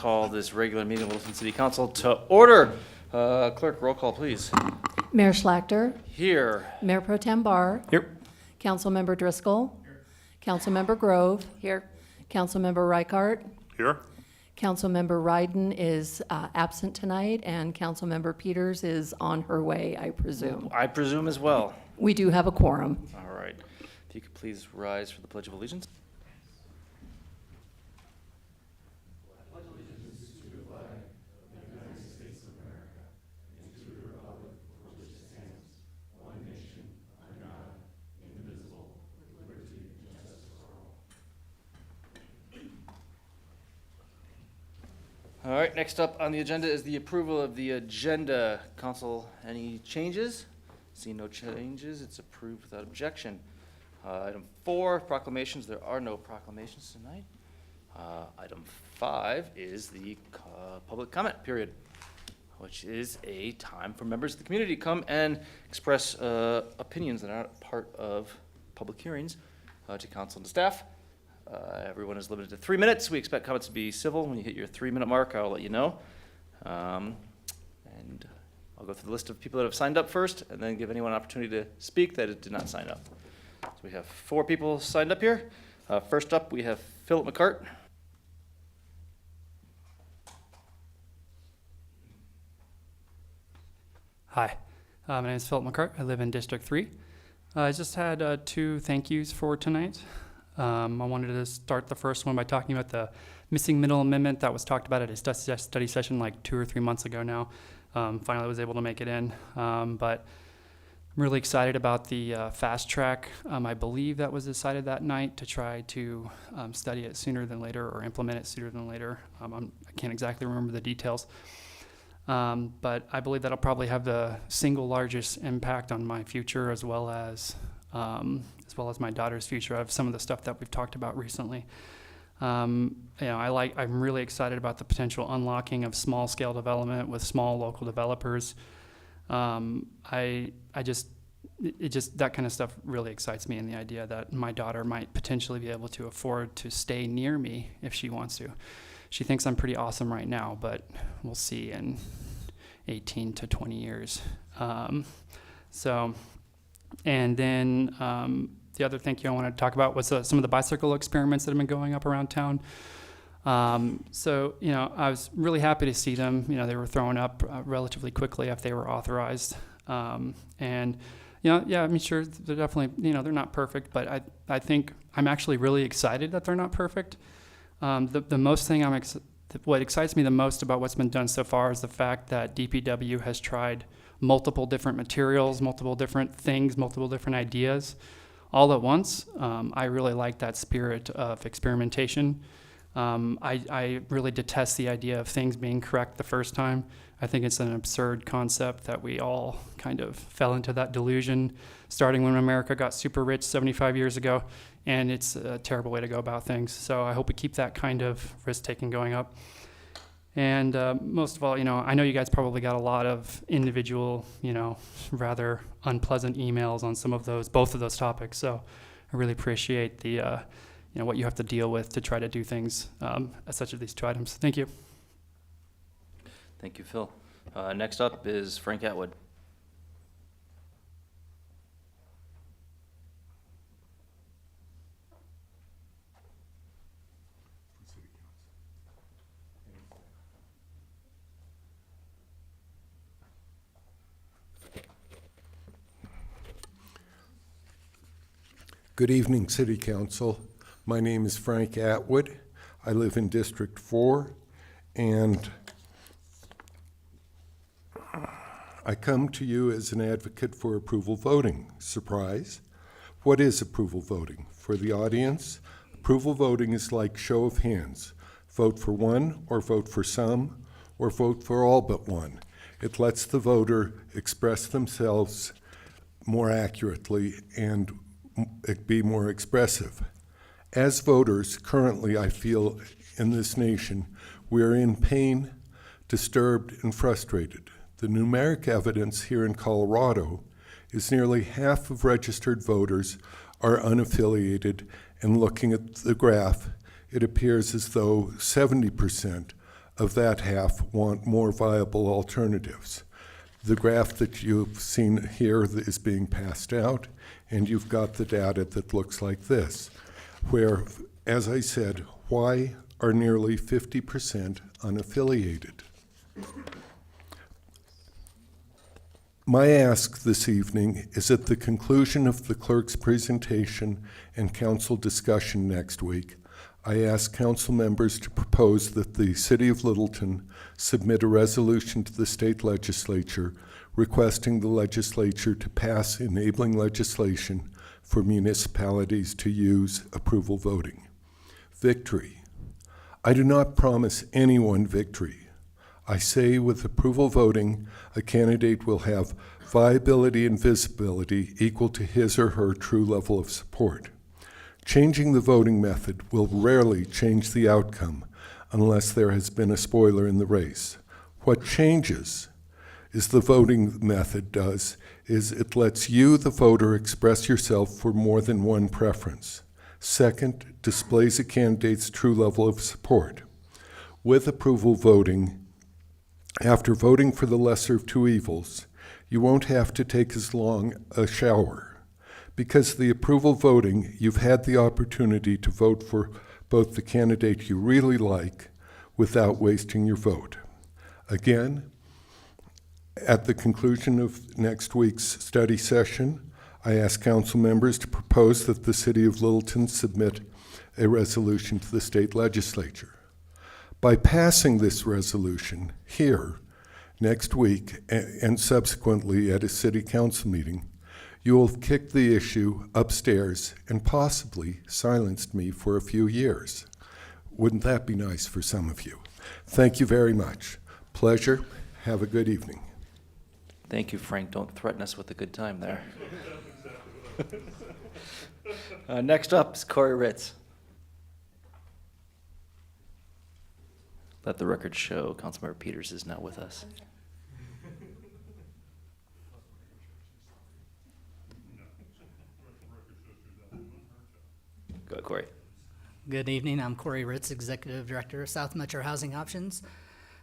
call this regular meeting of Littleton City Council to order. Clerk, roll call, please. Mayor Schlachter, Here. Mayor Pro Tem Barr, Here. Councilmember Driscoll, Councilmember Grove, Here. Councilmember Reichart, Here. Councilmember Ryden is absent tonight, and Councilmember Peters is on her way, I presume. I presume as well. We do have a quorum. All right. If you could please rise for the Pledge of Allegiance. All right, next up on the agenda is the approval of the agenda. Council, any changes? See no changes, it's approved without objection. Item 4, proclamations. There are no proclamations tonight. Item 5 is the public comment period, which is a time for members of the community to come and express opinions that aren't part of public hearings to council and to staff. Everyone is limited to 3 minutes. We expect comments to be civil. When you hit your 3-minute mark, I'll let you know. And I'll go through the list of people that have signed up first, and then give anyone an opportunity to speak that did not sign up. So we have 4 people signed up here. First up, we have Philip McCart. Hi, my name is Philip McCart. I live in District 3. I just had 2 thank yous for tonight. I wanted to start the first one by talking about the missing middle amendment that was talked about at a study session like 2 or 3 months ago now. Finally was able to make it in, but I'm really excited about the fast track. I believe that was decided that night to try to study it sooner than later or implement it sooner than later. I can't exactly remember the details. But I believe that'll probably have the single largest impact on my future as well as my daughter's future of some of the stuff that we've talked about recently. I'm really excited about the potential unlocking of small scale development with small local developers. That kind of stuff really excites me, and the idea that my daughter might potentially be able to afford to stay near me if she wants to. She thinks I'm pretty awesome right now, but we'll see in 18 to 20 years. And then the other thank you I wanted to talk about was some of the bicycle experiments that have been going up around town. I was really happy to see them. They were thrown up relatively quickly after they were authorized. I'm sure they're definitely, they're not perfect, but I think I'm actually really excited that they're not perfect. What excites me the most about what's been done so far is the fact that DPW has tried multiple different materials, multiple different things, multiple different ideas all at once. I really like that spirit of experimentation. I really detest the idea of things being correct the first time. I think it's an absurd concept that we all kind of fell into that delusion starting when America got super rich 75 years ago, and it's a terrible way to go about things. So I hope we keep that kind of risk-taking going up. And most of all, I know you guys probably got a lot of individual, rather unpleasant emails on both of those topics. So I really appreciate the, what you have to deal with to try to do things such as these 2 items. Thank you. Thank you, Phil. Next up is Frank Atwood. Good evening, City Council. My name is Frank Atwood. I live in District 4, and I come to you as an advocate for approval voting. Surprise. What is approval voting? For the audience, approval voting is like show of hands. Vote for one, or vote for some, or vote for all but one. It lets the voter express themselves more accurately and be more expressive. As voters, currently I feel in this nation, we are in pain, disturbed, and frustrated. The numeric evidence here in Colorado is nearly half of registered voters are unaffiliated, and looking at the graph, it appears as though 70% of that half want more viable alternatives. The graph that you've seen here is being passed out, and you've got the data that looks like this, where, as I said, why are nearly 50% unaffiliated? My ask this evening is at the conclusion of the clerk's presentation and council discussion next week, I ask council members to propose that the City of Littleton submit a resolution to the state legislature requesting the legislature to pass enabling legislation for municipalities to use approval voting. Victory. I do not promise anyone victory. I say with approval voting, a candidate will have viability and visibility equal to his or her true level of support. Changing the voting method will rarely change the outcome unless there has been a spoiler in the race. What changes is the voting method does is it lets you, the voter, express yourself for more than one preference. Second, displays a candidate's true level of support. With approval voting, after voting for the lesser of two evils, you won't have to take as long a shower. Because the approval voting, you've had the opportunity to vote for both the candidate you really like without wasting your vote. Again, at the conclusion of next week's study session, I ask council members to propose that the City of Littleton submit a resolution to the state legislature. By passing this resolution here next week and subsequently at a city council meeting, you will have kicked the issue upstairs and possibly silenced me for a few years. Wouldn't that be nice for some of you? Thank you very much. Pleasure. Have a good evening. Thank you, Frank. Don't threaten us with a good time there. Next up is Corey Ritz. Let the record show Councilmember Peters is now with us. Go, Corey. Good evening. I'm Corey Ritz, Executive Director of South Metro Housing Options.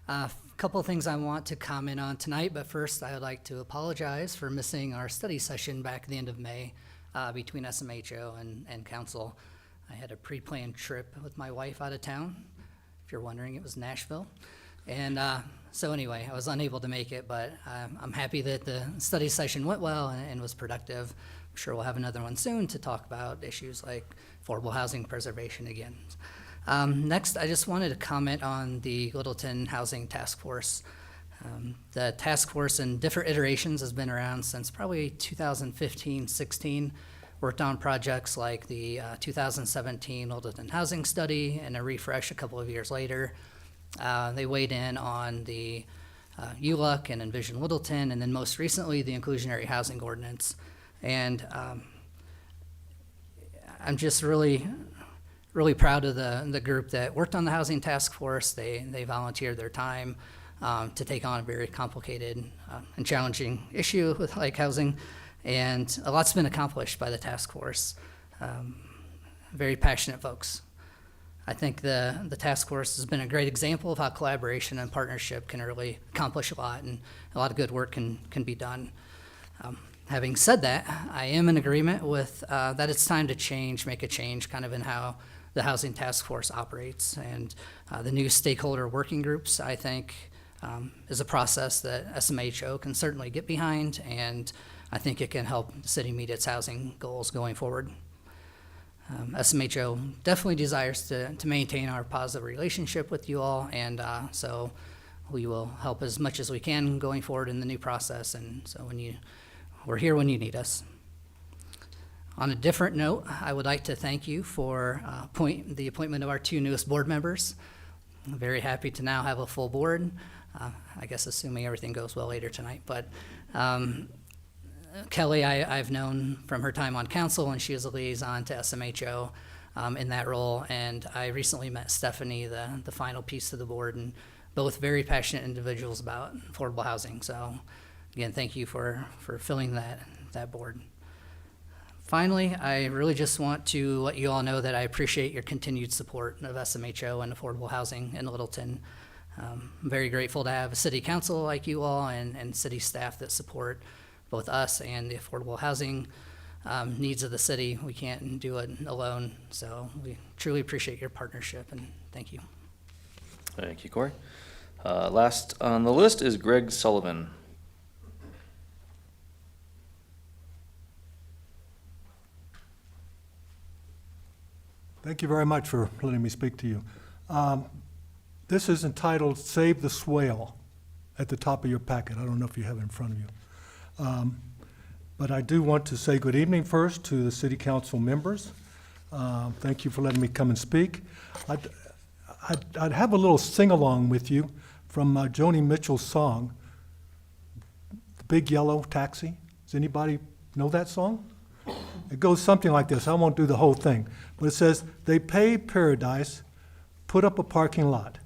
A couple of things I want to comment on tonight, but first I would like to apologize for missing our study session back at the end of May between SMHO and Council. I had a pre-planned trip with my wife out of town. If you're wondering, it was Nashville. And so anyway, I was unable to make it, but I'm happy that the study session went well and was productive. I'm sure we'll have another one soon to talk about issues like affordable housing preservation again. Next, I just wanted to comment on the Littleton Housing Task Force. The task force in different iterations has been around since probably 2015-16. Worked on projects like the 2017 Littleton Housing Study and a refresh a couple of years later. They weighed in on the ULUC and Envision Littleton, and then most recently the Inclusionary Housing Ordinance. And I'm just really proud of the group that worked on the Housing Task Force. They volunteered their time to take on a very complicated and challenging issue with like housing. And a lot's been accomplished by the task force. Very passionate folks. I think the task force has been a great example of how collaboration and partnership can really accomplish a lot, and a lot of good work can be done. Having said that, I am in agreement with that it's time to make a change kind of in how the Housing Task Force operates. And the new stakeholder working groups, I think, is a process that SMHO can certainly get behind, and I think it can help the city meet its housing goals going forward. SMHO definitely desires to maintain our positive relationship with you all, and so we will help as much as we can going forward in the new process, and so we're here when you need us. On a different note, I would like to thank you for the appointment of our two newest board members. I'm very happy to now have a full board, I guess assuming everything goes well later tonight, but Kelly, I've known from her time on council, and she is a liaison to SMHO in that role. And I recently met Stephanie, the final piece of the board, and both very passionate individuals about affordable housing. So again, thank you for filling that board. Finally, I really just want to let you all know that I appreciate your continued support of SMHO and affordable housing in Littleton. I'm very grateful to have a city council like you all and city staff that support both us and the affordable housing needs of the city. We can't do it alone, so we truly appreciate your partnership, and thank you. Thank you, Corey. Last on the list is Greg Sullivan. Thank you very much for letting me speak to you. This is entitled Save the Swale at the top of your packet. I don't know if you have it in front of you. But I do want to say good evening first to the city council members. Thank you for letting me come and speak. I'd have a little sing-along with you from Joni Mitchell's song, The Big Yellow Taxi. Does anybody know that song? It goes something like this. I won't do the whole thing. But it says, they pave paradise, put up a parking lot.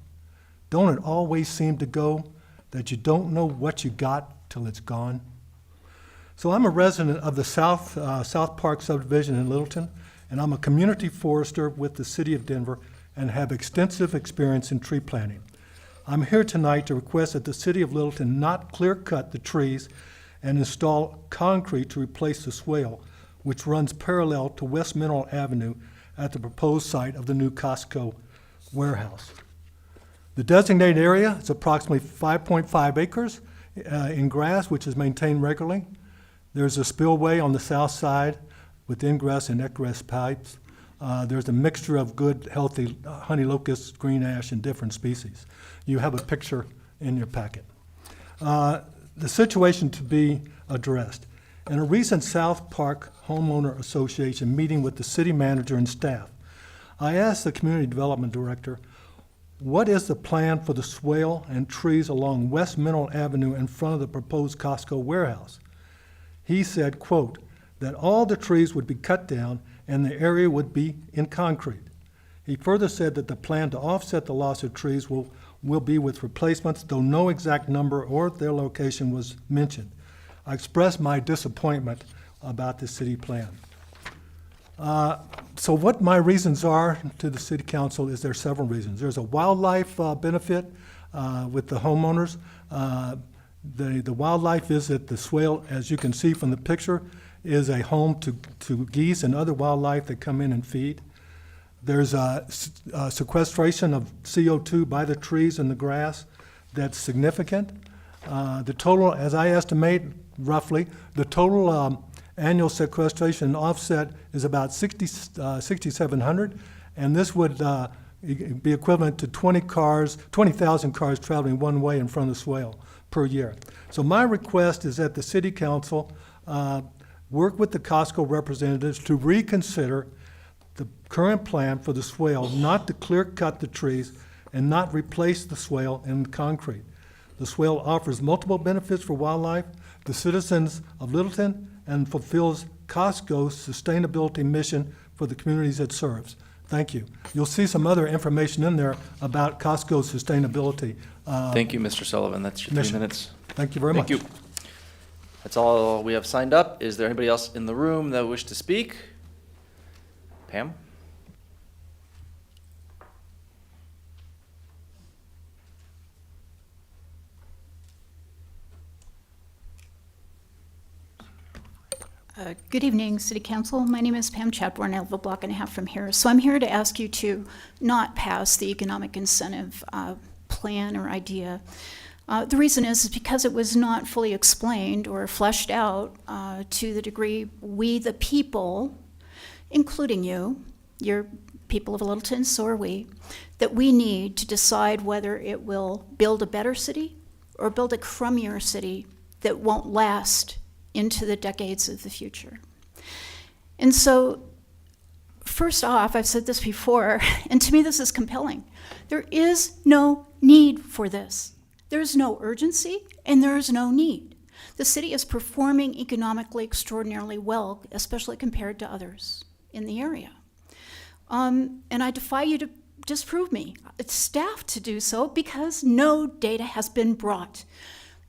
Don't it always seem to go that you don't know what you got till it's gone? So I'm a resident of the South Park subdivision in Littleton, and I'm a community forester with the city of Denver and have extensive experience in tree planting. I'm here tonight to request that the city of Littleton not clear cut the trees and install concrete to replace the swale, which runs parallel to West Mineral Avenue at the proposed site of the new Costco warehouse. The designated area is approximately 5.5 acres in grass, which is maintained regularly. There's a spillway on the south side with ingress and egress pipes. There's a mixture of good, healthy honey locust, green ash, and different species. You have a picture in your packet. The situation to be addressed. In a recent South Park Homeowner Association meeting with the city manager and staff, I asked the community development director, what is the plan for the swale and trees along West Mineral Avenue in front of the proposed Costco warehouse? He said, quote, that all the trees would be cut down and the area would be in concrete. He further said that the plan to offset the loss of trees will be with replacements, though no exact number or their location was mentioned. I expressed my disappointment about the city plan. So what my reasons are to the city council is there's several reasons. There's a wildlife benefit with the homeowners. The wildlife is that the swale, as you can see from the picture, is a home to geese and other wildlife that come in and feed. There's a sequestration of CO2 by the trees and the grass that's significant. The total, as I estimate roughly, the total annual sequestration and offset is about 6,700, and this would be equivalent to 20,000 cars traveling one way in front of the swale per year. So my request is that the city council work with the Costco representatives to reconsider the current plan for the swale, not to clear cut the trees and not replace the swale in concrete. The swale offers multiple benefits for wildlife, the citizens of Littleton, and fulfills Costco's sustainability mission for the communities it serves. Thank you. You'll see some other information in there about Costco's sustainability. Thank you, Mr. Sullivan. That's your 3 mission. minutes. Thank you very much. Thank you. That's all we have signed up. Is there anybody else in the room that wish to speak? Pam? Good evening, City Council. My name is Pam Chadbourne. I live a block and a half from here. So I'm here to ask you to not pass the economic incentive plan or idea. The reason is because it was not fully explained or fleshed out to the degree we, the people, including you're people of Littleton, so are we, that we need to decide whether it will build a better city or build a crummier city that won't last into the decades of the future. And so, first off, I've said this before, and to me this is compelling. There is no need for this. There is no urgency, and there is no need. The city is performing economically extraordinarily well, especially compared to others in the area. And I defy you to disprove me. It's staff to do so because no data has been brought.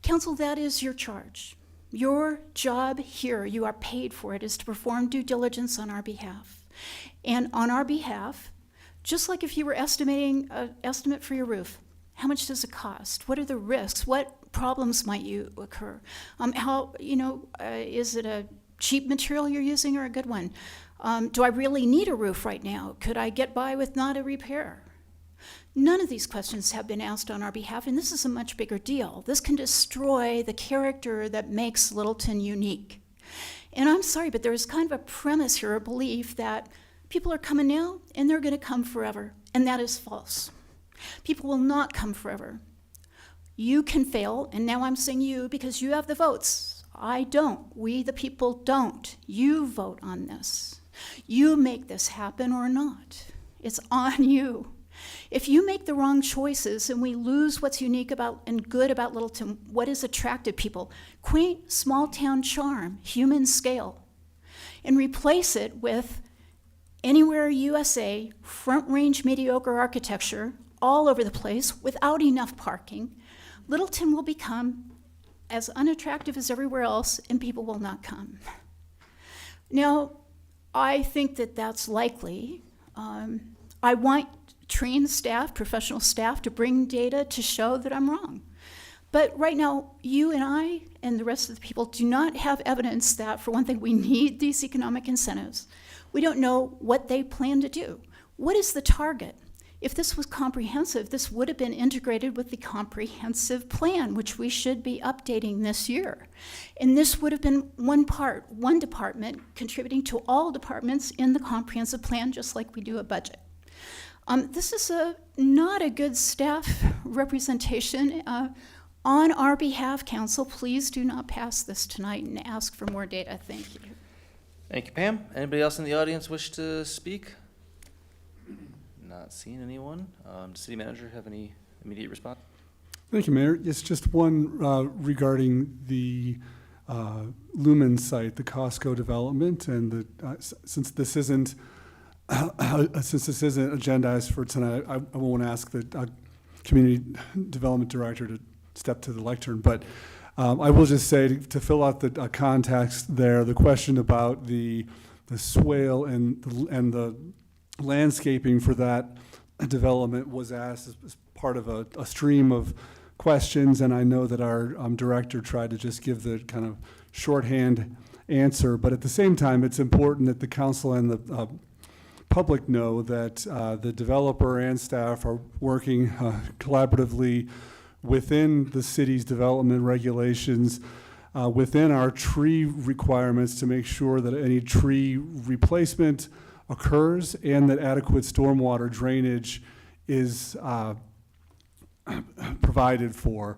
Council, that is your charge. Your job here, you are paid for it, is to perform due diligence on our behalf. And on our behalf, just like if you were estimating an estimate for your roof, How much does it cost? What are the risks? What problems might you occur? Is it a cheap material you're using or a good one? Do I really need a roof right now? Could I get by with not a repair? None of these questions have been asked on our behalf, and this is a much bigger deal. This can destroy the character that makes Littleton unique. And I'm sorry, but there's kind of a premise here, a belief that people are coming now and they're going to come forever, and that is false. People will not come forever. You can fail, and now I'm saying you because you have the votes. I don't. We, the people, don't. You vote on this. You make this happen or not. It's on you. If you make the wrong choices and we lose what's unique about and good about Littleton, what is attractive people, quaint small town charm, human scale, and replace it with anywhere USA, front range mediocre architecture all over the place without enough parking, Littleton will become as unattractive as everywhere else and people will not come. Now, I think that that's likely. I want trained staff, professional staff, to bring data to show that I'm wrong. But right now, you and I and the rest of the people do not have evidence that, for one thing, we need these economic incentives. We don't know what they plan to do. What is the target? If this was comprehensive, this would have been integrated with the comprehensive plan, which we should be updating this year. And this would have been one department contributing to all departments in the comprehensive plan, just like we do a budget. This is not a good staff representation. On our behalf, Council, please do not pass this tonight and ask for more data. Thank you. Thank you, Pam. Anybody else in the audience wish to speak? Not seeing anyone. Does City Manager have any immediate response? Thank you, Mayor. It's just one regarding the Lumen site, the Costco development, and since this isn't agendized for tonight, I won't ask the Community Development Director to step to the lectern, but I will just say to fill out the context there, the question about the swale and the landscaping for that development was asked as part of a stream of questions, and I know that our director tried to just give the kind of shorthand answer, but at the same time, it's important that the council and the public know that the developer and staff are working collaboratively within the city's development regulations, within our tree requirements to make sure that any tree replacement occurs and that adequate stormwater drainage is provided for.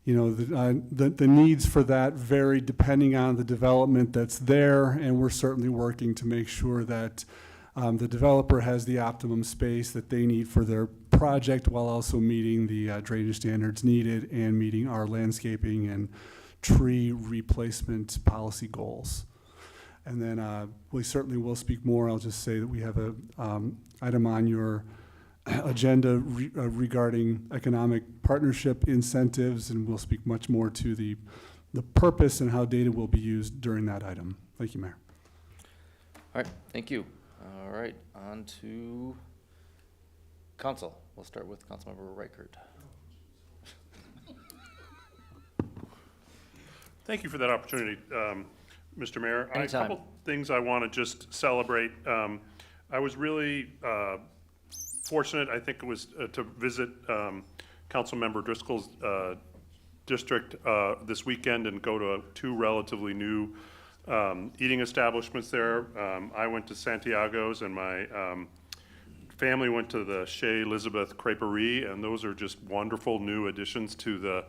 You know, the needs for that vary depending on the development that's there, and we're certainly working to make sure that the developer has the optimum space that they need for their project while also meeting the drainage standards needed and meeting our landscaping and tree replacement policy goals. And then we certainly will speak more. I'll just say that we have a item on your agenda regarding economic partnership incentives, and we'll speak much more to the purpose and how data will be used during that item. Thank you, Mayor. All right, thank you. All right, on to Council. We'll start with Councilmember Reichert. Thank you for that opportunity, Mr. Mayor. Anytime. A couple things I want to just celebrate. I was really fortunate, I think it was, to visit Councilmember Driscoll's district this weekend and go to two relatively new eating establishments there. I went to Santiago's and my family went to the Chez Elizabeth Creperie, and those are just wonderful new additions to the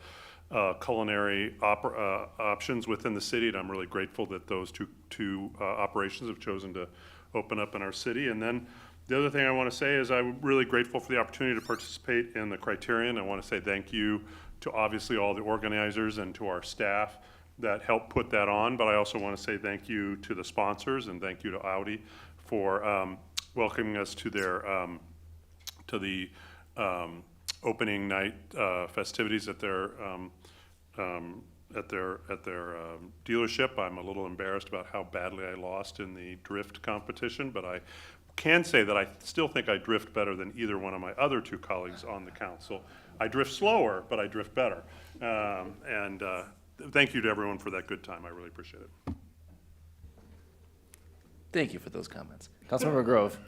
culinary options within the city, and I'm really grateful that those two operations have chosen to open up in our city. And then the other thing I want to say is I'm really grateful for the opportunity to participate in the Criterion. I want to say thank you to obviously all the organizers and to our staff that helped put that on, but I also want to say thank you to the sponsors and thank you to Audi for welcoming us to their to the opening night festivities at their dealership. I'm a little embarrassed about how badly I lost in the drift competition, but I can say that I still think I drift better than either one of my other two colleagues on the council. I drift slower, but I drift better. Thank you to everyone for that good time. I really appreciate it. Thank you for those comments. Councilmember Grove.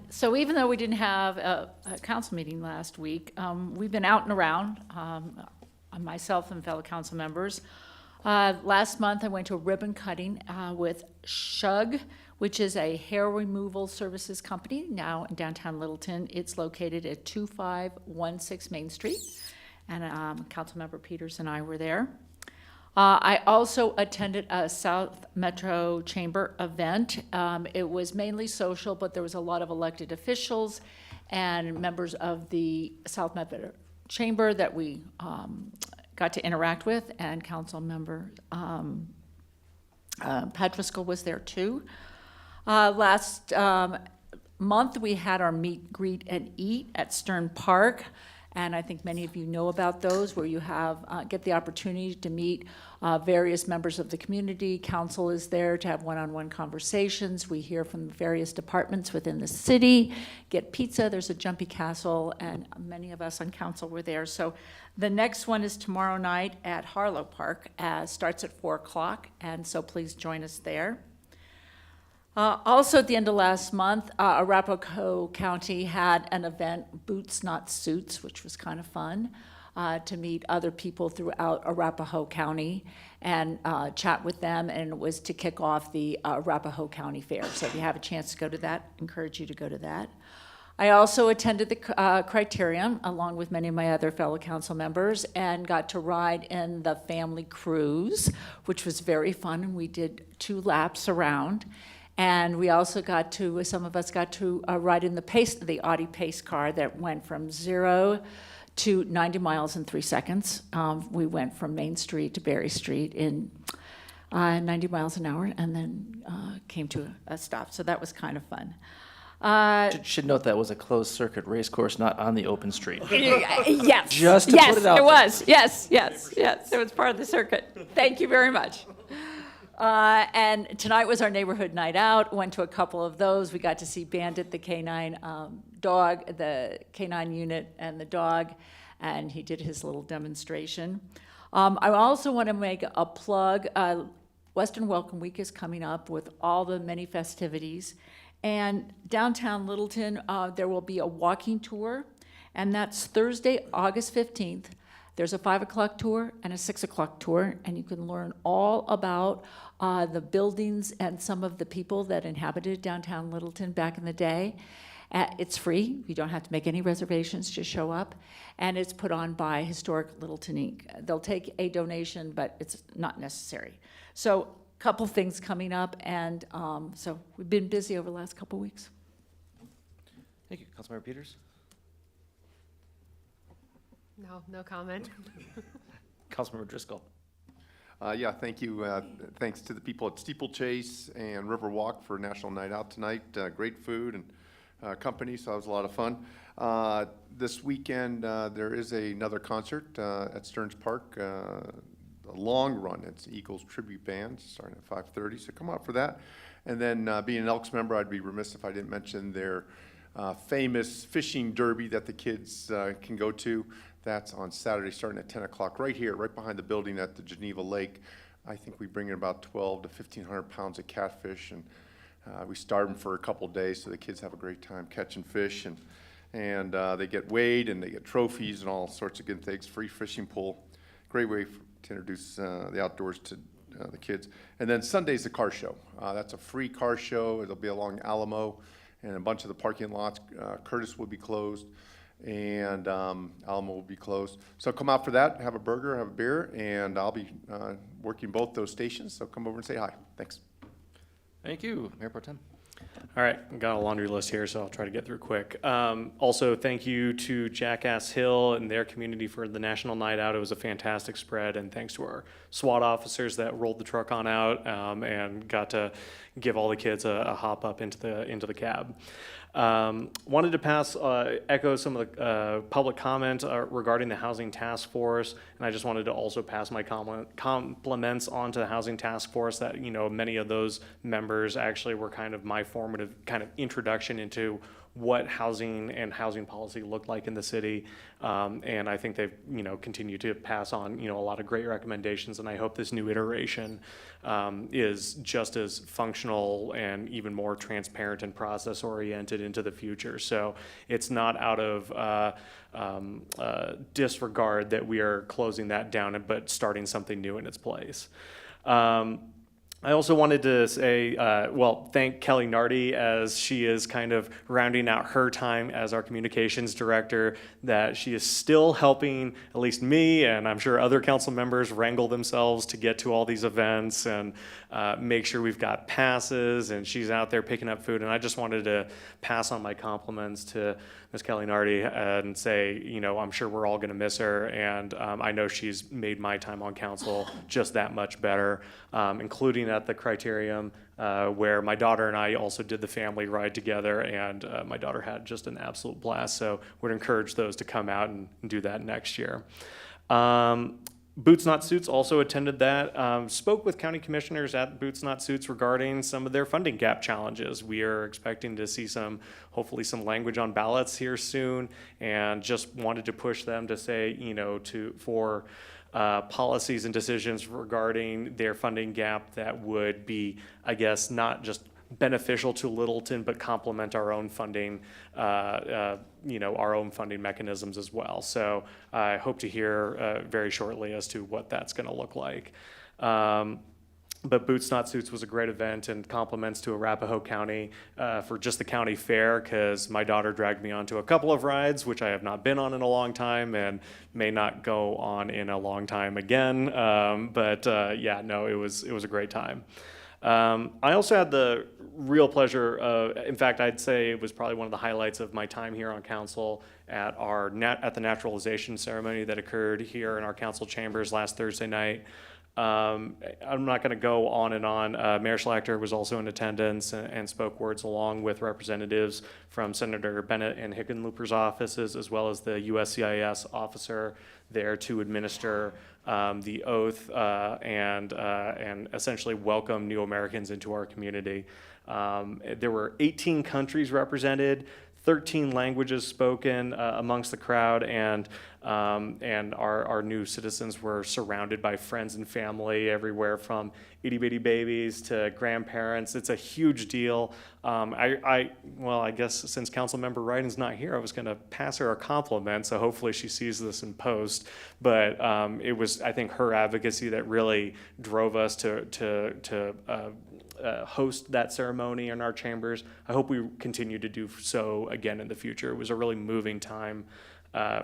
So even though we didn't have a council meeting last week, we've been out and around, myself and fellow council members. Last month, I went to a ribbon cutting with Shug, which is a hair removal services company now in downtown Littleton. It's located at 2516 Main Street, and Councilmember Peters and I were there. I also attended a South Metro Chamber event. It was mainly social, but there was a lot of elected officials and members of the South Metro Chamber that we got to interact with, and Councilmember Pat Driscoll was there too. Last month, we had our meet, greet, and eat at Stern Park. And I think many of you know about those, where you have get the opportunity to meet various members of the community. Council is there to have one-on-one conversations. We hear from various departments within the city, get pizza. There's a Jumpy Castle, and many of us on council were there. So the next one is tomorrow night at Harlow Park. Starts at 4 o'clock, and so please join us there. Also, at the end of last month, Arapahoe County had an event, Boots Not Suits, which was kind of fun, to meet other people throughout Arapahoe County and chat with them, and it was to kick off the Arapahoe County Fair. So if you have a chance to go to that, I encourage you to go to that. I also attended the Criterion, along with many of my other fellow council members, and got to ride in the family cruise, which was very fun, and we did 2 laps around. And we also got to, some of us got to ride in the Audi Pace car that went from 0 to 90 miles in 3 seconds. We went from Main Street to Berry Street in 90 miles an hour, and then came to a stop. So that was kind of fun. Should note that was a closed circuit race course, not on the open street. Yes. Just to put it out there. Was. Yes. It was part of the circuit. Thank you very much. And tonight was our neighborhood night out. Went to a couple of those. We got to see Bandit, the canine dog, the canine unit, and the dog, and he did his little demonstration. I also want to make a plug. Western Welcome Week is coming up with all the many festivities. And downtown Littleton, there will be a walking tour, and that's Thursday, August 15th. There's a 5 o'clock tour and a 6 o'clock tour, and you can learn all about the buildings and some of the people that inhabited downtown Littleton back in the day. It's free. You don't have to make any reservations, just show up. And it's put on by Historic Littleton, Inc. They'll take a donation, but it's not necessary. So a couple things coming up, and so we've been busy over the last couple weeks. Thank you. Councilmember Peters? No comment. Councilmember Driscoll? Yeah, thank you. Thanks to the people at Steeplechase and Riverwalk for National Night Out tonight. Great food and company, so it was a lot of fun. This weekend, there is another concert at Stearns Park, a long run. It's Eagles Tribute Band starting at 5:30, so come out for that. And then being an Elks member, I'd be remiss if I didn't mention their famous fishing derby that the kids can go to. That's on Saturday, starting at 10 o'clock, right here, right behind the building at the Geneva Lake. I think we bring in about 12 to 1,500 pounds of catfish, and we starve them for a couple days, so the kids have a great time catching fish, and they get weighed, and they get trophies and all sorts of good things. Free fishing pool, great way to introduce the outdoors to the kids. And then Sunday's the car show. That's a free car show. It'll be along Alamo, and a bunch of the parking lots. Curtis will be closed, and Alamo will be closed. So come out for that, have a burger, have a beer, and I'll be working both those stations, so come over and say hi. Thanks. Thank you. Mayor Pro Tem? All right, got a laundry list here, so I'll try to get through quick. Also, thank you to Jackass Hill and their community for the National Night Out. It was a fantastic spread, and thanks to our SWAT officers that rolled the truck on out and got to give all the kids a hop up into the cab. Wanted to echo some of the public comment regarding the Housing Task Force, and I just wanted to also pass my compliments on to the Housing Task Force that, many of those members actually were kind of my formative kind of introduction into what housing and housing policy looked like in the city. And I think they've, continued to pass on, a lot of great recommendations. And I hope this new iteration is just as functional and even more transparent and process oriented into the future. So it's not out of disregard that we are closing that down, but starting something new in its place. I also wanted to say, thank Kelly Nardi as she is kind of rounding out her time as our communications director, that she is still helping at least me and I'm sure other council members wrangle themselves to get to all these events and make sure we've got passes, and she's out there picking up food. And I just wanted to pass on my compliments to Ms. Kelly Nardi and say, I'm sure we're all going to miss her, and I know she's made my time on council just that much better, including at the Criterium, where my daughter and I also did the family ride together, and my daughter had just an absolute blast. So would encourage those to come out and do that next year. Boots Not Suits also attended that, spoke with county commissioners at Boots Not Suits regarding some of their funding gap challenges. We are expecting to see hopefully some language on ballots here soon, and just wanted to push them to say, for policies and decisions regarding their funding gap that would be, I guess, not just beneficial to Littleton, but complement our own funding, our own funding mechanisms as well. So I hope to hear very shortly as to what that's going to look like. But Boots Not Suits was a great event, and compliments to Arapahoe County for just the county fair, because my daughter dragged me onto a couple of rides, which I have not been on in a long time and may not go on in a long time again. It was a great time. I also had the real pleasure of, in fact, I'd say it was probably one of the highlights of my time here on council at the naturalization ceremony that occurred here in our council chambers last Thursday night. I'm not going to go on and on. Mayor Schlachter was also in attendance and spoke words along with representatives from Senator Bennett and Hickenlooper's offices, as well as the USCIS officer there to administer the oath and essentially welcome new Americans into our community. There were 18 countries represented, 13 languages spoken amongst the crowd, and our new citizens were surrounded by friends and family everywhere from itty bitty babies to grandparents. It's a huge deal. I guess since Councilmember Ryden's not here, I was going to pass her a compliment, so hopefully she sees this in post. But it was, I think, her advocacy that really drove us to host that ceremony in our chambers. I hope we continue to do so again in the future. It was a really moving time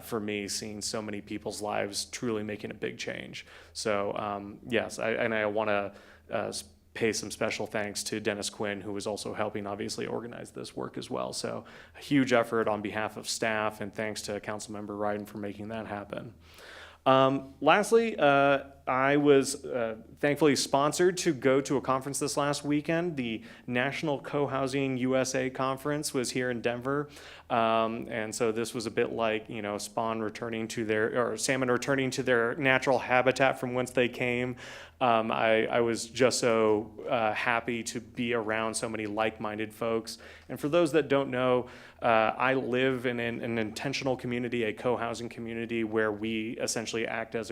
for me, seeing so many people's lives truly making a big change. So yes, I want to pay some special thanks to Dennis Quinn, who was also helping obviously organize this work as well. So a huge effort on behalf of staff, and thanks to Councilmember Ryden for making that happen. Lastly, I was thankfully sponsored to go to a conference this last weekend. The National Co-Housing USA Conference was here in Denver. And so this was a bit like, salmon returning to their natural habitat from whence they came. I was just so happy to be around so many like-minded folks. And for those that don't know, I live in an intentional community, a co-housing community, where we essentially act as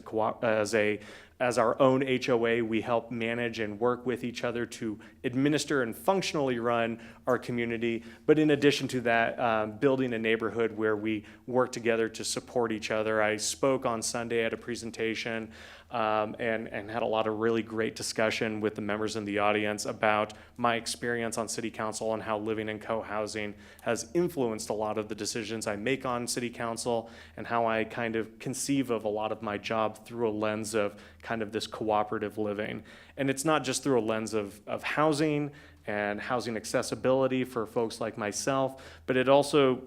our own HOA. We help manage and work with each other to administer and functionally run our community. But in addition to that, building a neighborhood where we work together to support each other. I spoke on Sunday at a presentation and had a lot of really great discussion with the members in the audience about my experience on city council and how living in co-housing has influenced a lot of the decisions I make on city council, and how I kind of conceive of a lot of my job through a lens of kind of this cooperative living. And it's not just through a lens of housing and housing accessibility for folks like myself, but it also,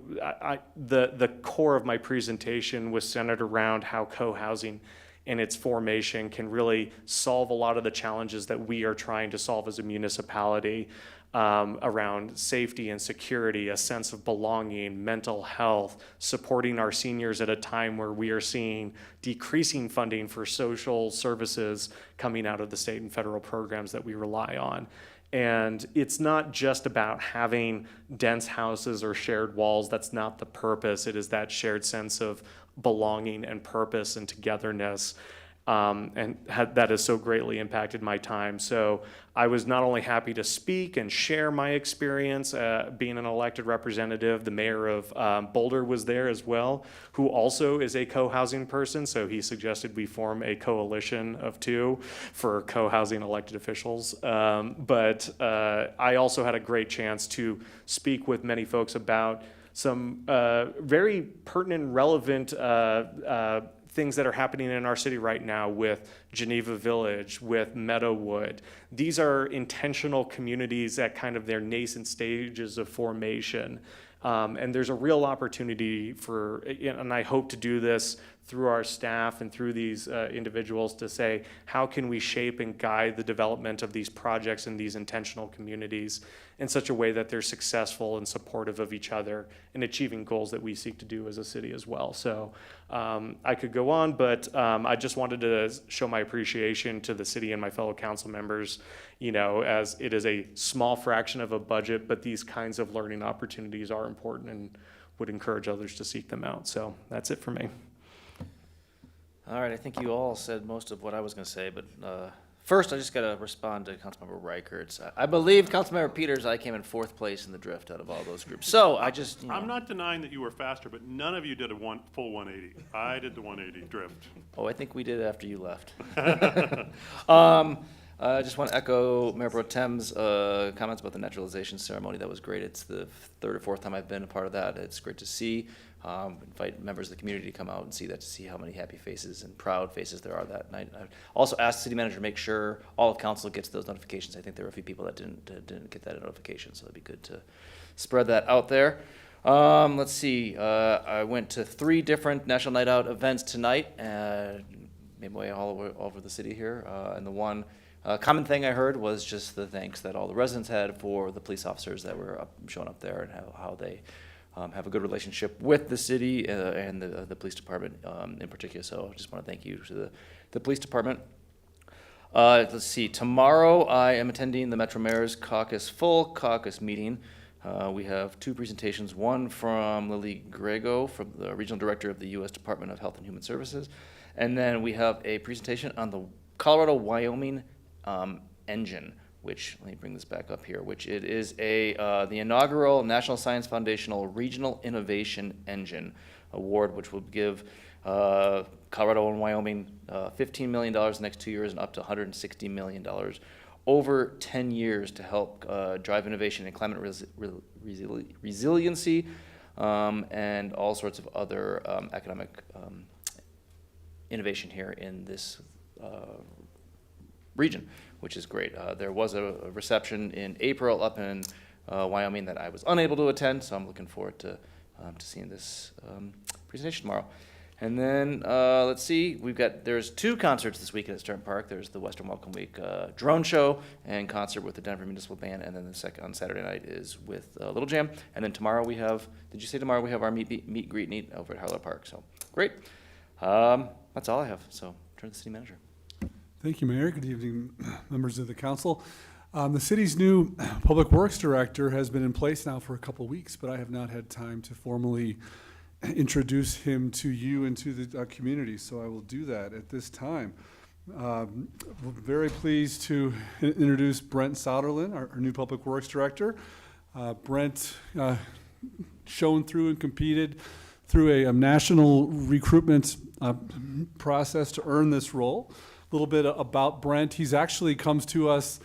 the core of my presentation was centered around how co-housing and its formation can really solve a lot of the challenges that we are trying to solve as a municipality, around safety and security, a sense of belonging, mental health, supporting our seniors at a time where we are seeing decreasing funding for social services coming out of the state and federal programs that we rely on. And it's not just about having dense houses or shared walls. That's not the purpose. It is that shared sense of belonging and purpose and togetherness. That has so greatly impacted my time. So I was not only happy to speak and share my experience being an elected representative. The mayor of Boulder was there as well, who also is a co-housing person. So he suggested we form a coalition of two for co-housing elected officials. But I also had a great chance to speak with many folks about some very pertinent, relevant things that are happening in our city right now with Geneva Village, with Meadowood. These are intentional communities at kind of their nascent stages of formation. And there's a real opportunity for, and I hope to do this through our staff and through these individuals, to say, how can we shape and guide the development of these projects in these intentional communities in such a way that they're successful and supportive of each other in achieving goals that we seek to do as a city as well. So I could go on, but I just wanted to show my appreciation to the city and my fellow council members, as it is a small fraction of a budget, but these kinds of learning opportunities are important and would encourage others to seek them out. So that's it for me. All right, I think you all said most of what I was going to say, but first I just got to respond to Councilmember Reichert's. I believe Councilmember Peters, I came in 4th place in the drift out of all those groups. So I just, I'm not denying that you were faster, but none of you did a full 180. I did the 180 drift. Oh, I think we did it after you left. I just want to echo Mayor Pro Tem's comments about the naturalization ceremony. That was great. It's the 3rd or 4th time I've been a part of that. It's great to see. Invite members of the community to come out and see that, to see how many happy faces and proud faces there are that night. I also asked the city manager to make sure all of council gets those notifications. I think there were a few people that didn't get that notification, so it'd be good to spread that out there. Let's see. I went to 3 different National Night Out events tonight, made my way all over the city here. And the one common thing I heard was just the thanks that all the residents had for the police officers that were showing up there, and how they have a good relationship with the city and the police department in particular. So I just want to thank you to the police department. Let's see, tomorrow I am attending the Metro Mayor's full caucus meeting. We have 2 presentations, one from Lily Grego, from the Regional Director of the U.S. Department of Health and Human Services. And then we have a presentation on the Colorado-Wyoming engine, which, let me bring this back up here, which it is the inaugural National Science Foundational Regional Innovation Engine Award, which will give Colorado and Wyoming $15 million the next 2 years and up to $160 million over 10 years to help drive innovation in climate resiliency and all sorts of other economic innovation here in this region, which is great. There was a reception in April up in Wyoming that I was unable to attend, so I'm looking forward to seeing this presentation tomorrow. And then, let's see, there's 2 concerts this weekend at Stern Park. There's the Western Welcome Week drone show and concert with the Denver Municipal Band, and then on Saturday night is with Little Jam. And then tomorrow we have, did you say tomorrow we have our meet greet and eat over at Harlow Park? So, great. That's all I have, so turn to the city manager. Thank you, Mayor. Good evening, members of the council. The city's new Public Works Director has been in place now for a couple weeks, but I have not had time to formally introduce him to you and to the community, so I will do that at this time. We're very pleased to introduce Brent Soderlin, our new Public Works Director. Brent shone through and competed through a national recruitment process to earn this role. A little bit about Brent. He's actually comes to us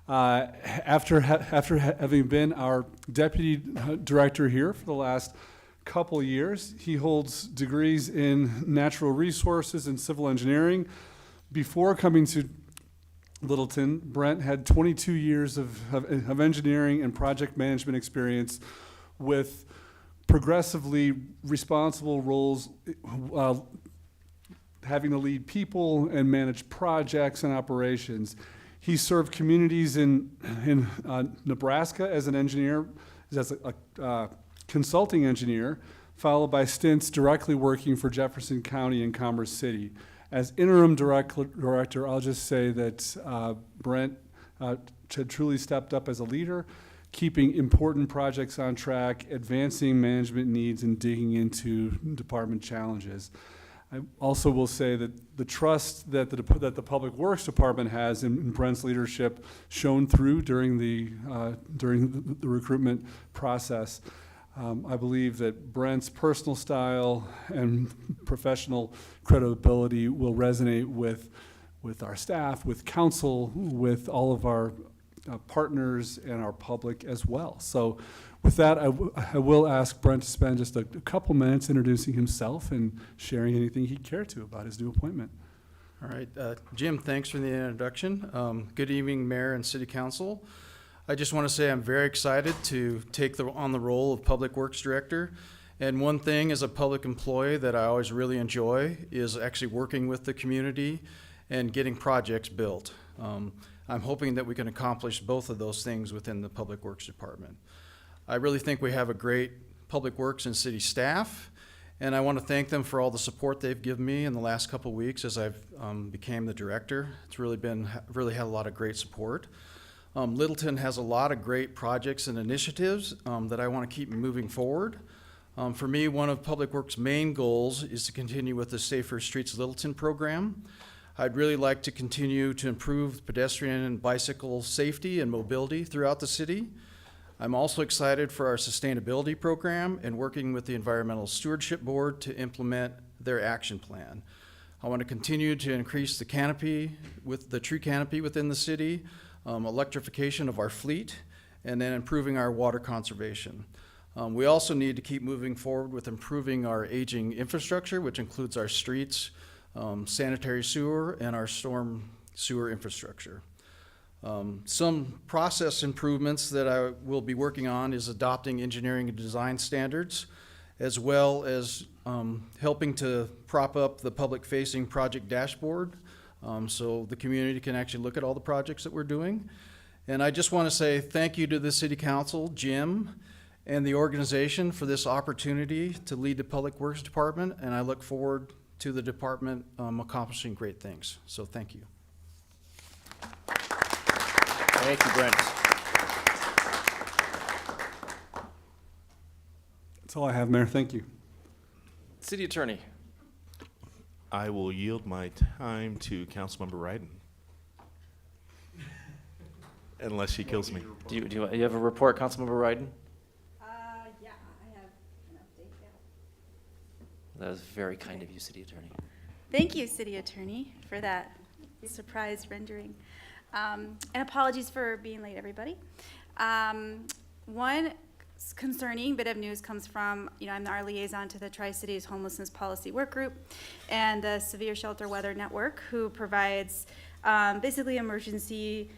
after having been our deputy director here for the last couple years. He holds degrees in natural resources and civil engineering. Before coming to Littleton, Brent had 22 years of engineering and project management experience with progressively responsible roles, having to lead people and manage projects and operations. He served communities in Nebraska as an engineer, as a consulting engineer, followed by stints directly working for Jefferson County and Commerce City. As interim director, I'll just say that Brent had truly stepped up as a leader, keeping important projects on track, advancing management needs, and digging into department challenges. I also will say that the trust that the Public Works Department has in Brent's leadership shone through during the recruitment process. I believe that Brent's personal style and professional credibility will resonate with our staff, with council, with all of our partners and our public as well. So with that, I will ask Brent to spend just a couple minutes introducing himself and sharing anything he'd care to about his new appointment. All right, Jim, thanks for the introduction. Good evening, Mayor and City Council. I just want to say I'm very excited to take on the role of Public Works Director. And one thing as a public employee that I always really enjoy is actually working with the community and getting projects built. I'm hoping that we can accomplish both of those things within the Public Works Department. I really think we have a great Public Works and city staff, and I want to thank them for all the support they've given me in the last couple of weeks as I've became the director. It's really had a lot of great support. Littleton has a lot of great projects and initiatives that I want to keep moving forward. For me, one of Public Works' main goals is to continue with the Safer Streets Littleton program. I'd really like to continue to improve pedestrian and bicycle safety and mobility throughout the city. I'm also excited for our sustainability program and working with the Environmental Stewardship Board to implement their action plan. I want to continue to increase the canopy, with the tree canopy within the city, electrification of our fleet, and then improving our water conservation. We also need to keep moving forward with improving our aging infrastructure, which includes our streets, sanitary sewer, and our storm sewer infrastructure. Some process improvements that I will be working on is adopting engineering and design standards, as well as helping to prop up the public-facing project dashboard so the community can actually look at all the projects that we're doing. And I just want to say thank you to the City Council, Jim, and the organization for this opportunity to lead the Public Works Department, and I look forward to the department accomplishing great things. So thank you. Thank you, Brent. That's all I have, Mayor. Thank you. City Attorney. I will yield my time to Councilmember Ryden. Unless she kills me. Do you have a report, Councilmember Ryden? Yeah, I have an update, yeah. That was very kind of you, City Attorney. Thank you, City Attorney, for that surprise rendering. And apologies for being late, everybody. One concerning bit of news comes from, I'm our liaison to the Tri-Cities Homelessness Policy Work Group and the Severe Shelter Weather Network, who provides basically emergency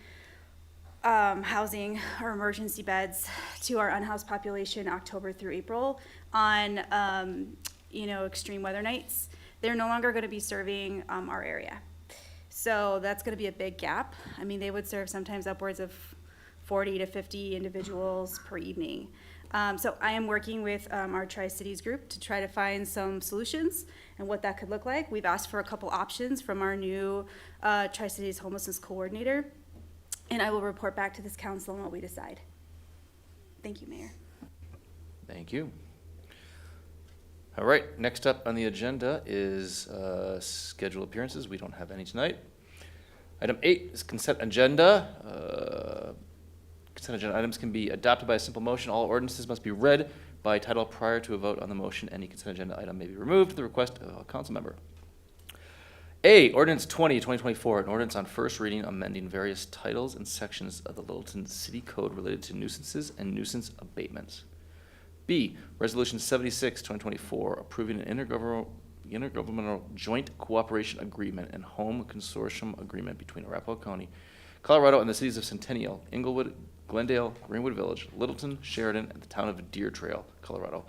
housing or emergency beds to our unhoused population October through April on, extreme weather nights. They're no longer going to be serving our area. So that's going to be a big gap. I mean, they would serve sometimes upwards of 40 to 50 individuals per evening. So I am working with our Tri-Cities group to try to find some solutions and what that could look like. We've asked for a couple options from our new Tri-Cities Homelessness Coordinator, and I will report back to this council on what we decide. Thank you, Mayor. Thank you. All right, next up on the agenda is scheduled appearances. We don't have any tonight. Item 8 is consent agenda. Consent agenda items can be adopted by a simple motion. All ordinances must be read by title prior to a vote on the motion. Any consent agenda item may be removed at the request of a council member. A, Ordinance 20-2024, an ordinance on first reading amending various titles and sections of the Littleton City Code related to nuisances and nuisance abatements. B, Resolution 76-2024, approving an intergovernmental joint cooperation agreement and home consortium agreement between Arapahoe County, Colorado, and the cities of Centennial, Inglewood, Glendale, Greenwood Village, Littleton, Sheridan, and the town of Deer Trail, Colorado,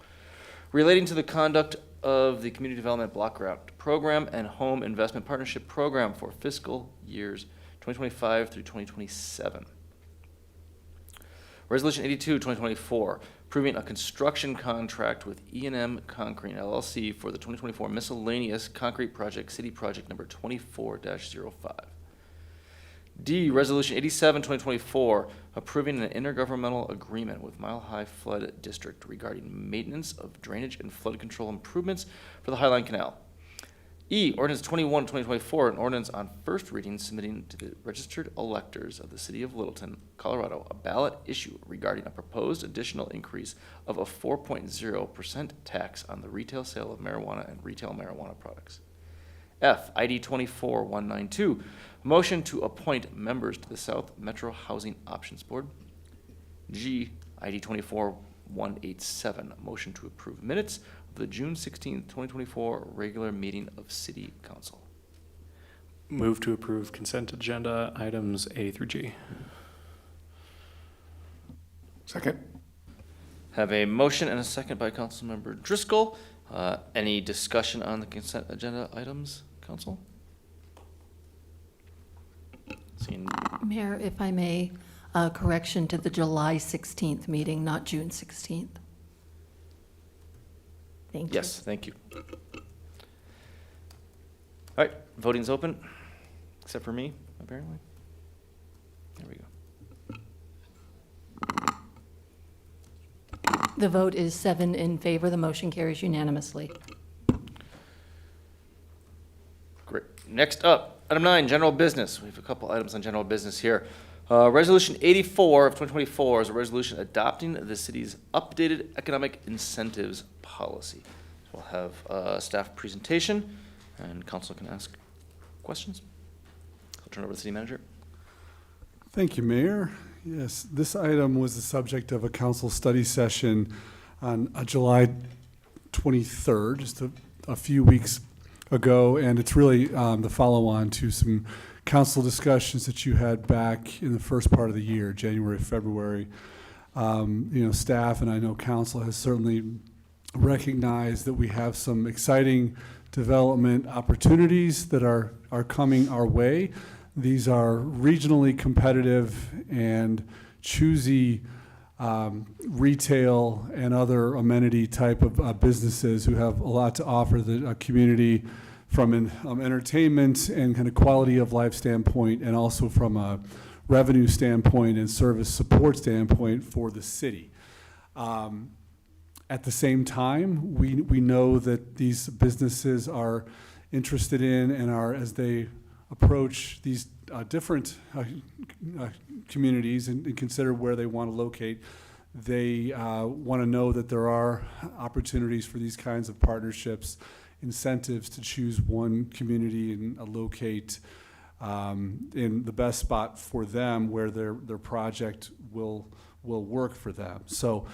relating to the conduct of the Community Development Block Grant Program and Home Investment Partnership Program for fiscal years 2025 through 2027. Resolution 82-2024, approving a construction contract with E&M Concrete LLC for the 2024 miscellaneous concrete project, city project number 24-05. D, Resolution 87, 2024, approving an intergovernmental agreement with Mile High Flood District regarding maintenance of drainage and flood control improvements for the Highline Canal. E, Ordinance 21, 2024, an ordinance on first reading submitting to the registered electors of the City of Littleton, Colorado, a ballot issue regarding a proposed additional increase of a 4.0% tax on the retail sale of marijuana and retail marijuana products. F, ID 24192, motion to appoint members to the South Metro Housing Options Board. G, ID 24187, motion to approve minutes of the June 16th, 2024 regular meeting of City Council. Move to approve consent agenda items A through G. Second. Have a motion and a second by Councilmember Driscoll. Any discussion on the consent agenda items, Council? Seeing Mayor, if I may, correction to the July 16th meeting, not June 16th. Thank you. yes, thank you. All right, voting's open, except for me, apparently. There we go. The vote is 7 in favor. The motion carries unanimously. Great. Next up, item 9, general business. We have a couple items on general business here. Resolution 84 of 2024 is a resolution adopting the city's updated economic incentives policy. We'll have a staff presentation, and council can ask questions. I'll turn it over to the city manager. Thank you, Mayor. Yes, this item was the subject of a council study session on July 23rd, just a few weeks ago, and it's really the follow-on to some council discussions that you had back in the first part of the year, January, February. Staff and I know council has certainly recognized that we have some exciting development opportunities that are coming our way. These are regionally competitive and choosy retail and other amenity type of businesses who have a lot to offer the community from an entertainment and kind of quality of life standpoint, and also from a revenue standpoint and service support standpoint for the city. At the same time, we know that these businesses are interested in and are, as they approach these different communities and consider where they want to locate, they want to know that there are opportunities for these kinds of partnerships, incentives to choose one community and locate in the best spot for them where their project will work for them. So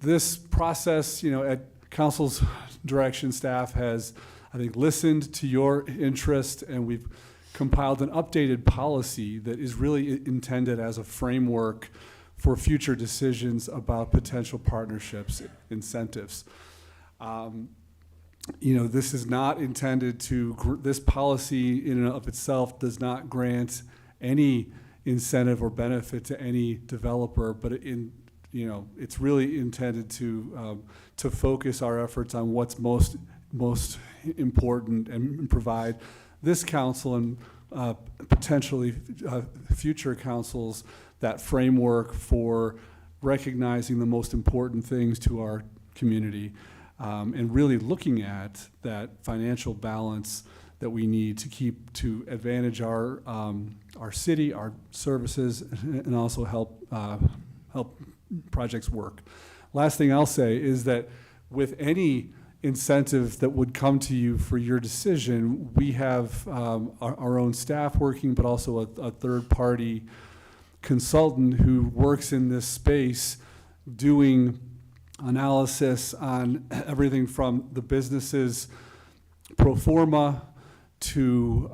this process, at council's direction, staff has, I think, listened to your interest, and we've compiled an updated policy that is really intended as a framework for future decisions about potential partnerships, incentives. This is not intended to, this policy in and of itself does not grant any incentive or benefit to any developer, but it's really intended to focus our efforts on what's most important and provide this council and potentially future councils that framework for recognizing the most important things to our community, and really looking at that financial balance that we need to keep to advantage our city, our services, and also help projects work. Last thing I'll say is that with any incentive that would come to you for your decision, we have our own staff working, but also a third-party consultant who works in this space doing analysis on everything from the business's pro forma to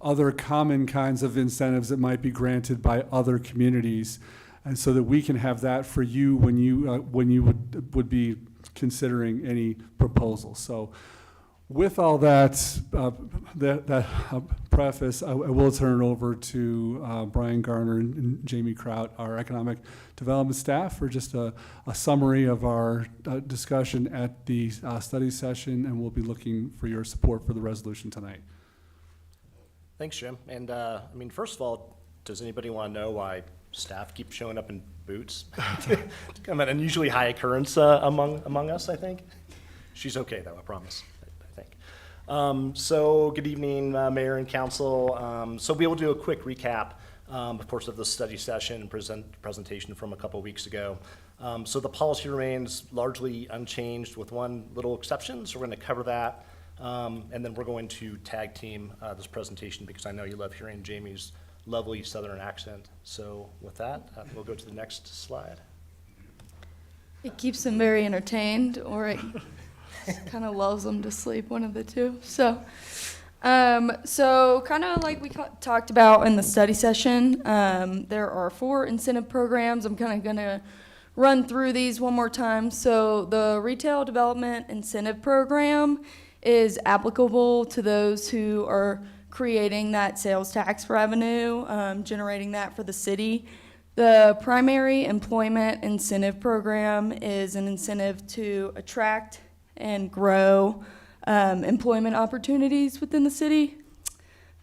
other common kinds of incentives that might be granted by other communities, and so that we can have that for you when you would be considering any proposal. So with all that preface, I will turn it over to Brian Garner and Jamie Kraut, our economic development staff, for just a summary of our discussion at the study session, and we'll be looking for your support for the resolution tonight. Thanks, Jim. And I mean, first of all, does anybody want to know why staff keep showing up in boots? It's kind of an unusually high occurrence among us, I think. She's okay, though, I promise, I think. So good evening, Mayor and Council. So we will do a quick recap, of course, of the study session and presentation from a couple weeks ago. So the policy remains largely unchanged with one little exception, so we're going to cover that. And then we're going to tag team this presentation because I know you love hearing Jamie's lovely Southern accent. So with that, we'll go to the next slide. It keeps them very entertained, or it kind of lulls them to sleep, one of the two. So kind of like we talked about in the study session, there are 4 incentive programs. I'm kind of going to run through these one more time. So the Retail Development Incentive Program is applicable to those who are creating that sales tax revenue, generating that for the city. The Primary Employment Incentive Program is an incentive to attract and grow employment opportunities within the city.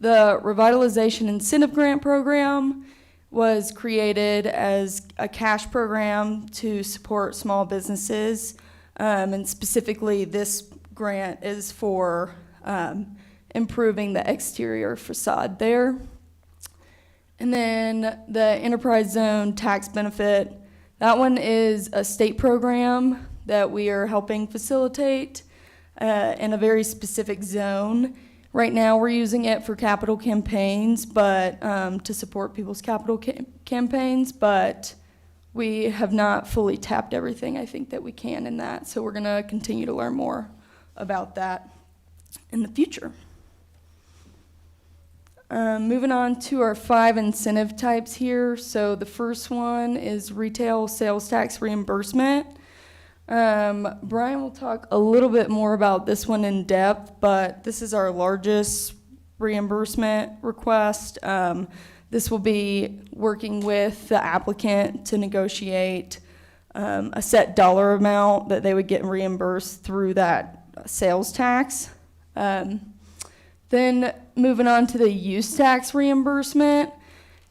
The Revitalization Incentive Grant Program was created as a cash program to support small businesses, and specifically this grant is for improving the exterior facade there. And then the Enterprise Zone Tax Benefit, that one is a state program that we are helping facilitate in a very specific zone. Right now we're using it for capital campaigns, but to support people's capital campaigns, but we have not fully tapped everything I think that we can in that. So we're gonna continue to learn more about that in the future. Moving on to our 5 incentive types here. So the first one is retail sales tax reimbursement. Brian will talk a little bit more about this one in depth, but this is our largest reimbursement request. This will be working with the applicant to negotiate a set dollar amount that they would get reimbursed through that sales tax. Then moving on to the use tax reimbursement.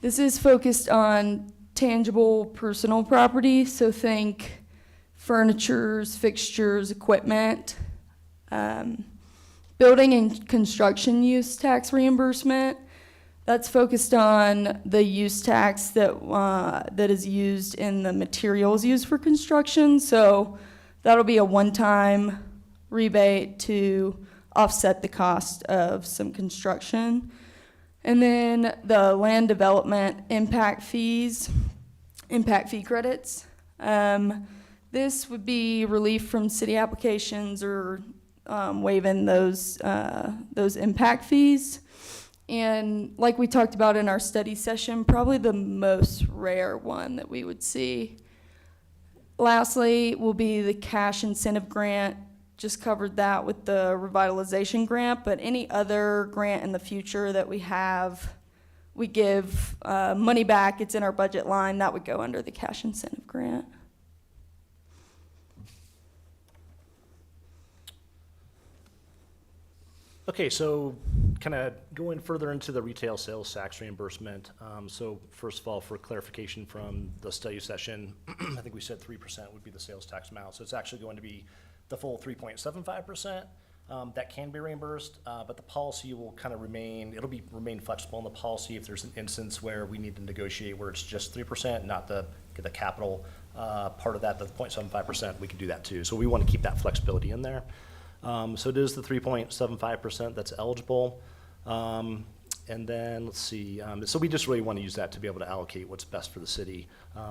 This is focused on tangible personal property, so think furnitures, fixtures, equipment. Building and construction use tax reimbursement. That's focused on the use tax that is used in the materials used for construction. So that'll be a one-time rebate to offset the cost of some construction. And then the land development impact fee credits. This would be relief from city applications or waiving those impact fees. And like we talked about in our study session, probably the most rare one that we would see. Lastly will be the cash incentive grant. Just covered that with the revitalization grant, but any other grant in the future that we have, we give money back, it's in our budget line, that would go under the cash incentive grant. Okay, so kind of going further into the retail sales tax reimbursement. So first of all, for clarification from the study session, I think we said 3% would be the sales tax amount. So it's actually going to be the full 3.75% that can be reimbursed, but the policy will kind of remain flexible in the policy if there's an instance where we need to negotiate where it's just 3%, not the capital part of that, the 0.75%, we can do that too. So we want to keep that flexibility in there. So it is the 3.75% that's eligible. And then let's see, so we just really want to use that to be able to allocate what's best for the city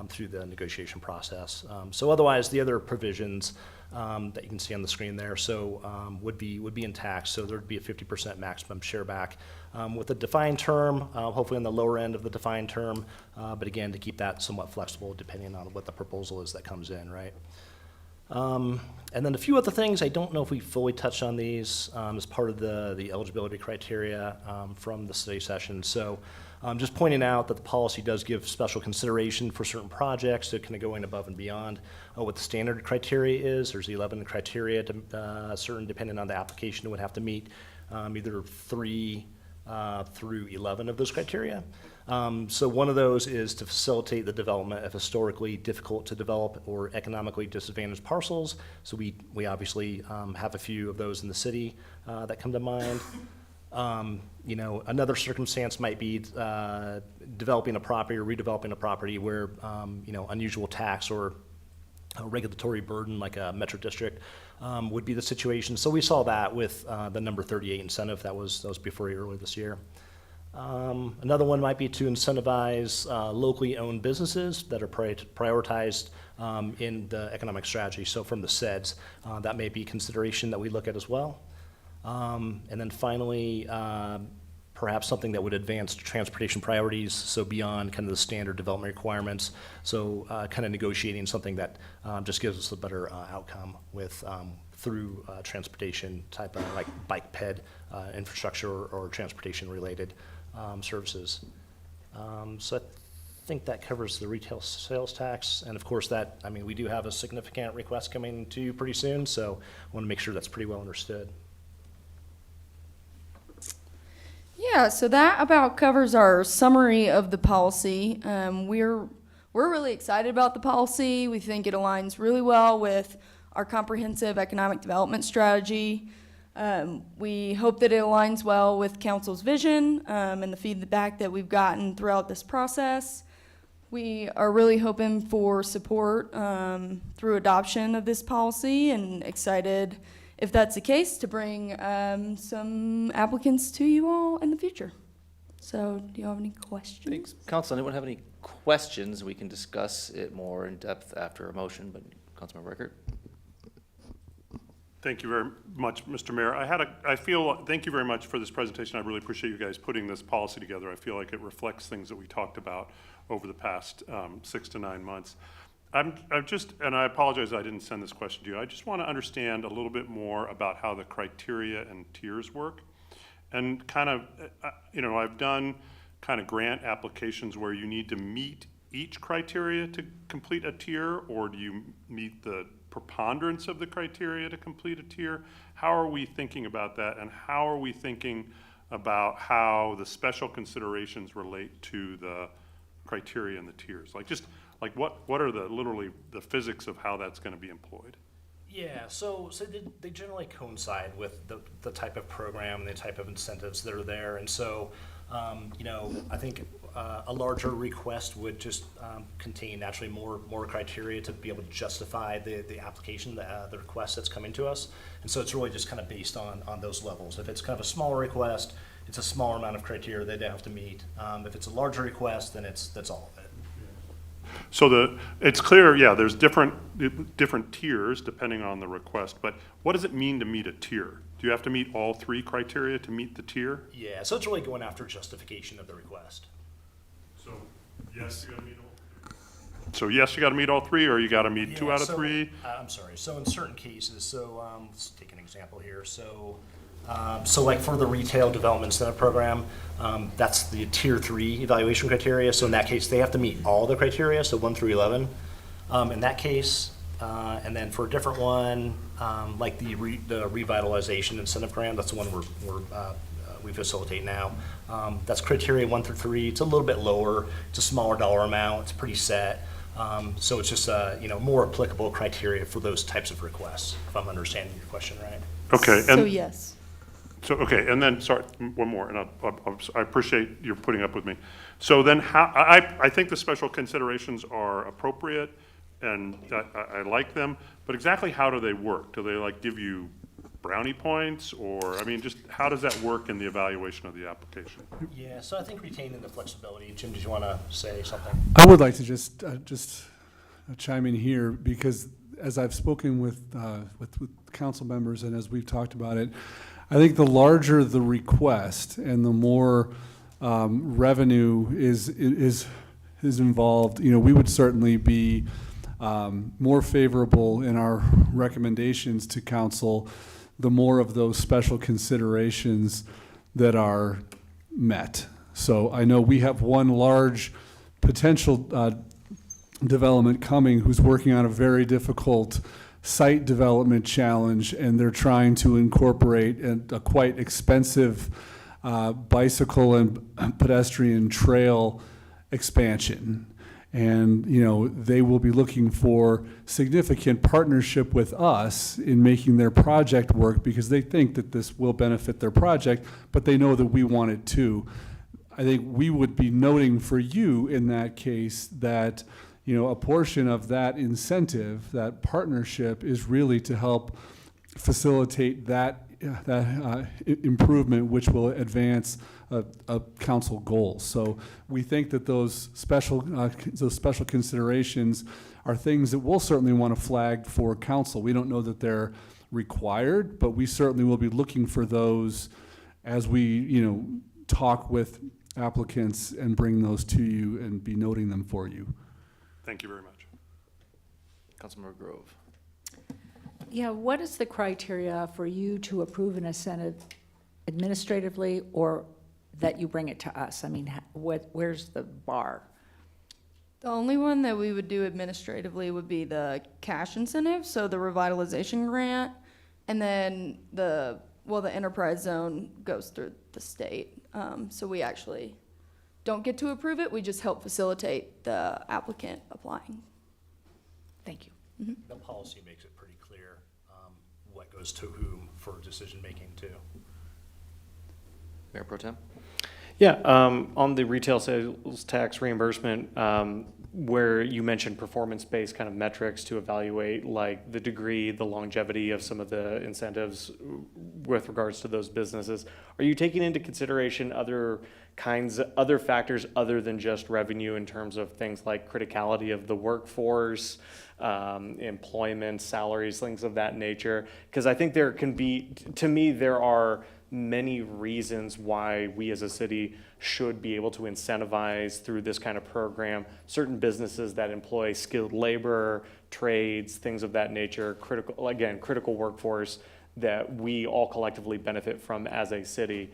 through the negotiation process. So otherwise, the other provisions that you can see on the screen there, so would be intact. So there'd be a 50% maximum share back with a defined term, hopefully on the lower end of the defined term, but again, to keep that somewhat flexible depending on what the proposal is that comes in, right? And then a few other things, I don't know if we fully touched on these as part of the eligibility criteria from the study session. So just pointing out that the policy does give special consideration for certain projects that kind of going above and beyond what the standard criteria is. There's 11 criteria, certain depending on the application it would have to meet, either 3 through 11 of those criteria. So one of those is to facilitate the development of historically difficult to develop or economically disadvantaged parcels. So we obviously have a few of those in the city that come to mind. Another circumstance might be developing a property or redeveloping a property where, unusual tax or a regulatory burden like a metro district would be the situation. So we saw that with the number 38 incentive that was before you earlier this year. Another one might be to incentivize locally owned businesses that are prioritized in the economic strategy. So from the SEDS, that may be consideration that we look at as well. And then finally, perhaps something that would advance transportation priorities, so beyond kind of the standard development requirements. So kind of negotiating something that just gives us a better outcome with through transportation type of like bike ped infrastructure or transportation related services. So I think that covers the retail sales tax. And of course we do have a significant request coming to you pretty soon. So I want to make sure that's pretty well understood. Yeah, so that about covers our summary of the policy. We're really excited about the policy. We think it aligns really well with our comprehensive economic development strategy. We hope that it aligns well with council's vision and the feedback that we've gotten throughout this process. We are really hoping for support through adoption of this policy and excited, if that's the case, to bring some applicants to you all in the future. So do you have any questions? Thanks. Council, anyone have any questions? We can discuss it more in depth after a motion, but Councilmember Rickert. Thank you very much, Mr. Mayor. Thank you very much for this presentation. I really appreciate you guys putting this policy together. I feel like it reflects things that we talked about over the past 6 to 9 months. and I apologize I didn't send this question to you. I just want to understand a little bit more about how the criteria and tiers work. And kind of, I've done kind of grant applications where you need to meet each criteria to complete a tier, or do you meet the preponderance of the criteria to complete a tier? How are we thinking about that, and how are we thinking about how the special considerations relate to the criteria and the tiers? What are literally the physics of how that's going to be employed? Yeah, so they generally coincide with the type of program, the type of incentives that are there. And so, I think a larger request would just contain naturally more criteria to be able to justify the application, the request that's coming to us. And so it's really just kind of based on those levels. If it's kind of a smaller request, it's a smaller amount of criteria they have to meet. If it's a larger request, then that's all of it. So it's clear, yeah, there's different tiers depending on the request, but what does it mean to meet a tier? Do you have to meet all 3 criteria to meet the tier? Yeah, so it's really going after justification of the request. So yes, you got to meet all. So yes, you got to meet all 3, or you got to meet 2 out of 3? I'm sorry. So in certain cases, let's take an example here. So like for the retail development incentive program, that's the tier 3 evaluation criteria. So in that case, they have to meet all the criteria, so 1 through 11. In that case, and then for a different one, like the revitalization incentive grant, that's the one we facilitate now. That's criteria 1 through 3. It's a little bit lower. It's a smaller dollar amount. It's pretty set. So it's just more applicable criteria for those types of requests, if I'm understanding your question right. Okay. So yes. So, okay, and then, sorry, one more, and I appreciate you putting up with me. So then I think the special considerations are appropriate, and I like them, but exactly how do they work? Do they give you brownie points, or, just how does that work in the evaluation of the application? Yeah, so I think retaining the flexibility. Jim, did you want to say something? I would like to just chime in here, because as I've spoken with council members and as we've talked about it, I think the larger the request and the more revenue is involved, we would certainly be more favorable in our recommendations to council the more of those special considerations that are met. So I know we have one large potential development coming who's working on a very difficult site development challenge, and they're trying to incorporate a quite expensive bicycle and pedestrian trail expansion. And, you know, they will be looking for significant partnership with us in making their project work because they think that this will benefit their project, but they know that we want it too. I think we would be noting for you in that case that, you know, a portion of that incentive, that partnership, is really to help facilitate that improvement, which will advance a council goal. So we think that those special considerations are things that we'll certainly want to flag for council. We don't know that they're required, but we certainly will be looking for those as we, you know, talk with applicants and bring those to you and be noting them for you. Thank you very much. Councilmember Grove. Yeah, what is the criteria for you to approve an incentive administratively or that you bring it to us? I mean, where's the bar? The only one that we would do administratively would be the cash incentive, so the revitalization grant, and then the enterprise zone goes through the state. So we actually don't get to approve it, we just help facilitate the applicant applying. Thank you. Mm-hmm. The policy makes it pretty clear what goes to whom for decision-making too. Mayor Pro Tem? Yeah, on the retail sales tax reimbursement, where you mentioned performance-based kind of metrics to evaluate like the degree, the longevity of some of the incentives with regards to those businesses, are you taking into consideration other factors other than just revenue in terms of things like criticality of the workforce, employment, salaries, things of that nature? Because I think there can be, to me, there are many reasons why we as a city should be able to incentivize through this kind of program certain businesses that employ skilled labor, trades, things of that nature, critical workforce that we all collectively benefit from as a city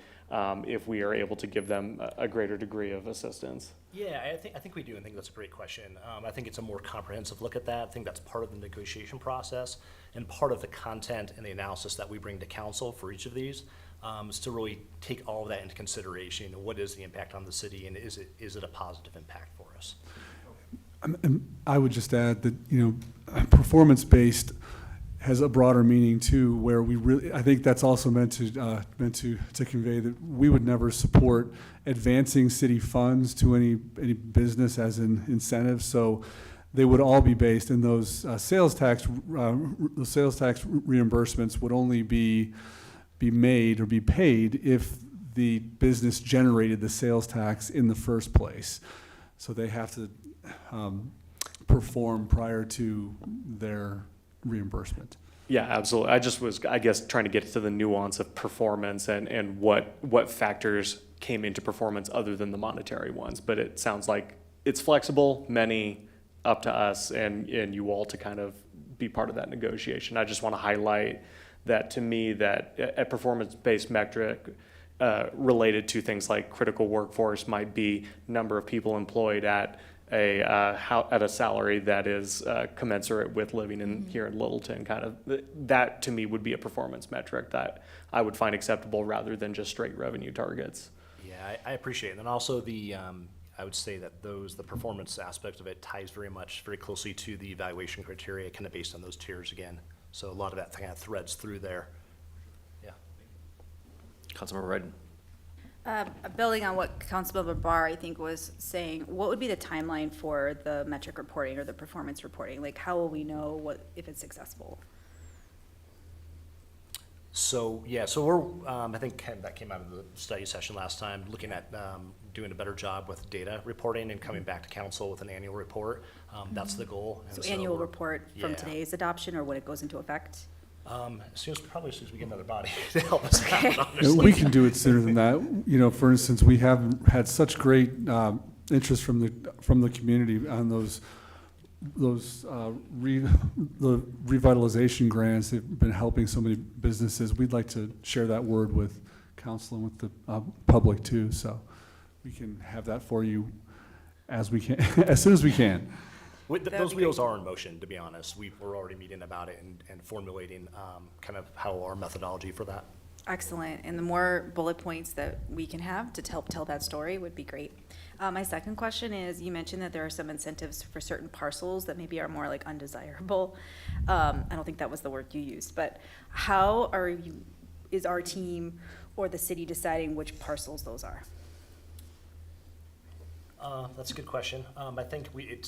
if we are able to give them a greater degree of assistance. Yeah, I think we do, and I think that's a great question. I think it's a more comprehensive look at that. I think that's part of the negotiation process and part of the content and the analysis that we bring to council for each of these. Is to really take all of that into consideration. What is the impact on the city, and is it a positive impact for us? I would just add that, you know, performance-based has a broader meaning too, where we really, I think that's also meant to convey that we would never support advancing city funds to any business as an incentive. So they would all be based in those sales tax reimbursements would only be made or be paid if the business generated the sales tax in the first place. So they have to perform prior to their reimbursement. Yeah, absolutely. I just was, I guess, trying to get to the nuance of performance and what factors came into performance other than the monetary ones. But it sounds like it's flexible, many up to us and you all to kind of be part of that negotiation. I just want to highlight that to me that a performance-based metric related to things like critical workforce might be number of people employed at a salary that is commensurate with living in here in Littleton. Kind of that to me would be a performance metric that I would find acceptable rather than just straight revenue targets. Yeah, I appreciate it. And also I would say that the performance aspect of it ties very closely to the evaluation criteria, kind of based on those tiers again. So a lot of that kind of threads through there. Yeah. Councilmember Ryden. Building on what Councilmember Barr, I think, was saying, what would be the timeline for the metric reporting or the performance reporting? Like, how will we know if it's successful? So, yeah, so we're, I think that came out of the study session last time, looking at doing a better job with data reporting and coming back to council with an annual report. That's the goal. And So annual report from yeah. today's adoption or when it goes into effect? Probably as soon as we get another body to help us out, You know, honestly. we can do it sooner than that. You know, for instance, we have had such great interest from the community on the revitalization grants. They've been helping so many businesses. We'd like to share that word with council and with the public too. So we can have that for you as soon as we can. Those wheels are in motion, to be honest. We're already meeting about it and formulating kind of how our methodology for that. Excellent. And the more bullet points that we can have to help tell that story would be great. My second question is, you mentioned that there are some incentives for certain parcels that maybe are more like undesirable. I don't think that was the word you used, but how is our team or the city deciding which parcels those are? That's a good question. I think we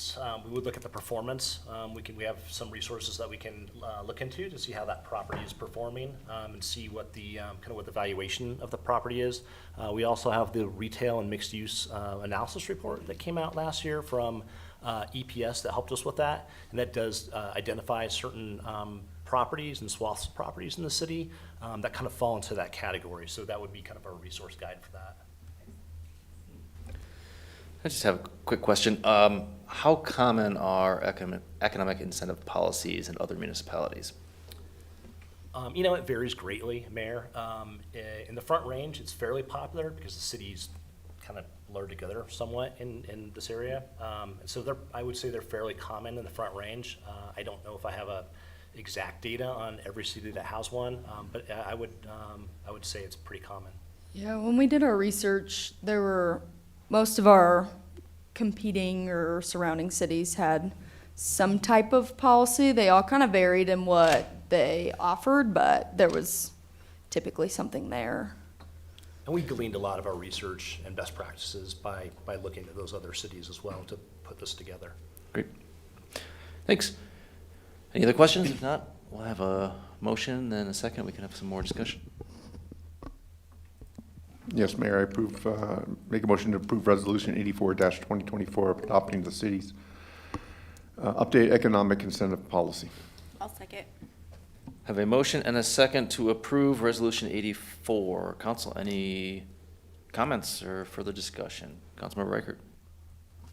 would look at the performance. We have some resources that we can look into to see how that property is performing, and see what the kind of what the valuation of the property is. We also have the retail and mixed use analysis report that came out last year from EPS that helped us with that, and that does identify certain properties and swaths of properties in the city that kind of fall into that category. So that would be kind of our resource guide for that. I just have a quick question. How common are economic incentive policies in other municipalities? It varies greatly, Mayor. In the Front Range, it's fairly popular because the cities kind of blur together somewhat in this area. So I would say they're fairly common in the Front Range. I don't know if I have exact data on every city that has one, but I would say it's pretty common. Yeah, when we did our research, there were most of our competing or surrounding cities had some type of policy. They all kind of varied in what they offered, but there was typically something there. And we gleaned a lot of our research and best practices by looking at those other cities as well to put this together. Great. Thanks. Any other questions? If not, we'll have a motion, then a second. We can have some more discussion. Yes, Mayor, I approve, make a motion to approve Resolution 84-2024, adopting the city's updated economic incentive policy. I'll second. Have a motion and a second to approve Resolution 84. Council, any comments or further discussion? Councilmember Reichert.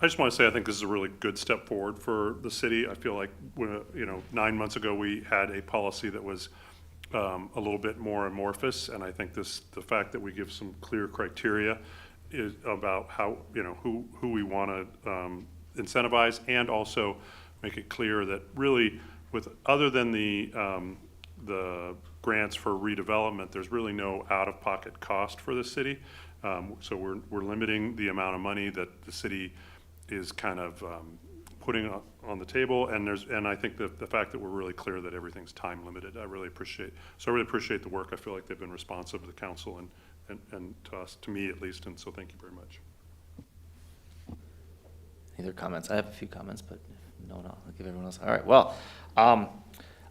I just want to say I think this is a really good step forward for the city. I feel like, 9 months ago, we had a policy that was a little bit more amorphous, and I think the fact that we give some clear criteria is about how, who we want to incentivize, and also make it clear that really, other than the grants for redevelopment, there's really no out-of-pocket cost for the city. So we're limiting the amount of money that the city is kind of putting on the table, and I think the fact that we're really clear that everything's time limited, I really appreciate the work. I feel like they've been responsive to the council and to us, to me at least, and so thank you very much. Any other comments? I have a few comments, but if no, I'll give everyone else. All right, well, I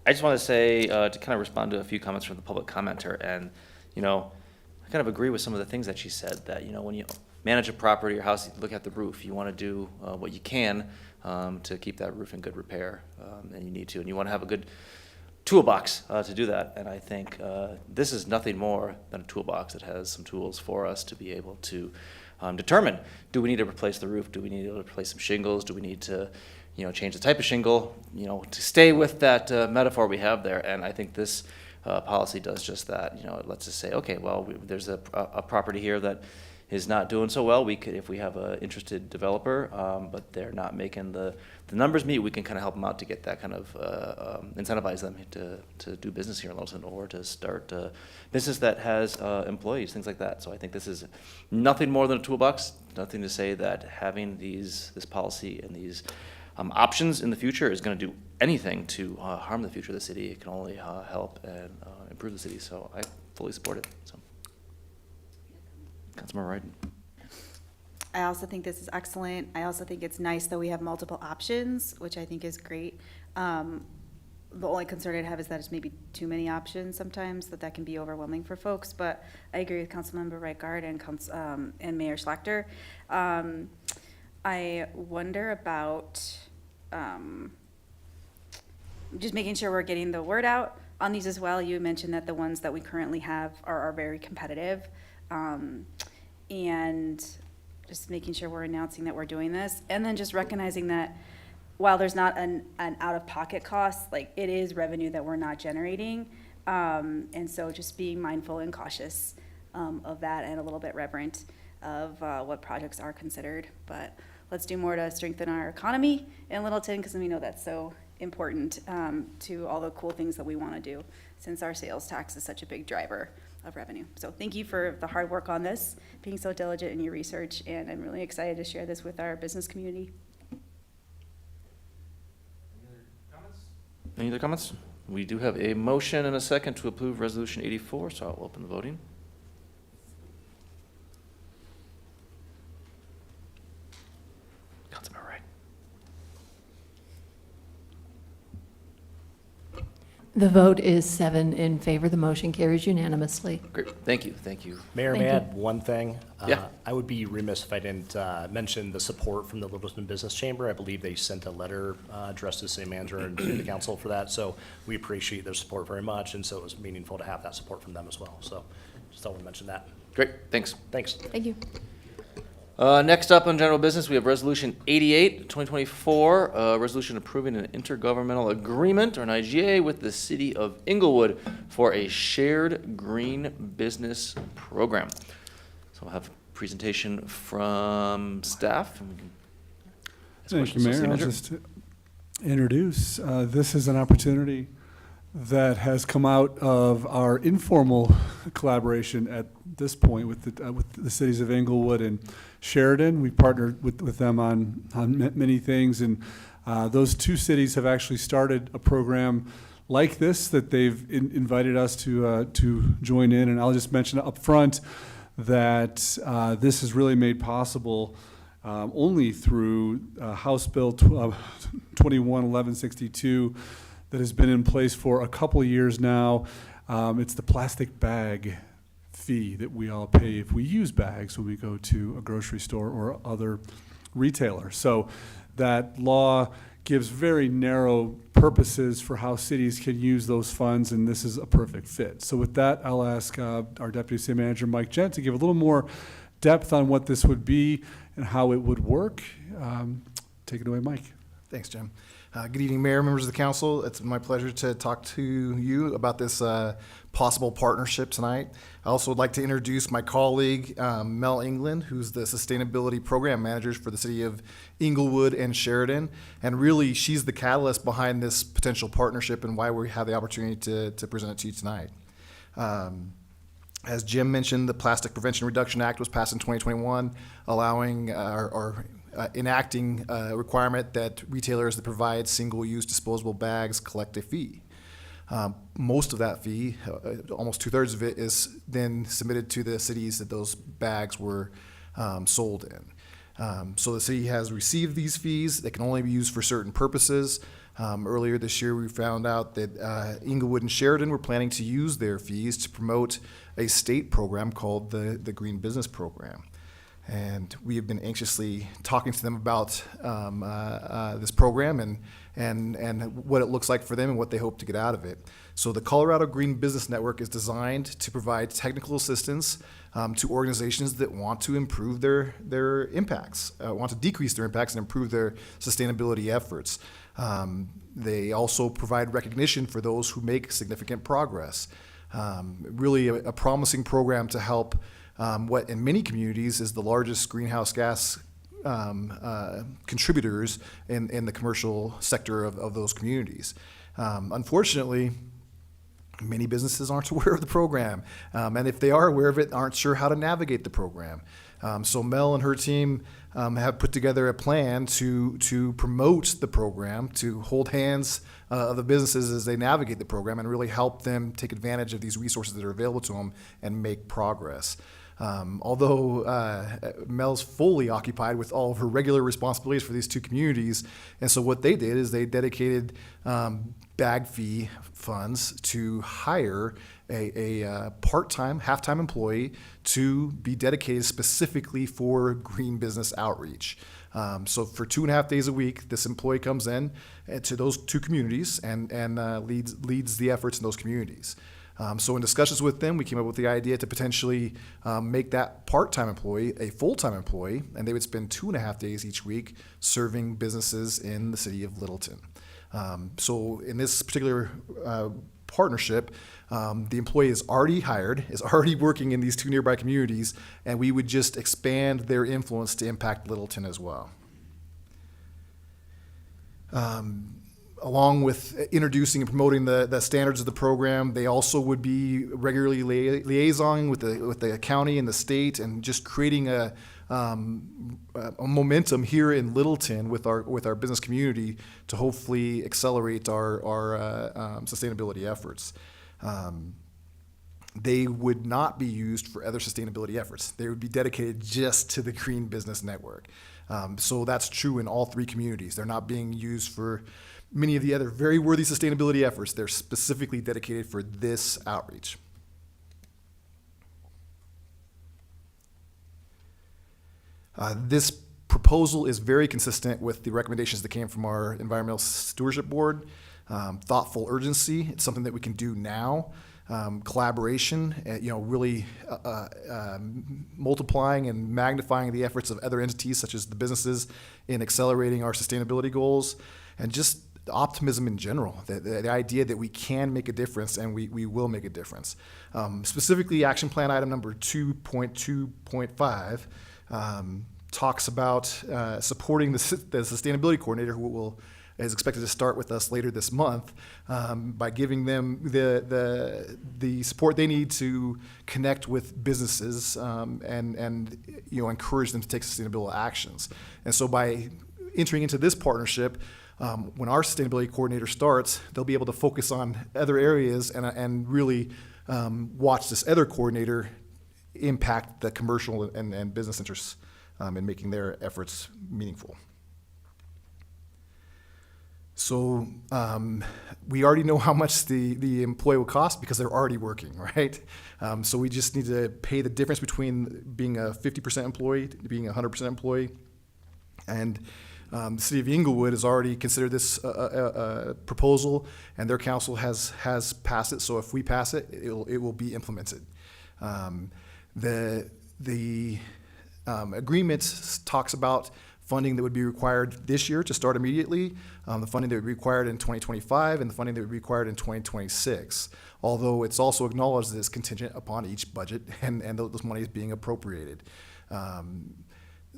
just want to say, to kind of respond to a few comments from the public commenter, and, I kind of agree with some of the things that she said, that, when you manage a property or house, you look at the roof, you want to do what you can to keep that roof in good repair, and you need to, and you want to have a good toolbox to do that. And I think this is nothing more than a toolbox that has some tools for us to be able to determine, do we need to replace the roof? Do we need to replace some shingles? Do we need to, change the type of shingle? To stay with that metaphor we have there. And I think this policy does just that. It lets us say, okay, well, there's a property here that is not doing so well. We could, if we have an interested developer, but they're not making the numbers meet, we can kind of help them out to get that kind of incentivize them to do business here in Littleton, or to start a business that has employees, things like that. So I think this is nothing more than a toolbox. Nothing to say that having this policy and these options in the future is going to do anything to harm the future of the city. It can only help and improve the city. So I fully support it. So. Councilmember Ryden. I also think this is excellent. I also think it's nice that we have multiple options, which I think is great. The only concern I'd have is that it's maybe too many options sometimes, that can be overwhelming for folks. But I agree with Councilmember Reichert and Mayor Schlachter. I wonder about just making sure we're getting the word out on these as well. You mentioned that the ones that we currently have are very competitive. And just making sure we're announcing that we're doing this, and then just recognizing that while there's not an out-of-pocket cost, like, it is revenue that we're not generating, and so just being mindful and cautious of that, and a little bit reverent of what projects are considered. But let's do more to strengthen our economy in Littleton, because we know that's so important to all the cool things that we want to do, since our sales tax is such a big driver of revenue. So thank you for the hard work on this, being so diligent in your research, and I'm really excited to share this with our business community. Any other comments? We do have a motion and a second to approve Resolution 84, so I'll open the voting. Councilmember Wright. The vote is 7 in favor. The motion carries unanimously. Great, thank you, thank you. Mayor, Thank may I you. add one thing? Yeah. I would be remiss if I didn't mention the support from the Littleton Business Chamber. I believe they sent a letter addressed to the city manager and to the council for that, so we appreciate their support very much, and so it was meaningful to have that support from them as well. So just thought I would mention that. Great, thanks. Thanks. Thank you. Next up on general business, we have Resolution 88, 2024, resolution approving an intergovernmental agreement, or an IGA, with the city of Inglewood for a shared green business program. So we'll have a presentation from staff. And we can ask Thank you, questions of the Mayor. I'll manager. just introduce. This is an opportunity that has come out of our informal collaboration at this point with the cities of Inglewood and Sheridan. We partnered with them on many things, and those two cities have actually started a program like this that they've invited us to join in. And I'll just mention up front that this is really made possible only through House Bill 211162 that has been in place for a couple of years now. It's the plastic bag fee that we all pay if we use bags when we go to a grocery store or other retailer. So that law gives very narrow purposes for how cities can use those funds, and this is a perfect fit. So with that, I'll ask our Deputy City Manager, Mike Gent, to give a little more depth on what this would be and how it would work. Take it away, Mike. Thanks, Jim. Good evening, Mayor, members of the council. It's my pleasure to talk to you about this possible partnership tonight. I also would like to introduce my colleague, Mel England, who's the Sustainability Program Manager for the city of Inglewood and Sheridan. And really, she's the catalyst behind this potential partnership and why we have the opportunity to present it to you tonight. As Jim mentioned, the Plastic Prevention Reduction Act was passed in 2021, allowing enacting a requirement that retailers that provide single-use disposable bags collect a fee. Most of that fee, almost 2/3 of it, is then submitted to the cities that those bags were sold in. So the city has received these fees. They can only be used for certain purposes. Earlier this year, we found out that Inglewood and Sheridan were planning to use their fees to promote a state program called the Green Business Program. And we have been anxiously talking to them about this program and what it looks like for them and what they hope to get out of it. So the Colorado Green Business Network is designed to provide technical assistance to organizations that want to improve their impacts, want to decrease their impacts and improve their sustainability efforts. They also provide recognition for those who make significant progress. Really a promising program to help what in many communities is the largest greenhouse gas contributors in the commercial sector of those communities. Unfortunately, many businesses aren't aware of the program, and if they are aware of it, aren't sure how to navigate the program. So Mel and her team have put together a plan to promote the program, to hold hands of the businesses as they navigate the program and really help them take advantage of these resources that are available to them and make progress. Although Mel's fully occupied with all of her regular responsibilities for these two communities, and so what they did is they dedicated bag fee funds to hire a part-time, half-time employee to be dedicated specifically for green business outreach. So for 2.5 days a week, this employee comes in to those two communities and leads the efforts in those communities. So in discussions with them, we came up with the idea to potentially make that part-time employee a full-time employee, and they would spend 2.5 days each week serving businesses in the city of Littleton. So in this particular partnership, the employee is already hired, is already working in these two nearby communities, and we would just expand their influence to impact Littleton as well. along with introducing and promoting the standards of the program, they also would be regularly liaisoning with the county and the state, and just creating a momentum here in Littleton with our business community to hopefully accelerate our sustainability efforts. They would not be used for other sustainability efforts. They would be dedicated just to the Green Business Network. So that's true in all three communities. They're not being used for many of the other very worthy sustainability efforts. They're specifically dedicated for this outreach. This proposal is very consistent with the recommendations that came from our Environmental Stewardship Board. Thoughtful urgency, it's something that we can do now. Collaboration, really multiplying and magnifying the efforts of other entities such as the businesses in accelerating our sustainability goals, and just optimism in general, the idea that we can make a difference and we will make a difference. Specifically, action plan item number 2.2.5 talks about supporting the sustainability coordinator, who is expected to start with us later this month, by giving them the support they need to connect with businesses and encourage them to take sustainable actions. And so by entering into this partnership, when our sustainability coordinator starts, they'll be able to focus on other areas and really watch this other coordinator impact the commercial and business interests in making their efforts meaningful. So we already know how much the employee will cost because they're already working, right? So we just need to pay the difference between being a 50% employee to being a 100% employee. And the City of Inglewood has already considered this a proposal, and their council has passed it. So if we pass it, it will be implemented. The agreement talks about funding that would be required this year to start immediately, the funding that would be required in 2025, and the funding that would be required in 2026. Although it's also acknowledged that it's contingent upon each budget and those monies being appropriated.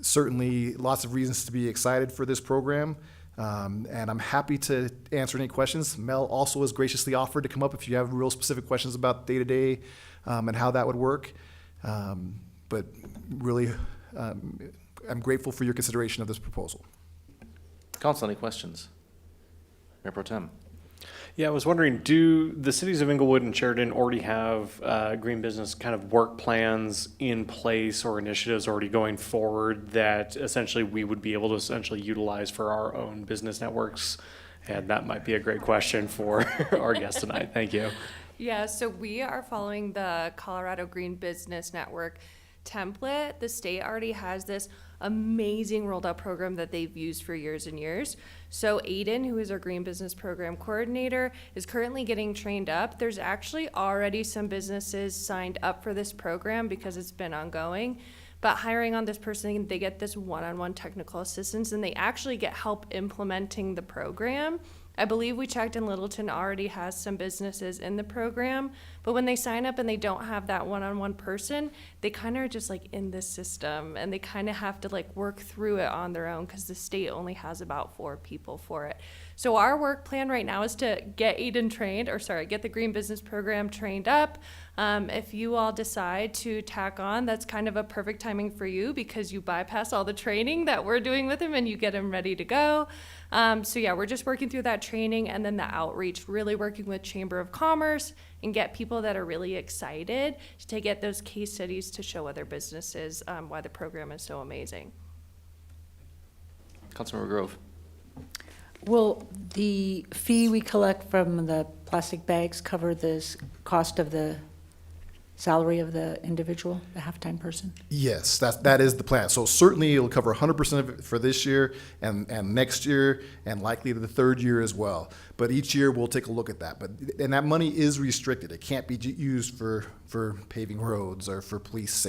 Certainly, lots of reasons to be excited for this program, and I'm happy to answer any questions. Mel also has graciously offered to come up if you have real specific questions about day-to-day and how that would work. But really, I'm grateful for your consideration of this proposal. Council, any questions? Mayor Pro Tem. Yeah, I was wondering, do the cities of Inglewood and Sheridan already have green business kind of work plans in place or initiatives already going forward that essentially we would be able to essentially utilize for our own business networks? And that might be a great question for our guest tonight. Thank you. Yeah, so we are following the Colorado Green Business Network template. The state already has this amazing rolled out program that they've used for years and years. So Aiden, who is our Green Business Program Coordinator, is currently getting trained up. There's actually already some businesses signed up for this program because it's been ongoing. But hiring on this person, they get this one-on-one technical assistance, and they actually get help implementing the program. I believe we checked, and Littleton already has some businesses in the program, but when they sign up and they don't have that one-on-one person, they kind of are just like in this system, and they kind of have to like work through it on their own because the state only has about 4 people for it. So our work plan right now is to get Aiden trained, get the Green Business Program trained up. If you all decide to tack on, that's kind of a perfect timing for you because you bypass all the training that we're doing with him and you get him ready to go. So yeah, we're just working through that training and then the outreach, really working with Chamber of Commerce and get people that are really excited to get those case studies to show other businesses why the program is so amazing. Councilmember Grove. Will the fee we collect from the plastic bags cover the cost of the salary of the individual, the half-time person? Yes, that is the plan. So certainly it'll cover 100% of it for this year and next year and likely the third year as well. But each year we'll take a look at that. And that money is restricted. It can't be used for paving roads or for police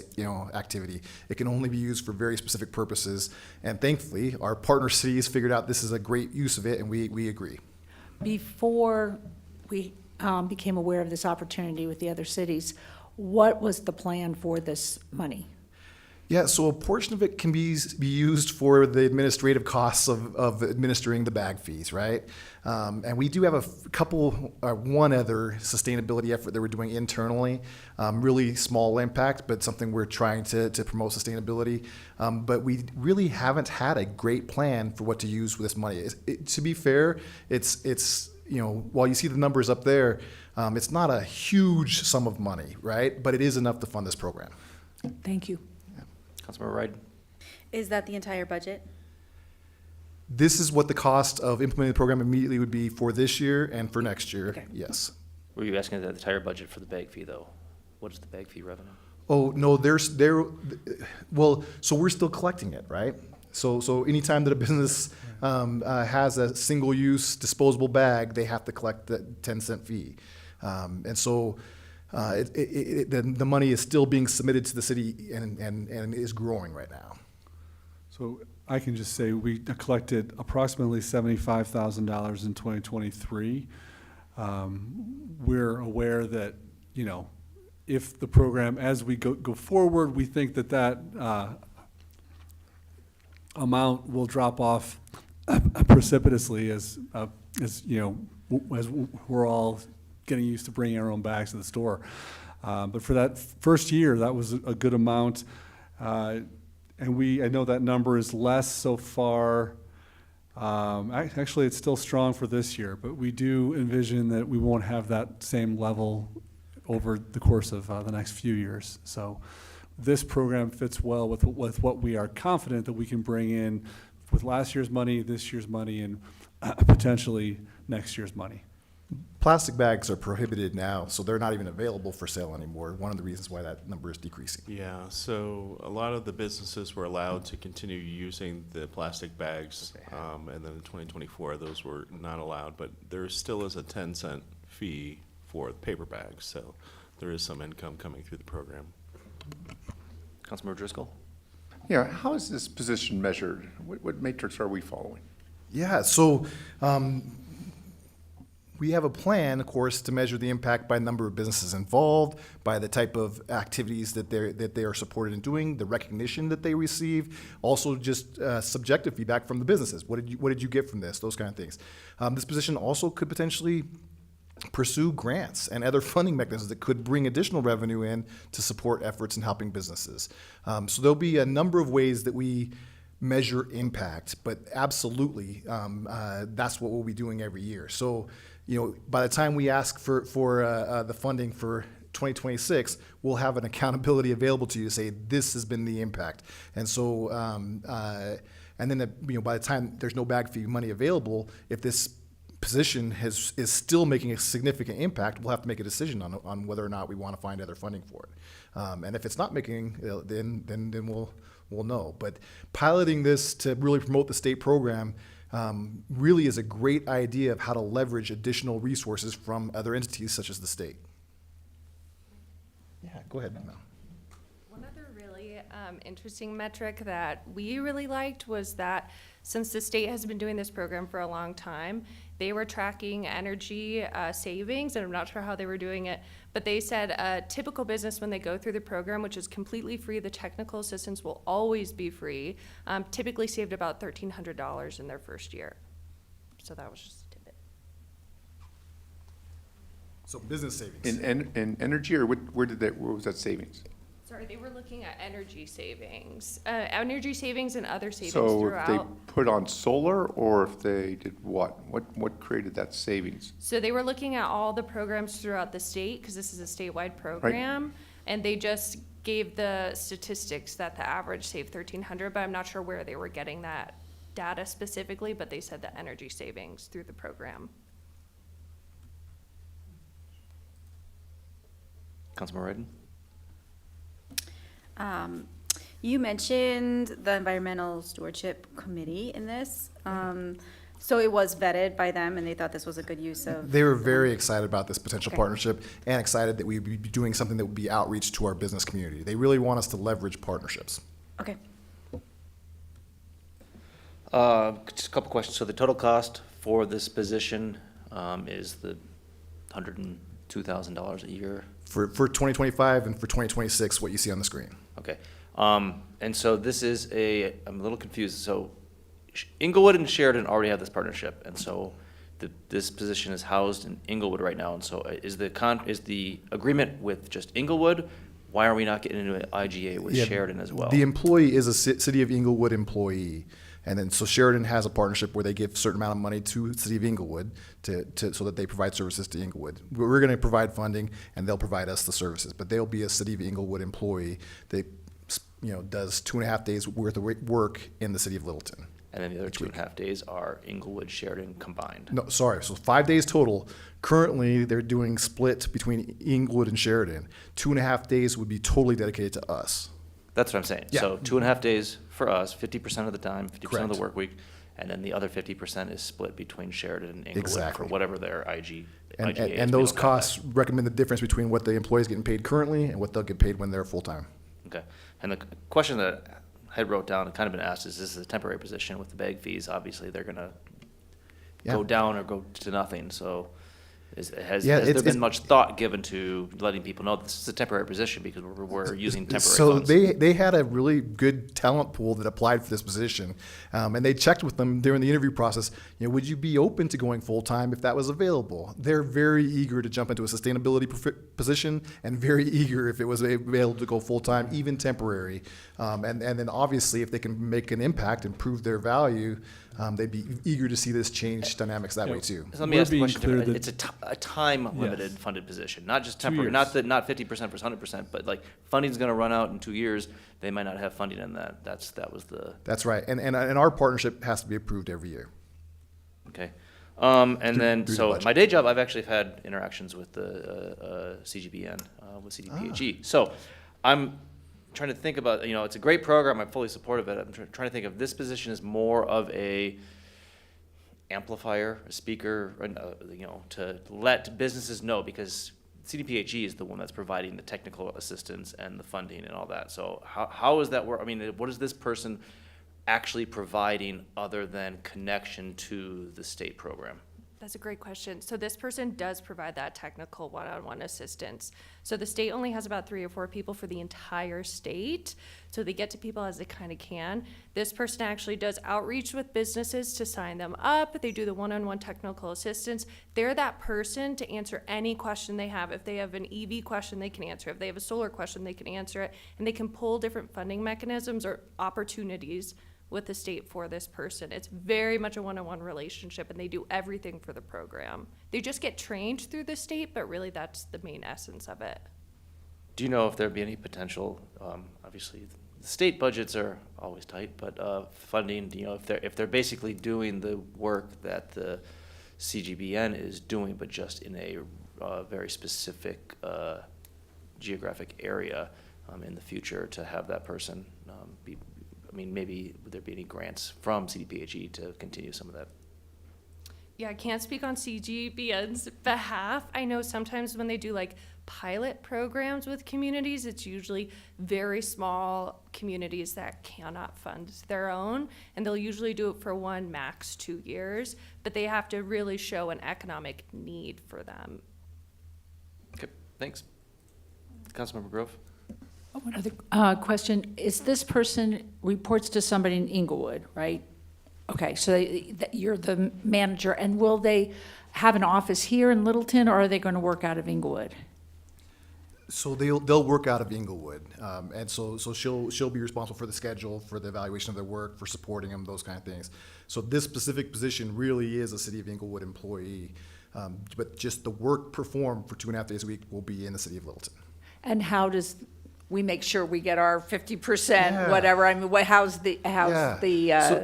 activity. It can only be used for very specific purposes. And thankfully, our partner cities figured out this is a great use of it, and we agree. Before we became aware of this opportunity with the other cities, what was the plan for this money? Yeah, so a portion of it can be used for the administrative costs of administering the bag fees, right? And we do have one other sustainability effort that we're doing internally. Really small impact, but something we're trying to promote sustainability. But we really haven't had a great plan for what to use with this money. To be fair, it's while you see the numbers up there, it's not a huge sum of money, right? But it is enough to fund this program. Thank you. Councilmember Wright. Is that the entire budget? This is what the cost of implementing the program immediately would be for this year and for next year. Okay. Yes. Were you asking the entire budget for the bag fee, though? What is the bag fee revenue? Oh, no, so we're still collecting it, right? So anytime that a business has a single-use disposable bag, they have to collect the 10-cent fee. And so the money is still being submitted to the city and is growing right now. So I can just say we collected approximately $75,000 in 2023. We're aware that, if the program, as we go forward, we think that amount will drop off precipitously as we're all getting used to bringing our own bags to the store. But for that first year, that was a good amount. And I know that number is less so far. Actually, it's still strong for this year, but we do envision that we won't have that same level over the course of the next few years. So this program fits well with what we are confident that we can bring in with last year's money, this year's money, and potentially next year's money. Plastic bags are prohibited now, so they're not even available for sale anymore. One of the reasons why that number is decreasing. Yeah, so a lot of the businesses were allowed to continue using the plastic bags, and then in 2024, those were not allowed, but there still is a 10-cent fee for paper bags, so there is some income coming through the program. Councilmember Driscoll. Yeah, how is this position measured? What matrix are we following? Yeah, so we have a plan, of course, to measure the impact by number of businesses involved, by the type of activities that they are supported in doing, the recognition that they receive, also just subjective feedback from the businesses. What did you get from this? Those kind of things. This position also could potentially pursue grants and other funding mechanisms that could bring additional revenue in to support efforts in helping businesses. So there'll be a number of ways that we measure impact, but absolutely, that's what we'll be doing every year. So, by the time we ask for the funding for 2026, we'll have an accountability available to you to say this has been the impact. And so, and then by the time there's no bag fee money available, if this position is still making a significant impact, we'll have to make a decision on whether or not we want to find other funding for it. And if it's not making, then we'll know. But piloting this to really promote the state program really is a great idea of how to leverage additional resources from other entities such as the state. Yeah, go ahead, Mel. One other really interesting metric that we really liked was that since the state has been doing this program for a long time, they were tracking energy savings, and I'm not sure how they were doing it, but they said a typical business, when they go through the program, which is completely free, the technical assistance will always be free, typically saved about $1,300 in their first year. So that was just a tidbit. So business savings. In energy, or where was that savings? Sorry, they were looking at energy savings and other savings So throughout. if they put on solar, or if they did what? What created that savings? So they were looking at all the programs throughout the state, because this is a statewide program, and they just gave the statistics that the average saved $1,300, but I'm not sure where they were getting that data specifically, but they said the energy savings through the program. Councilmember Redden. You mentioned the Environmental Stewardship Committee in this. So it was vetted by them, and they thought this was a good use of. They were very excited about this potential Okay. partnership, and excited that we'd be doing something that would be outreach to our business community. They really want us to leverage partnerships. Okay. Just a couple questions. So the total cost for this position is the $102,000 a year? For 2025 and for 2026, what you see on the screen. Okay. And so this is I'm a little confused. So Inglewood and Sheridan already have this partnership, and so this position is housed in Inglewood right now. And so is the agreement with just Inglewood? Why are we not getting into an IGA with Yeah, Sheridan as well? The employee is a City of Inglewood employee. And then, so Sheridan has a partnership where they give a certain amount of money to the City of Inglewood so that they provide services to Inglewood. We're going to provide funding, and they'll provide us the services. But they'll be a City of Inglewood employee that, does 2.5 days worth of work in the City of Littleton. And then the other 2.5 days are Inglewood, Sheridan combined. No, sorry. So 5 days total. Currently, they're doing split between Inglewood and Sheridan. 2.5 days would be totally dedicated to us. That's what I'm saying. Yeah. So 2.5 days for us, 50% of the time, 50% of Correct. the work week, and then the other 50% is split between Sheridan and Inglewood Exactly. for whatever their IGA And is. those We don't have costs recommend the difference between what the employee's getting paid currently and what they'll get paid when they're full-time. that. Okay. And the question that I had wrote down and kind of been asked is, this is a temporary position with the bag fees. Obviously, they're going to Yeah. go down or go to nothing. So has Yeah, there it's- been much thought given to letting people know this is a temporary position because we're using temporary So funds? they had a really good talent pool that applied for this position, and they checked with them during the interview process. Would you be open to going full time if that was available? They're very eager to jump into a sustainability position, and very eager if it was available to go full time, even temporary. And then obviously, if they can make an impact and prove their value, they'd be eager to see this change dynamics that way too. So let me ask the question differently. It's a time-limited funded position, not just temporary, not 50% versus 100%, but like funding's going to run out in 2 years. They might not have funding in that. That was the. That's right, and our partnership has to be approved every year. Okay. And then, through the so budget. my day job, I've actually had interactions with the CGBN, with CDPHE. So I'm trying to think about, it's a great program. I'm fully supportive of it. I'm trying to think of this position as more of a amplifier, a speaker, to let businesses know, because CDPHE is the one that's providing the technical assistance and the funding and all that. So how is that work? I mean, what is this person actually providing other than connection to the state program? That's a great question. So this person does provide that technical one-on-one assistance. So the state only has about 3 or 4 people for the entire state. So they get to people as they kind of can. This person actually does outreach with businesses to sign them up. They do the one-on-one technical assistance. They're that person to answer any question they have. If they have an EV question, they can answer. If they have a solar question, they can answer it. And they can pull different funding mechanisms or opportunities with the state for this person. It's very much a one-on-one relationship, and they do everything for the program. They just get trained through the state, but really that's the main essence of it. Do you know if there'd be any potential, obviously, the state budgets are always tight, but funding, if they're basically doing the work that the CGBN is doing, but just in a very specific geographic area in the future, to have that person be, maybe would there be any grants from CDPHE to continue some of that? Yeah, I can't speak on CGBN's behalf. I know sometimes when they do like pilot programs with communities, it's usually very small communities that cannot fund their own, and they'll usually do it for 1, max 2 years, but they have to really show an economic need for them. Okay, thanks. Councilmember Grove? One other question. Is this person reports to somebody in Inglewood, right? Okay, so you're the manager, and will they have an office here in Littleton, or are they going to work out of Inglewood? So they'll work out of Inglewood, and so she'll be responsible for the schedule, for the evaluation of their work, for supporting them, those kind of things. So this specific position really is a City of Inglewood employee, but just the work performed for 2.5 days a week will be in the City of Littleton. And how does we make sure we get our 50%, Yeah. whatever? I mean, how's the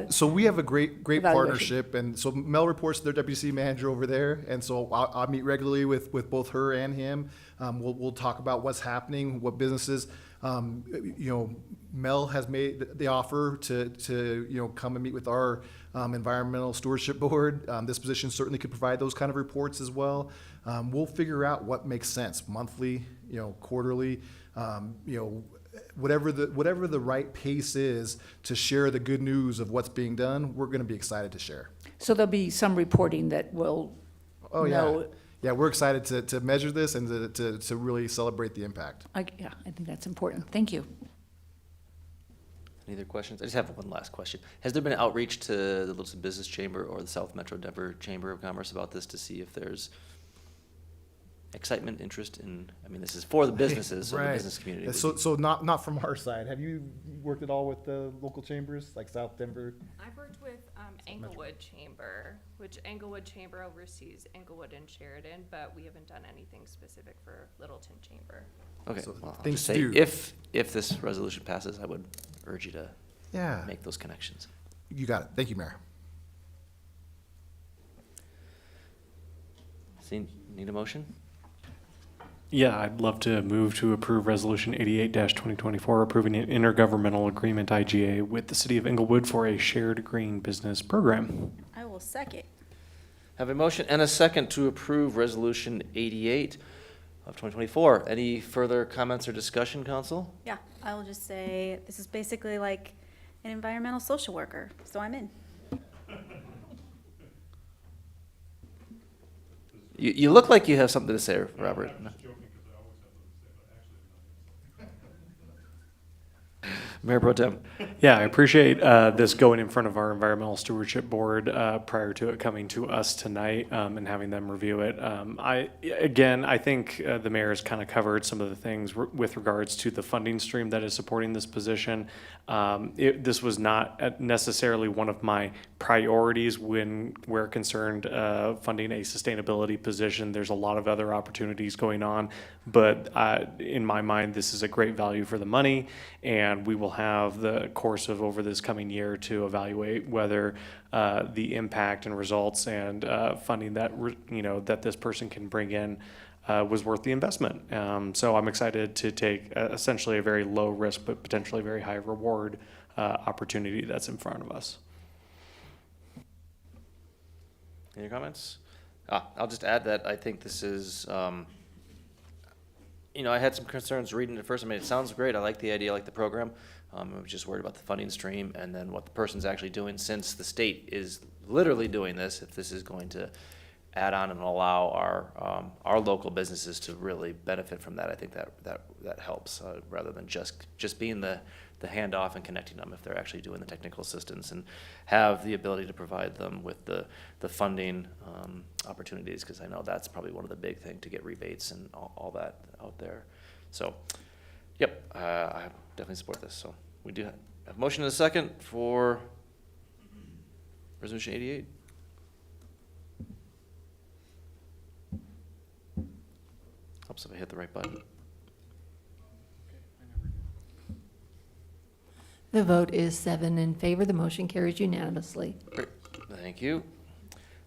So we have a great evaluation? partnership, and so Mel reports to their deputy city manager over there, and so I'll meet regularly with both her and him. We'll talk about what's happening, what businesses. Mel has made the offer to come and meet with our environmental stewardship board. This position certainly could provide those kind of reports as well. We'll figure out what makes sense, monthly, quarterly. Whatever the right pace is to share the good news of what's being done, we're going to be excited to share. So there'll be some reporting that will Oh, know. yeah, we're excited to measure this and to really celebrate the impact. I think that's important. Thank you. Any other questions? I just have one last question. Has there been outreach to the Littleton Business Chamber or the South Metro Denver Chamber of Commerce about this to see if there's excitement, interest in, I mean, this is for the businesses, or the Right. business community. So not from our side. Have you worked at all with the local chambers, like South Denver? I've worked with Englewood Chamber, which Englewood Chamber oversees Englewood and Sheridan, but we haven't done anything specific for Littleton Chamber. Okay, So well, I'll things just to say, do. if this resolution passes, I would urge you to Yeah. make those connections. You got it. Thank you, Mayor. See, need a motion? Yeah, I'd love to move to approve Resolution 88-2024, approving an intergovernmental agreement, IGA, with the City of Englewood for a shared green business program. I will second. Have a motion and a second to approve Resolution 88 of 2024. Any further comments or discussion, council? Yeah, I will just say, this is basically like an environmental social worker, so I'm in. You look like you have something to say, Robert. Mayor Pro Tem. Yeah, I appreciate this going in front of our Environmental Stewardship Board prior to it coming to us tonight and having them review it. I think the mayor has kind of covered some of the things with regards to the funding stream that is supporting this position. This was not necessarily one of my priorities when we're concerned funding a sustainability position. There's a lot of other opportunities going on, but in my mind, this is a great value for the money, and we will have the course of over this coming year to evaluate whether the impact and results and funding that that this person can bring in was worth the investment. So I'm excited to take essentially a very low risk but potentially very high reward opportunity that's in front of us. Any comments? I'll just add that I think this is, I had some concerns reading it first. I mean, it sounds great. I like the idea, I like the program. I was just worried about the funding stream and then what the person's actually doing, since the state is literally doing this, if this is going to add on and allow our local businesses to really benefit from that. I think that helps, rather than just being the handoff and connecting them, if they're actually doing the technical assistance and have the ability to provide them with the funding opportunities, because I know that's probably one of the big things, to get rebates and all that out there. So, yep, I definitely support this. So we do have a motion and a second for Resolution 88. Helps if I hit the right button. The vote is 7 in favor. The motion carries unanimously. Great, thank you.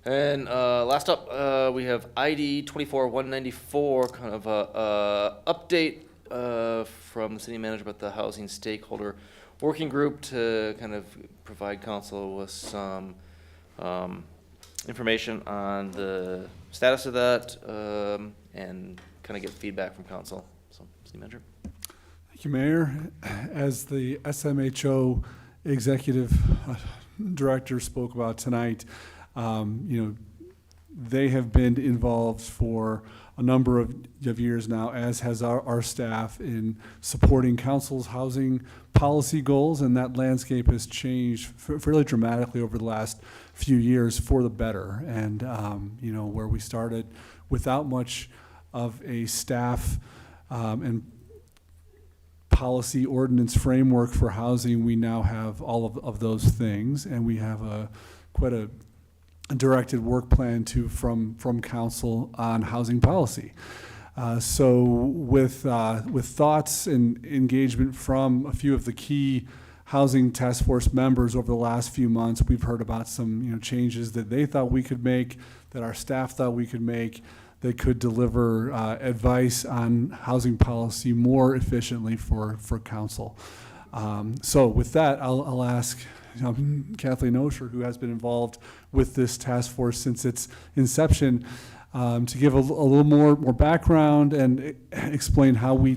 And last up, we have ID 24194, kind of a update from the city manager about the housing stakeholder working group to kind of provide council with some information on the status of that and kind of get feedback from council. So, city manager. Thank you, Mayor. As the SMHO executive director spoke about tonight, they have been involved for a number of years now, as has our staff, in supporting council's housing policy goals, and that landscape has changed fairly dramatically over the last few years for the better. And where we started without much of a staff and policy ordinance framework for housing, we now have all of those things, and we have quite a directed work plan from council on housing policy. So with thoughts and engagement from a few of the key housing task force members over the last few months, we've heard about some changes that they thought we could make, that our staff thought we could make, that could deliver advice on housing policy more efficiently for council. So with that, I'll ask Kathleen Osher, who has been involved with this task force since its inception, to give a little more background and explain how we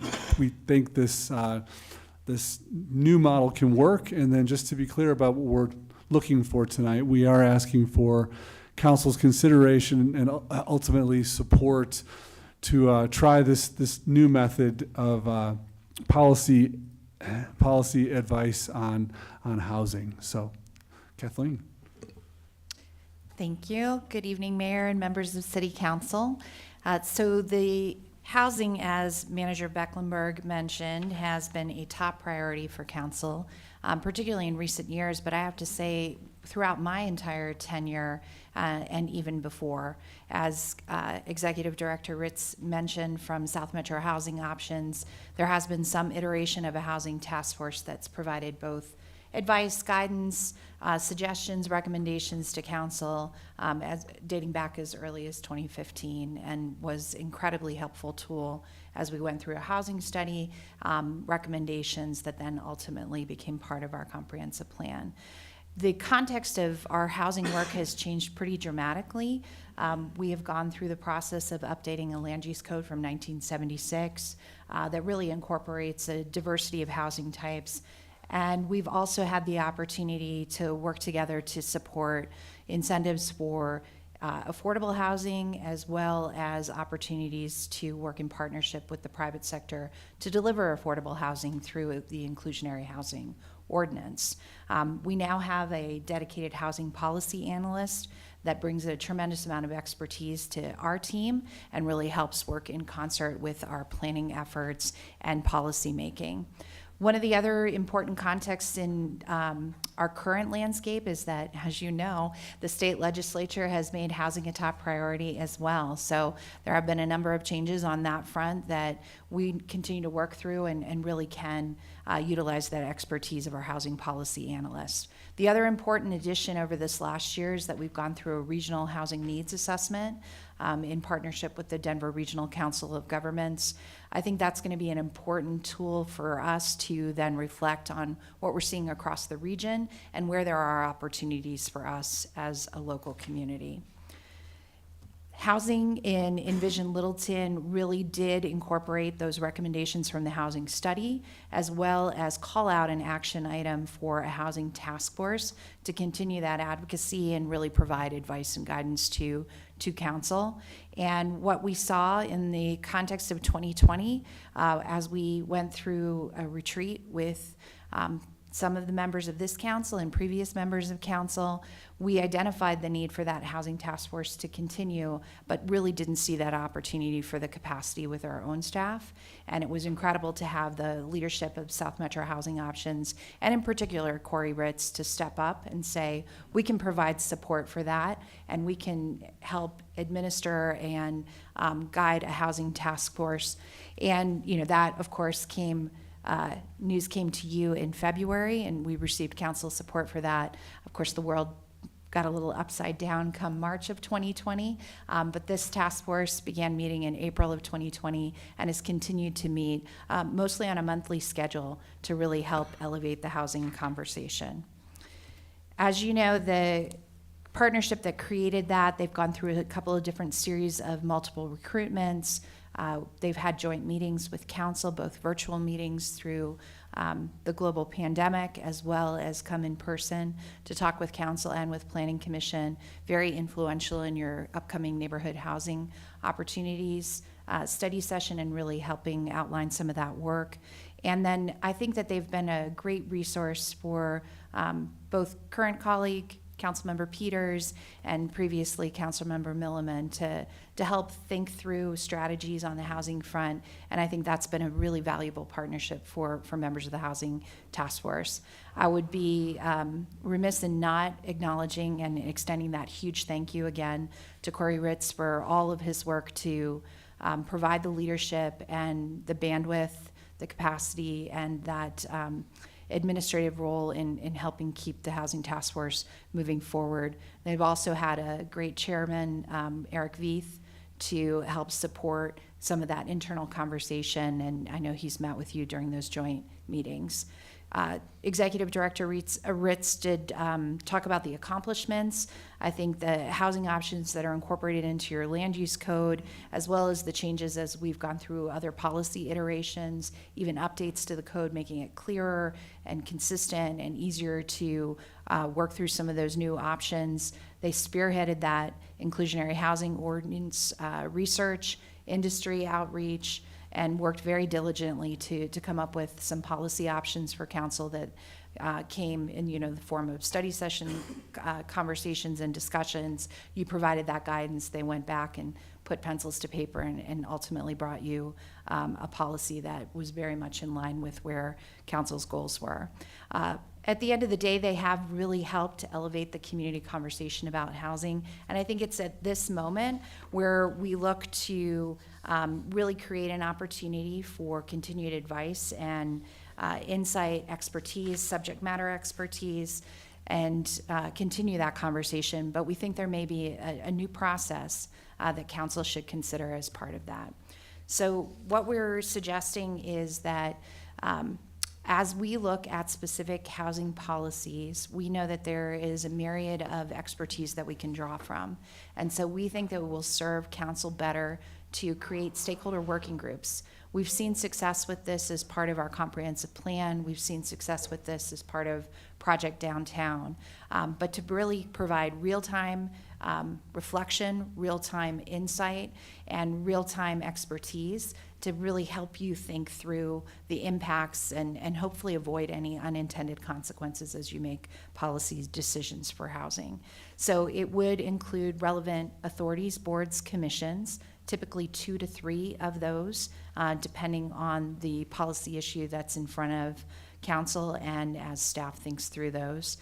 think this new model can work. And then just to be clear about what we're looking for tonight, we are asking for council's consideration and ultimately support to try this new method of policy policy advice on housing. So, Kathleen. Thank you. Good evening, Mayor and members of City Council. So the housing, as Manager Becklenberg mentioned, has been a top priority for Council, particularly in recent years, but I have to say throughout my entire tenure and even before. As Executive Director Ritz mentioned from South Metro Housing Options, there has been some iteration of a housing task force that's provided both advice, guidance, suggestions, recommendations to council, as dating back as early as 2015, and was incredibly helpful tool as we went through a housing study, recommendations that then ultimately became part of our comprehensive plan. The context of our housing work has changed pretty dramatically. We have gone through the process of updating a land use code from 1976 that really incorporates a diversity of housing types. And we've also had the opportunity to work together to support incentives for affordable housing, as well as opportunities to work in partnership with the private sector to deliver affordable housing through the inclusionary housing ordinance. We now have a dedicated housing policy analyst that brings a tremendous amount of expertise to our team and really helps work in concert with our planning efforts and policy making. One of the other important contexts in our current landscape is that, as you know, the state legislature has made housing a top priority as well. So there have been a number of changes on that front that we continue to work through and really can utilize that expertise of our housing policy analyst. The other important addition over this last year is that we've gone through a regional housing needs assessment in partnership with the Denver Regional Council of Governments. I think that's going to be an important tool for us to then reflect on what we're seeing across the region and where there are opportunities for us as a local community. Housing in Envision Littleton really did incorporate those recommendations from the housing study, as well as call out an action item for a housing task force to continue that advocacy and really provide advice and guidance to council. And what we saw in the context of 2020, as we went through a retreat with some of the members of this council and previous members of council, we identified the need for that housing task force to continue, but really didn't see that opportunity for the capacity with our own staff. And it was incredible to have the leadership of South Metro Housing Options, and in particular Corey Ritz, to step up and say, we can provide support for that, and we can help administer and guide a housing task force. And that, of course, news came to you in February, and we received council support for that. Of course, the world got a little upside down come March of 2020, but this task force began meeting in April of 2020 and has continued to meet mostly on a monthly schedule to really help elevate the housing conversation. As you know, the partnership that created that, they've gone through a couple of different series of multiple recruitments. They've had joint meetings with council, both virtual meetings through the global pandemic, as well as come in person to talk with council and with planning commission. Very influential in your upcoming neighborhood housing opportunities study session, and really helping outline some of that work. And then I think that they've been a great resource for both current colleague Councilmember Peters and previously Councilmember Milliman to help think through strategies on the housing front. And I think that's been a really valuable partnership for members of the Housing Task Force. I would be remiss in not acknowledging and extending that huge thank you again to Corey Ritz for all of his work to provide the leadership and the bandwidth, the capacity, and that administrative role in helping keep the Housing Task Force moving forward. They've also had a great chairman, Eric Veith, to help support some of that internal conversation, and I know he's met with you during those joint meetings. Executive Director Ritz did talk about the accomplishments. I think the housing options that are incorporated into your land use code, as well as the changes as we've gone through other policy iterations, even updates to the code, making it clearer and consistent and easier to work through some of those new options. They spearheaded that inclusionary housing ordinance research, industry outreach, and worked very diligently to come up with some policy options for council that came in, the form of study session conversations and discussions. You provided that guidance. They went back and put pencils to paper and ultimately brought you a policy that was very much in line with where council's goals were. At the end of the day, they have really helped to elevate the community conversation about housing. And I think it's at this moment where we look to really create an opportunity for continued advice and insight, expertise, subject matter expertise, and continue that conversation. But we think there may be a new process that council should consider as part of that. So what we're suggesting is that as we look at specific housing policies, we know that there is a myriad of expertise that we can draw from. And so we think that it will serve council better to create stakeholder working groups. We've seen success with this as part of our comprehensive plan. We've seen success with this as part of Project Downtown. But to really provide real-time reflection, real-time insight, and real-time expertise to really help you think through the impacts and hopefully avoid any unintended consequences as you make policy decisions for housing. So it would include relevant authorities, boards, commissions, typically 2 to 3 of those, depending on the policy issue that's in front of council and as staff thinks through those.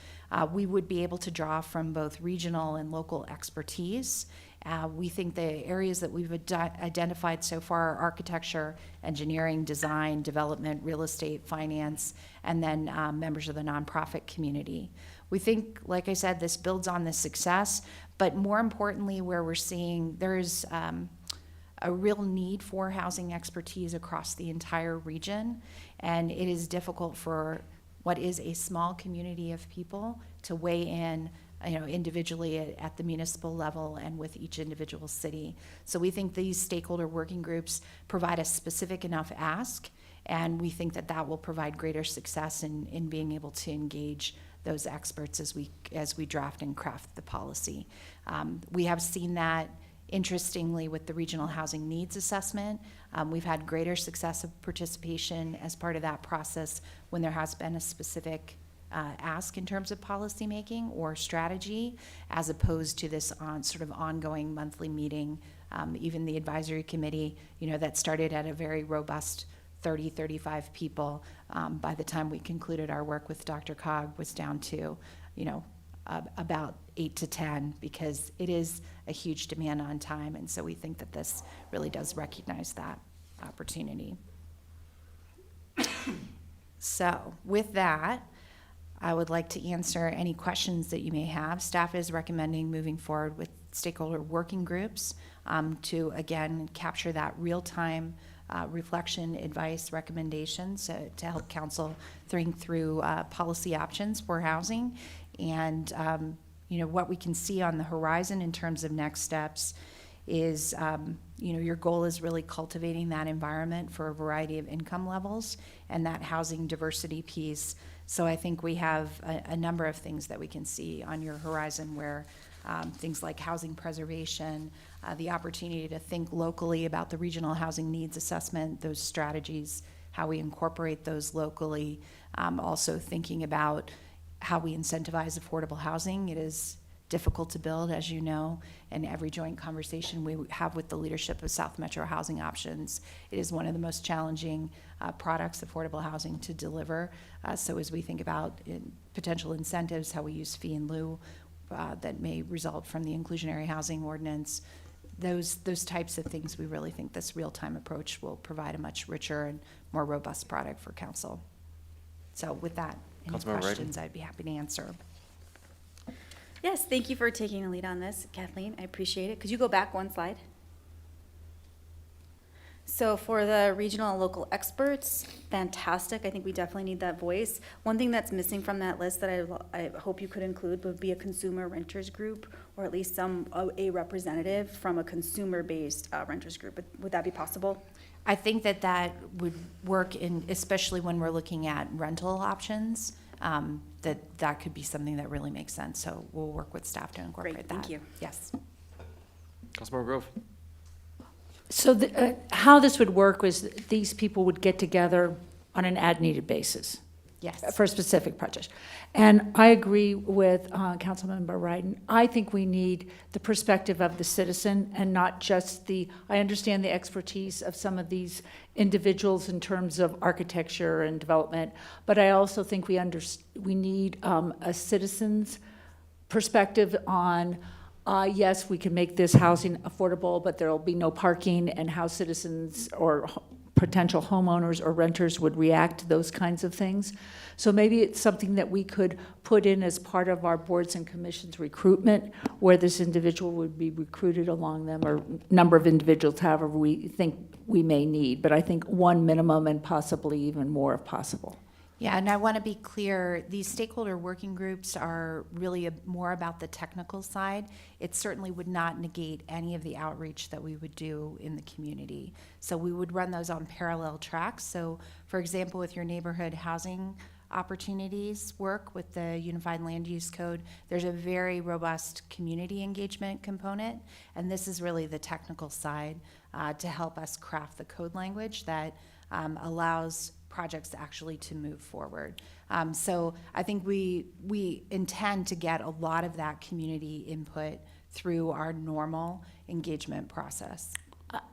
We would be able to draw from both regional and local expertise. We think the areas that we've identified so far are architecture, engineering, design, development, real estate, finance, and then members of the nonprofit community. We think, like I said, this builds on this success, but more importantly, where we're seeing there is a real need for housing expertise across the entire region, and it is difficult for what is a small community of people to weigh in individually at the municipal level and with each individual city. So we think these stakeholder working groups provide a specific enough ask, and we think that that will provide greater success in being able to engage those experts as we draft and craft the policy. We have seen that, interestingly, with the regional housing needs assessment. We've had greater success of participation as part of that process when there has been a specific ask in terms of policymaking or strategy, as opposed to this sort of ongoing monthly meeting. Even the advisory committee, that started at a very robust 30, 35 people. By the time we concluded our work with DRCOG was down to, about 8 to 10, because it is a huge demand on time. And so we think that this really does recognize that opportunity. So with that, I would like to answer any questions that you may have. Staff is recommending moving forward with stakeholder working groups to, again, capture that real-time reflection, advice, recommendations to help council think through policy options for housing. And what we can see on the horizon in terms of next steps is, your goal is really cultivating that environment for a variety of income levels and that housing diversity piece. So I think we have a number of things that we can see on your horizon where things like housing preservation, the opportunity to think locally about the regional housing needs assessment, those strategies, how we incorporate those locally, also thinking about how we incentivize affordable housing. It is difficult to build, as you know, and every joint conversation we have with the leadership of South Metro Housing Options, it is one of the most challenging products, affordable housing, to deliver. So as we think about potential incentives, how we use fee in lieu that may result from the inclusionary housing ordinance, those types of things, we really think this real-time approach will provide a much richer and more robust product for council. So with that, any questions, I'd be happy to answer. Yes, thank you for taking the lead on this, Kathleen. I appreciate it. Could you go back one slide? So for the regional and local experts, fantastic. I think we definitely need that voice. One thing that's missing from that list that I hope you could include would be a consumer renters group, or at least a representative from a consumer-based renters group. Would that be possible? I think that would work especially when we're looking at rental options, that could be something that really makes sense. So we'll work with staff to incorporate that. Thank you. Yes. Councilmember Grove. So how this would work was that these people would get together on an as-needed basis. Yes. For a specific project. And I agree with Councilmember Ryden. I think we need the perspective of the citizen and not just I understand the expertise of some of these individuals in terms of architecture and development, but I also think we need a citizen's perspective on, yes, we can make this housing affordable, but there'll be no parking, and how citizens or potential homeowners or renters would react to those kinds of things. So maybe it's something that we could put in as part of our boards and commissions recruitment, where this individual would be recruited along them, or number of individuals, however we think we may need. But I think one minimum and possibly even more if possible. Yeah, and I want to be clear, these stakeholder working groups are really more about the technical side. It certainly would not negate any of the outreach that we would do in the community. So we would run those on parallel tracks. So for example, with your neighborhood housing opportunities work with the Unified Land Use Code, there's a very robust community engagement component, and this is really the technical side to help us craft the code language that allows projects actually to move forward. So I think we intend to get a lot of that community input through our normal engagement process.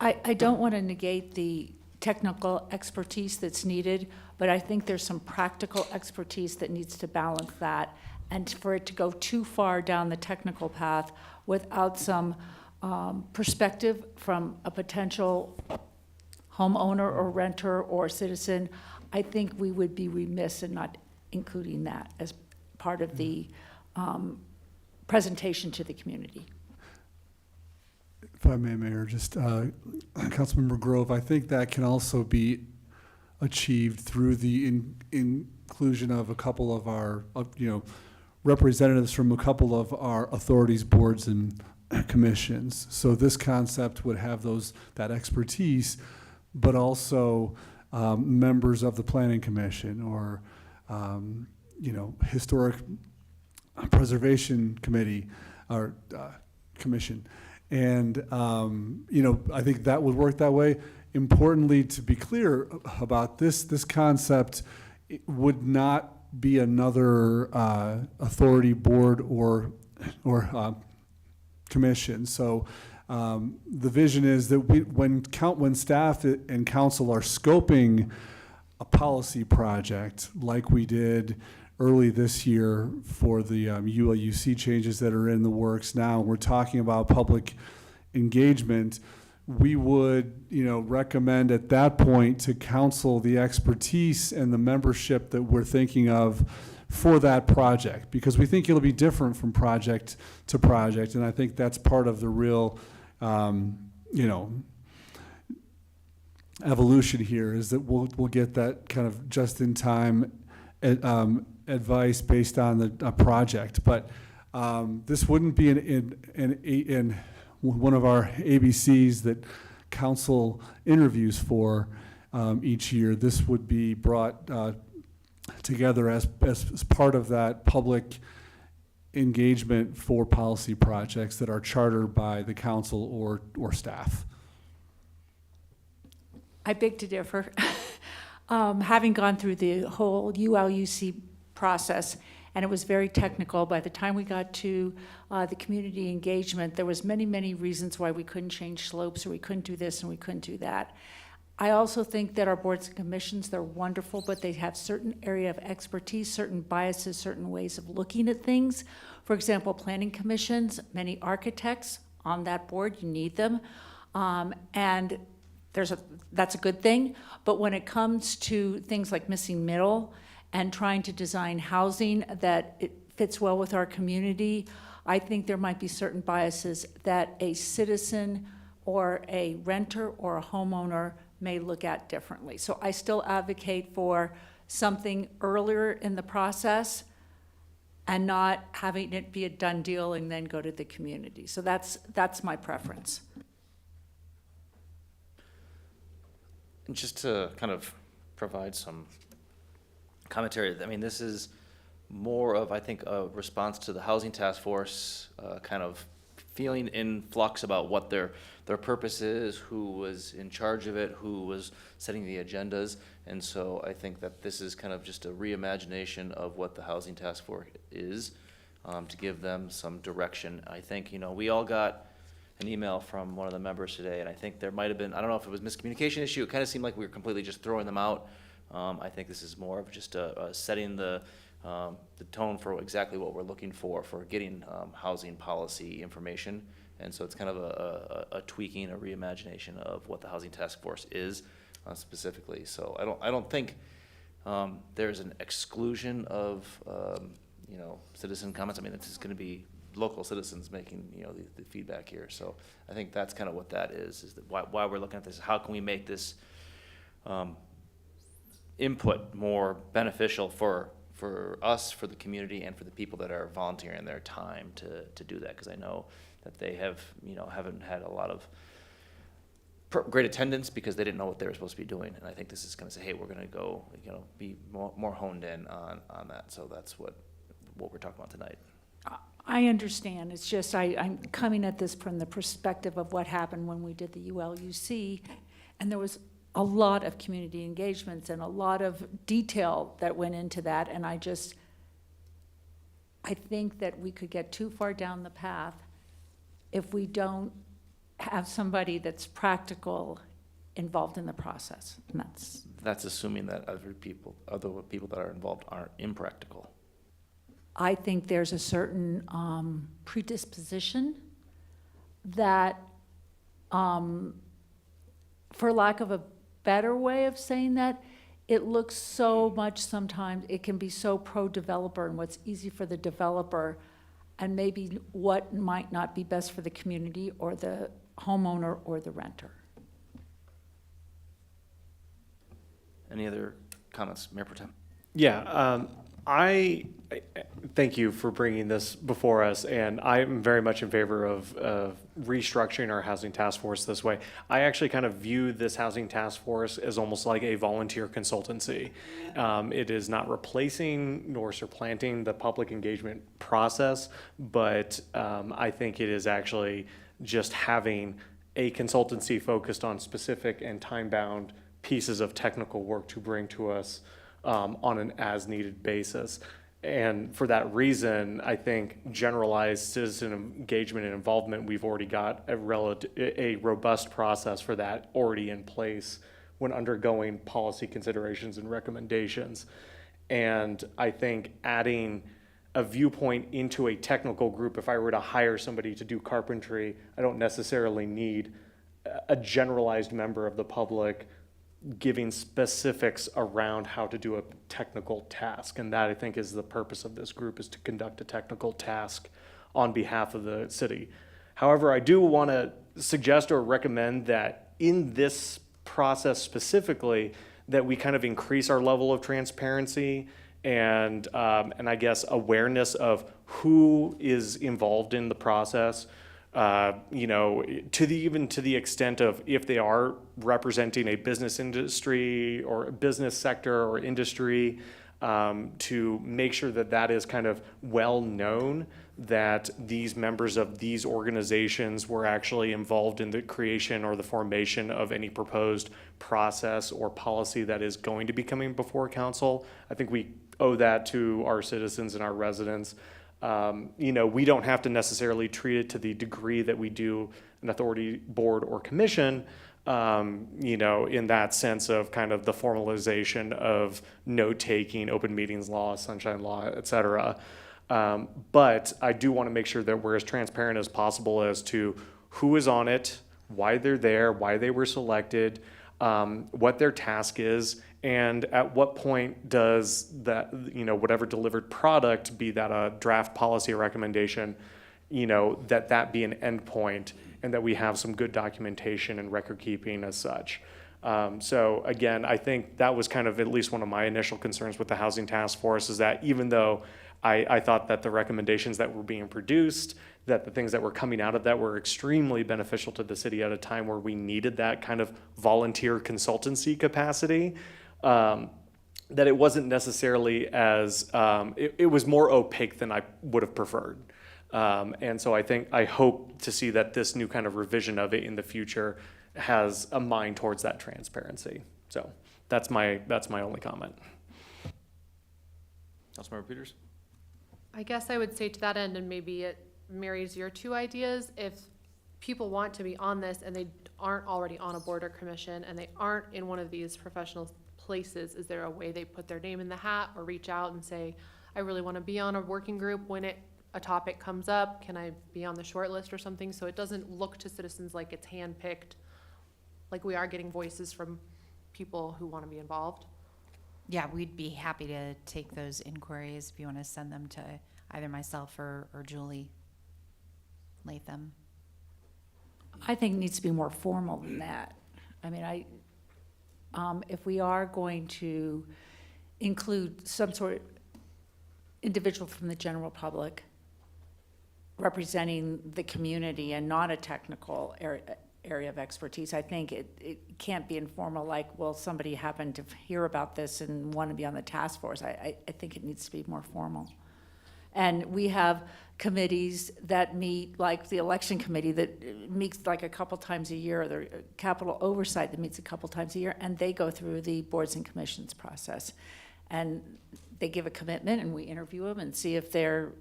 I don't want to negate the technical expertise that's needed, but I think there's some practical expertise that needs to balance that, and for it to go too far down the technical path without some perspective from a potential homeowner or renter or citizen, I think we would be remiss in not including that as part of the presentation to the community. If I may, Mayor, just Councilmember Grove, I think that can also be achieved through the inclusion of a couple of our, representatives from a couple of our authorities, boards, and commissions. So this concept would have that expertise, but also members of the Planning Commission or, Historic Preservation Committee or Commission. And, I think that would work that way. Importantly, to be clear about this concept, it would not be another authority, board, or commission. So the vision is that when staff and council are scoping a policy project, like we did early this year for the ULUC changes that are in the works now, we're talking about public engagement, we would, recommend at that point to council the expertise and the membership that we're thinking of for that project, because we think it'll be different from project to project, and I think that's part of the real, evolution here, is that we'll get that kind of just-in-time advice based on the project. But this wouldn't be in one of our ABCs that council interviews for each year. This would be brought together as part of that public engagement for policy projects that are chartered by the council or staff. I beg to differ. Having gone through the whole ULUC process, and it was very technical, by the time we got to the community engagement, there was many, many reasons why we couldn't change slopes, or we couldn't do this and we couldn't do that. I also think that our boards and commissions, they're wonderful, but they have certain area of expertise, certain biases, certain ways of looking at things. For example, planning commissions, many architects on that board, you need them. And that's a good thing. But when it comes to things like missing middle and trying to design housing that it fits well with our community, I think there might be certain biases that a citizen or a renter or a homeowner may look at differently. So I still advocate for something earlier in the process and not having it be a done deal and then go to the community. So that's my preference. And just to kind of provide some commentary, I mean, this is more of, I think, a response to the Housing Task Force kind of feeling in flux about what their purpose is, who was in charge of it, who was setting the agendas. And so I think that this is kind of just a reimagination of what the Housing Task Force is, to give them some direction. I think, we all got an email from one of the members today, and I think there might have been, I don't know if it was miscommunication issue, it kind of seemed like we were completely just throwing them out. I think this is more of just setting the tone for exactly what we're looking for getting housing policy information. And so it's kind of a tweaking, a reimagination of what the Housing Task Force is specifically. So I don't think there's an exclusion of citizen comments. I mean, this is going to be local citizens making the feedback here. So I think that's kind of what that is that why we're looking at this. How can we make this input more beneficial for us, for the community, and for the people that are volunteering their time to do that? Because I know that they have haven't had a lot of great attendance because they didn't know what they were supposed to be doing. And I think this is going to say, hey, we're going to go be more honed in on that. So that's what we're talking about tonight. I understand. It's just I'm coming at this from the perspective of what happened when we did the ULUC, and there was a lot of community engagements and a lot of detail that went into that, and I think that we could get too far down the path if we don't have somebody that's practical involved in the process. And that's assuming that other people that are involved aren't impractical. I think there's a certain predisposition that, for lack of a better way of saying that, it looks so much sometimes, it can be so pro-developer and what's easy for the developer and maybe what might not be best for the community or the homeowner or the renter. Any other comments, Mayor Pro Tem? Yeah, I thank you for bringing this before us, and I'm very much in favor of restructuring our housing task force this way. I actually kind of view this housing task force as almost like a volunteer consultancy. It is not replacing nor supplanting the public engagement process, but I think it is actually just having a consultancy focused on specific and time-bound pieces of technical work to bring to us on an as-needed basis. And for that reason, I think generalized citizen engagement and involvement, we've already got a robust process for that already in place when undergoing policy considerations and recommendations. And I think adding a viewpoint into a technical group, if I were to hire somebody to do carpentry, I don't necessarily need a generalized member of the public giving specifics around how to do a technical task. And that, I think, is the purpose of this group, is to conduct a technical task on behalf of the city. However, I do want to suggest or recommend that in this process specifically, that we kind of increase our level of transparency and I guess awareness of who is involved in the process. Even to the extent of if they are representing a business industry or a business sector or industry, to make sure that that is kind of well known, that these members of these organizations were actually involved in the creation or the formation of any proposed process or policy that is going to be coming before council. I think we owe that to our citizens and our residents. We don't have to necessarily treat it to the degree that we do an authority board or commission, in that sense of kind of the formalization of note-taking, open meetings law, sunshine law, et cetera. But I do want to make sure that we're as transparent as possible as to who is on it, why they're there, why they were selected, what their task is, and at what point does that, whatever delivered product, be that a draft policy or recommendation, that be an endpoint, and that we have some good documentation and record keeping as such. So again, I think that was kind of at least one of my initial concerns with the Housing Task Force, is that even though I thought that the recommendations that were being produced, that the things that were coming out of that were extremely beneficial to the city at a time where we needed that kind of volunteer consultancy capacity, that it wasn't necessarily as, it was more opaque than I would have preferred. And so I hope to see that this new kind of revision of it in the future has a mind towards that transparency. So that's my only comment. Councilmember Peters? I guess I would say to that end, and maybe it marries your two ideas, if people want to be on this and they aren't already on a board or commission and they aren't in one of these professional places, is there a way they put their name in the hat or reach out and say, I really want to be on a working group when a topic comes up, can I be on the short list or something? So it doesn't look to citizens like it's handpicked, like we are getting voices from people who want to be involved. Yeah, we'd be happy to take those inquiries if you want to send them to either myself or Julie Latham. I think it needs to be more formal than that. I mean, if we are going to include some sort of individual from the general public representing the community and not a technical area of expertise, I think it can't be informal, like, well, somebody happened to hear about this and want to be on the task force. I think it needs to be more formal. And we have committees that meet, like the election committee that meets like a couple times a year, or the capital oversight that meets a couple times a year, and they go through the boards and commissions process. And they give a commitment, and we interview them and see if they're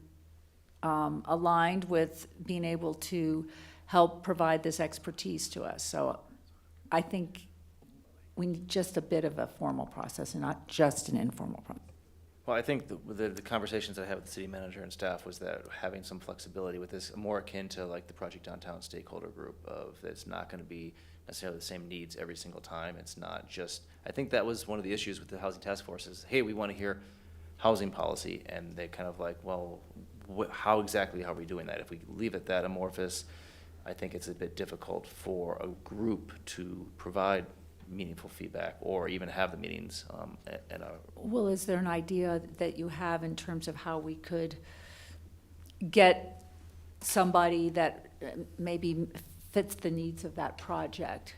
aligned with being able to help provide this expertise to us. So I think we need just a bit of a formal process and not just an informal process. Well, I think the conversations that I had with the city manager and staff was that having some flexibility with this, more akin to like the Project Downtown stakeholder group, of it's not going to be necessarily the same needs every single time. It's not just, I think that was one of the issues with the housing task force is, hey, we want to hear housing policy, and they kind of like, well, how exactly are we doing that? If we leave it that amorphous, I think it's a bit difficult for a group to provide meaningful feedback or even have the meetings at a. Well, is there an idea that you have in terms of how we could get somebody that maybe fits the needs of that project?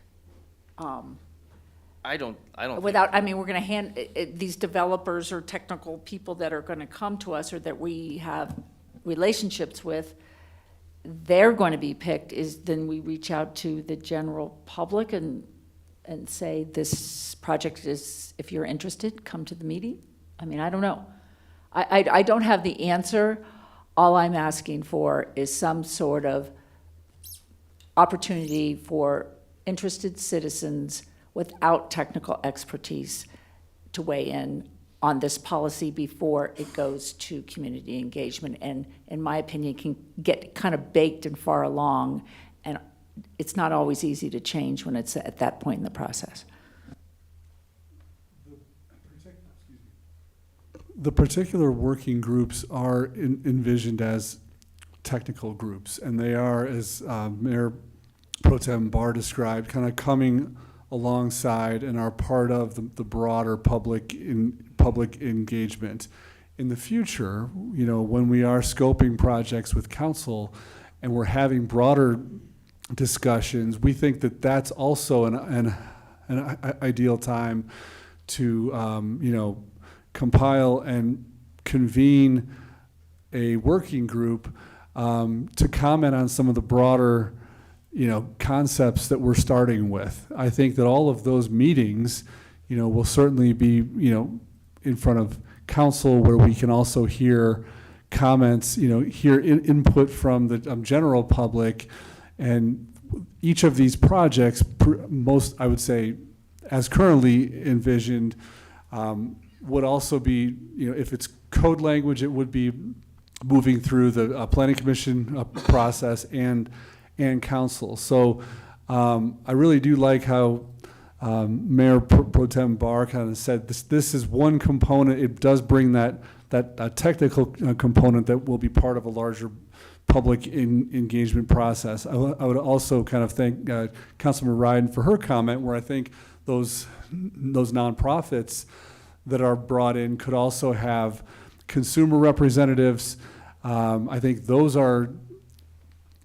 I don't. Without, I mean, we're going to hand these developers or technical people that are going to come to us or that we have relationships with, they're going to be picked. Then we reach out to the general public and say, this project is, if you're interested, come to the meeting? I mean, I don't know. I don't have the answer. All I'm asking for is some sort of opportunity for interested citizens without technical expertise to weigh in on this policy before it goes to community engagement, and in my opinion can get kind of baked and far along, and it's not always easy to change when it's at that point in the process. The particular working groups are envisioned as technical groups, and they are, as Mayor Pro Tem Barr described, kind of coming alongside and are part of the broader public engagement. In the future, you know, when we are scoping projects with council and we're having broader discussions, we think that that's also an ideal time to you know, compile and convene a working group to comment on some of the broader, you know, concepts that we're starting with. I think that all of those meetings, you know, will certainly be, you know, in front of council, where we can also hear comments, you know, hear input from the general public. And each of these projects, most, I would say, as currently envisioned, would also be, you know, if it's code language, it would be moving through the planning commission process and council. So I really do like how Mayor Pro Tem Barr kind of said this is one component. It does bring that technical component that will be part of a larger public engagement process. I would also kind of thank Councilmember Ryden for her comment, where I think those nonprofits that are brought in could also have consumer representatives. I think those are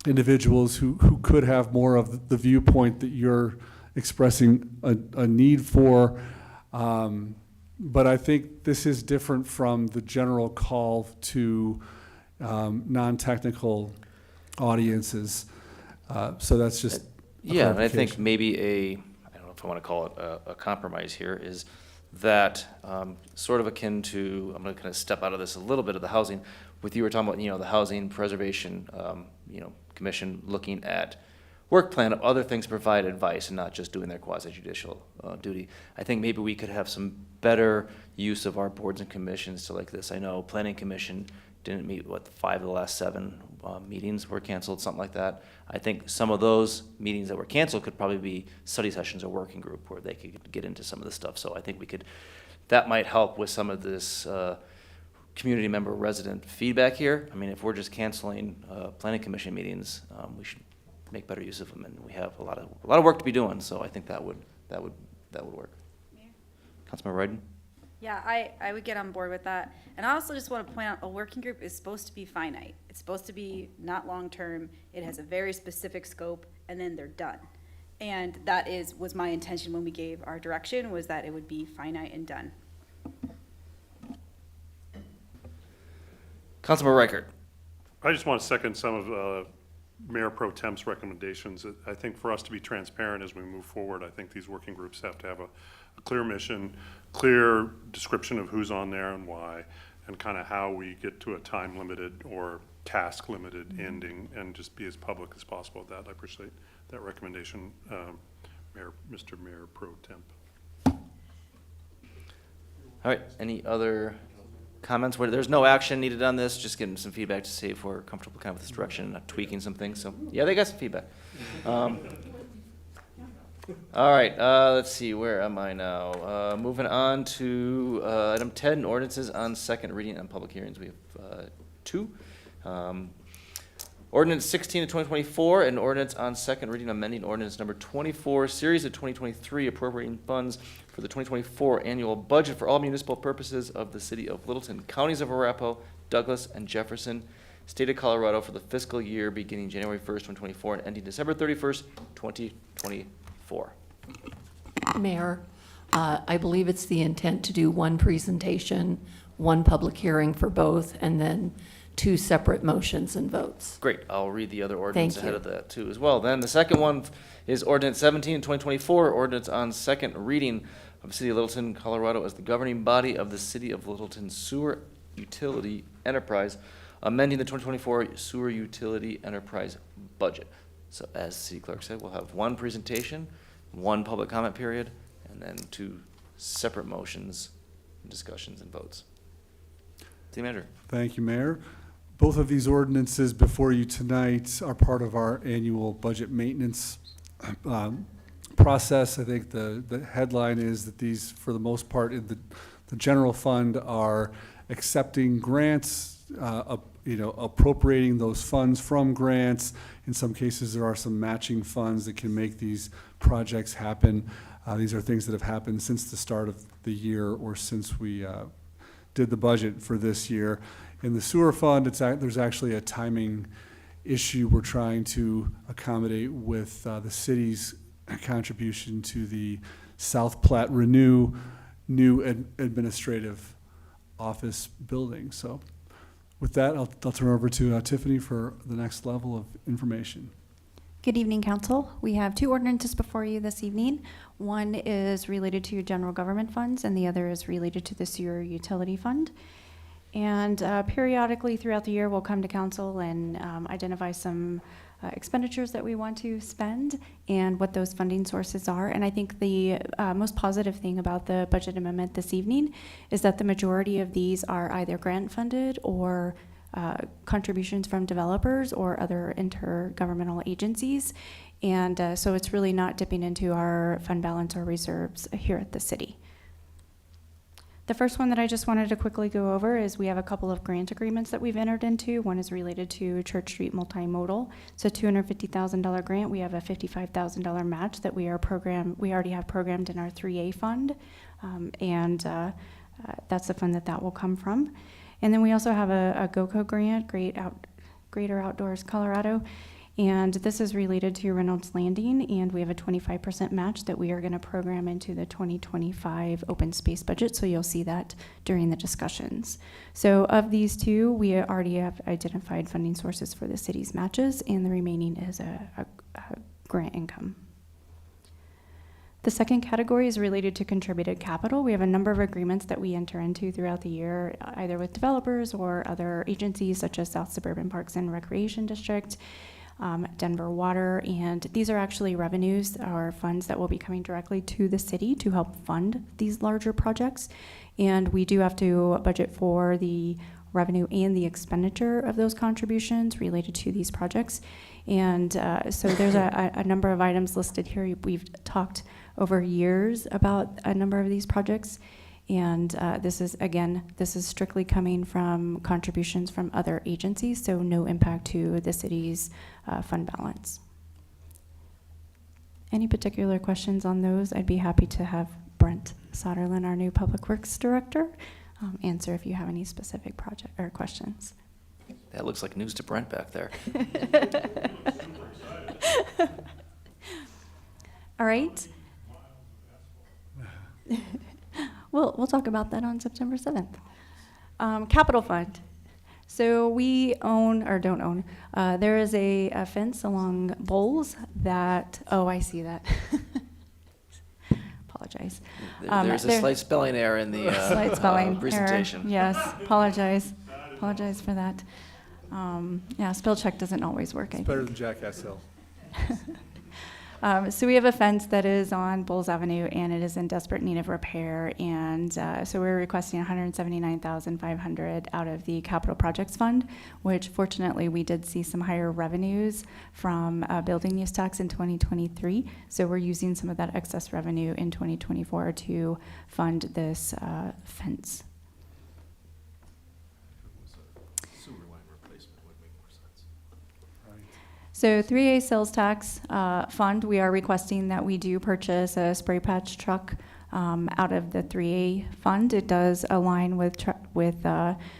individuals who could have more of the viewpoint that you're expressing a need for. But I think this is different from the general call to non-technical audiences. So that's just a Yeah, and I think clarification. maybe I don't know if I want to call it a compromise here, is that sort of akin to, I'm going to kind of step out of this a little bit of the housing, with you were talking about, the Housing Preservation, Commission looking at work plan of other things to provide advice and not just doing their quasi judicial duty. I think maybe we could have some better use of our boards and commissions to like this. I know Planning Commission didn't meet, 5 of the last 7 meetings were canceled, something like that. I think some of those meetings that were canceled could probably be study sessions or working group where they could get into some of this stuff. So I think that might help with some of this community member resident feedback here. I mean, if we're just canceling Planning Commission meetings, we should make better use of them, and we have a lot of work to be doing. So I think that would work. Councilmember Ryden? Yeah, I would get on board with that. And I also just want to point out, a working group is supposed to be finite. It's supposed to be not long-term. It has a very specific scope, and then they're done. And that was my intention when we gave our direction, was that it would be finite and done. Councilmember Reichert? I just want to second some of Mayor Pro Temp's recommendations. I think for us to be transparent as we move forward, I think these working groups have to have a clear mission, clear description of who's on there and why, and kind of how we get to a time-limited or task-limited ending, and just be as public as possible with that. I appreciate that recommendation, Mr. Mayor Pro Temp. All right, any other comments? There's no action needed on this, just getting some feedback to see if we're comfortable kind of with this direction, not tweaking some things. So, yeah, they got some feedback. All right, let's see, where am I now? Moving on to item 10, ordinances on second reading and public hearings. We have 2. Ordinance 16 of 2024, an ordinance on second reading amending ordinance number 24, series of 2023, appropriating funds for the 2024 annual budget for all municipal purposes of the city of Littleton, counties of Arapahoe, Douglas, and Jefferson, state of Colorado, for the fiscal year beginning January 1st, 2024, and ending December 31st, 2024. Mayor, I believe it's the intent to do one presentation, one public hearing for both, and then 2 separate motions and votes. Great, I'll read the other ordinance Thank ahead you. of that too as well. Then the second one is ordinance 17, 2024, ordinance on second reading of the City of Littleton, Colorado as the governing body of the City of Littleton Sewer Utility Enterprise, amending the 2024 Sewer Utility Enterprise budget. So as City Clerk said, we'll have one presentation, one public comment period, and then 2 separate motions, discussions, and votes. City Manager. Thank you, Mayor. Both of these ordinances before you tonight are part of our annual budget maintenance process. I think the headline is that these, for the most part, in the general fund, are accepting grants, appropriating those funds from grants. In some cases, there are some matching funds that can make these projects happen. These are things that have happened since the start of the year or since we did the budget for this year. In the sewer fund, there's actually a timing issue we're trying to accommodate with the city's contribution to the South Platte Renew new administrative office building. So with that, I'll turn over to Tiffany for the next level of information. Good evening, Council. We have 2 ordinances before you this evening. One is related to your general government funds, and the other is related to the sewer utility fund. And periodically throughout the year, we'll come to Council and identify some expenditures that we want to spend and what those funding sources are. And I think the most positive thing about the budget amendment this evening is that the majority of these are either grant funded or contributions from developers or other intergovernmental agencies. And so it's really not dipping into our fund balance or reserves here at the city. The first one that I just wanted to quickly go over is we have a couple of grant agreements that we've entered into. One is related to Church Street Multimodal. It's a $250,000 grant. We have a $55,000 match that we already have programmed in our 3A fund. That's the fund that will come from. And then we also have a GOCO grant, Greater Outdoors Colorado. And this is related to Reynolds Landing, and we have a 25% match that we are going to program into the 2025 open space budget, so you'll see that during the discussions. So of these two, we already have identified funding sources for the city's matches, and the remaining is a grant income. The second category is related to contributed capital. We have a number of agreements that we enter into throughout the year, either with developers or other agencies such as South Suburban Parks and Recreation District, Denver Water, and these are actually revenues or funds that will be coming directly to the city to help fund these larger projects. And we do have to budget for the revenue and the expenditure of those contributions related to these projects. And so there's a number of items listed here. We've talked over years about a number of these projects. And this is strictly coming from contributions from other agencies, so no impact to the city's fund balance. Any particular questions on those? I'd be happy to have Brent Soderlin, our new Public Works Director, answer if you have any specific project or questions. That looks like news to Brent back there. All right. We'll talk about that on September 7th. Capital Fund. So we own, or don't own, there is a fence along Bowles that, oh, I see that. Apologize. There's a slight spelling error in the slight spelling presentation. Error. Yes, apologize. Apologize for that. Yeah, spell check doesn't always work. It's better than Jackass Hill. So we have a fence that is on Bowles Avenue, and it is in desperate need of repair. And so we're requesting $179,500 out of the Capital Projects Fund, which fortunately we did see some higher revenues from building use tax in 2023. So we're using some of that excess revenue in 2024 to fund this fence. So 3A sales tax fund, we are requesting that we do purchase a spray patch truck out of the 3A fund. It does align with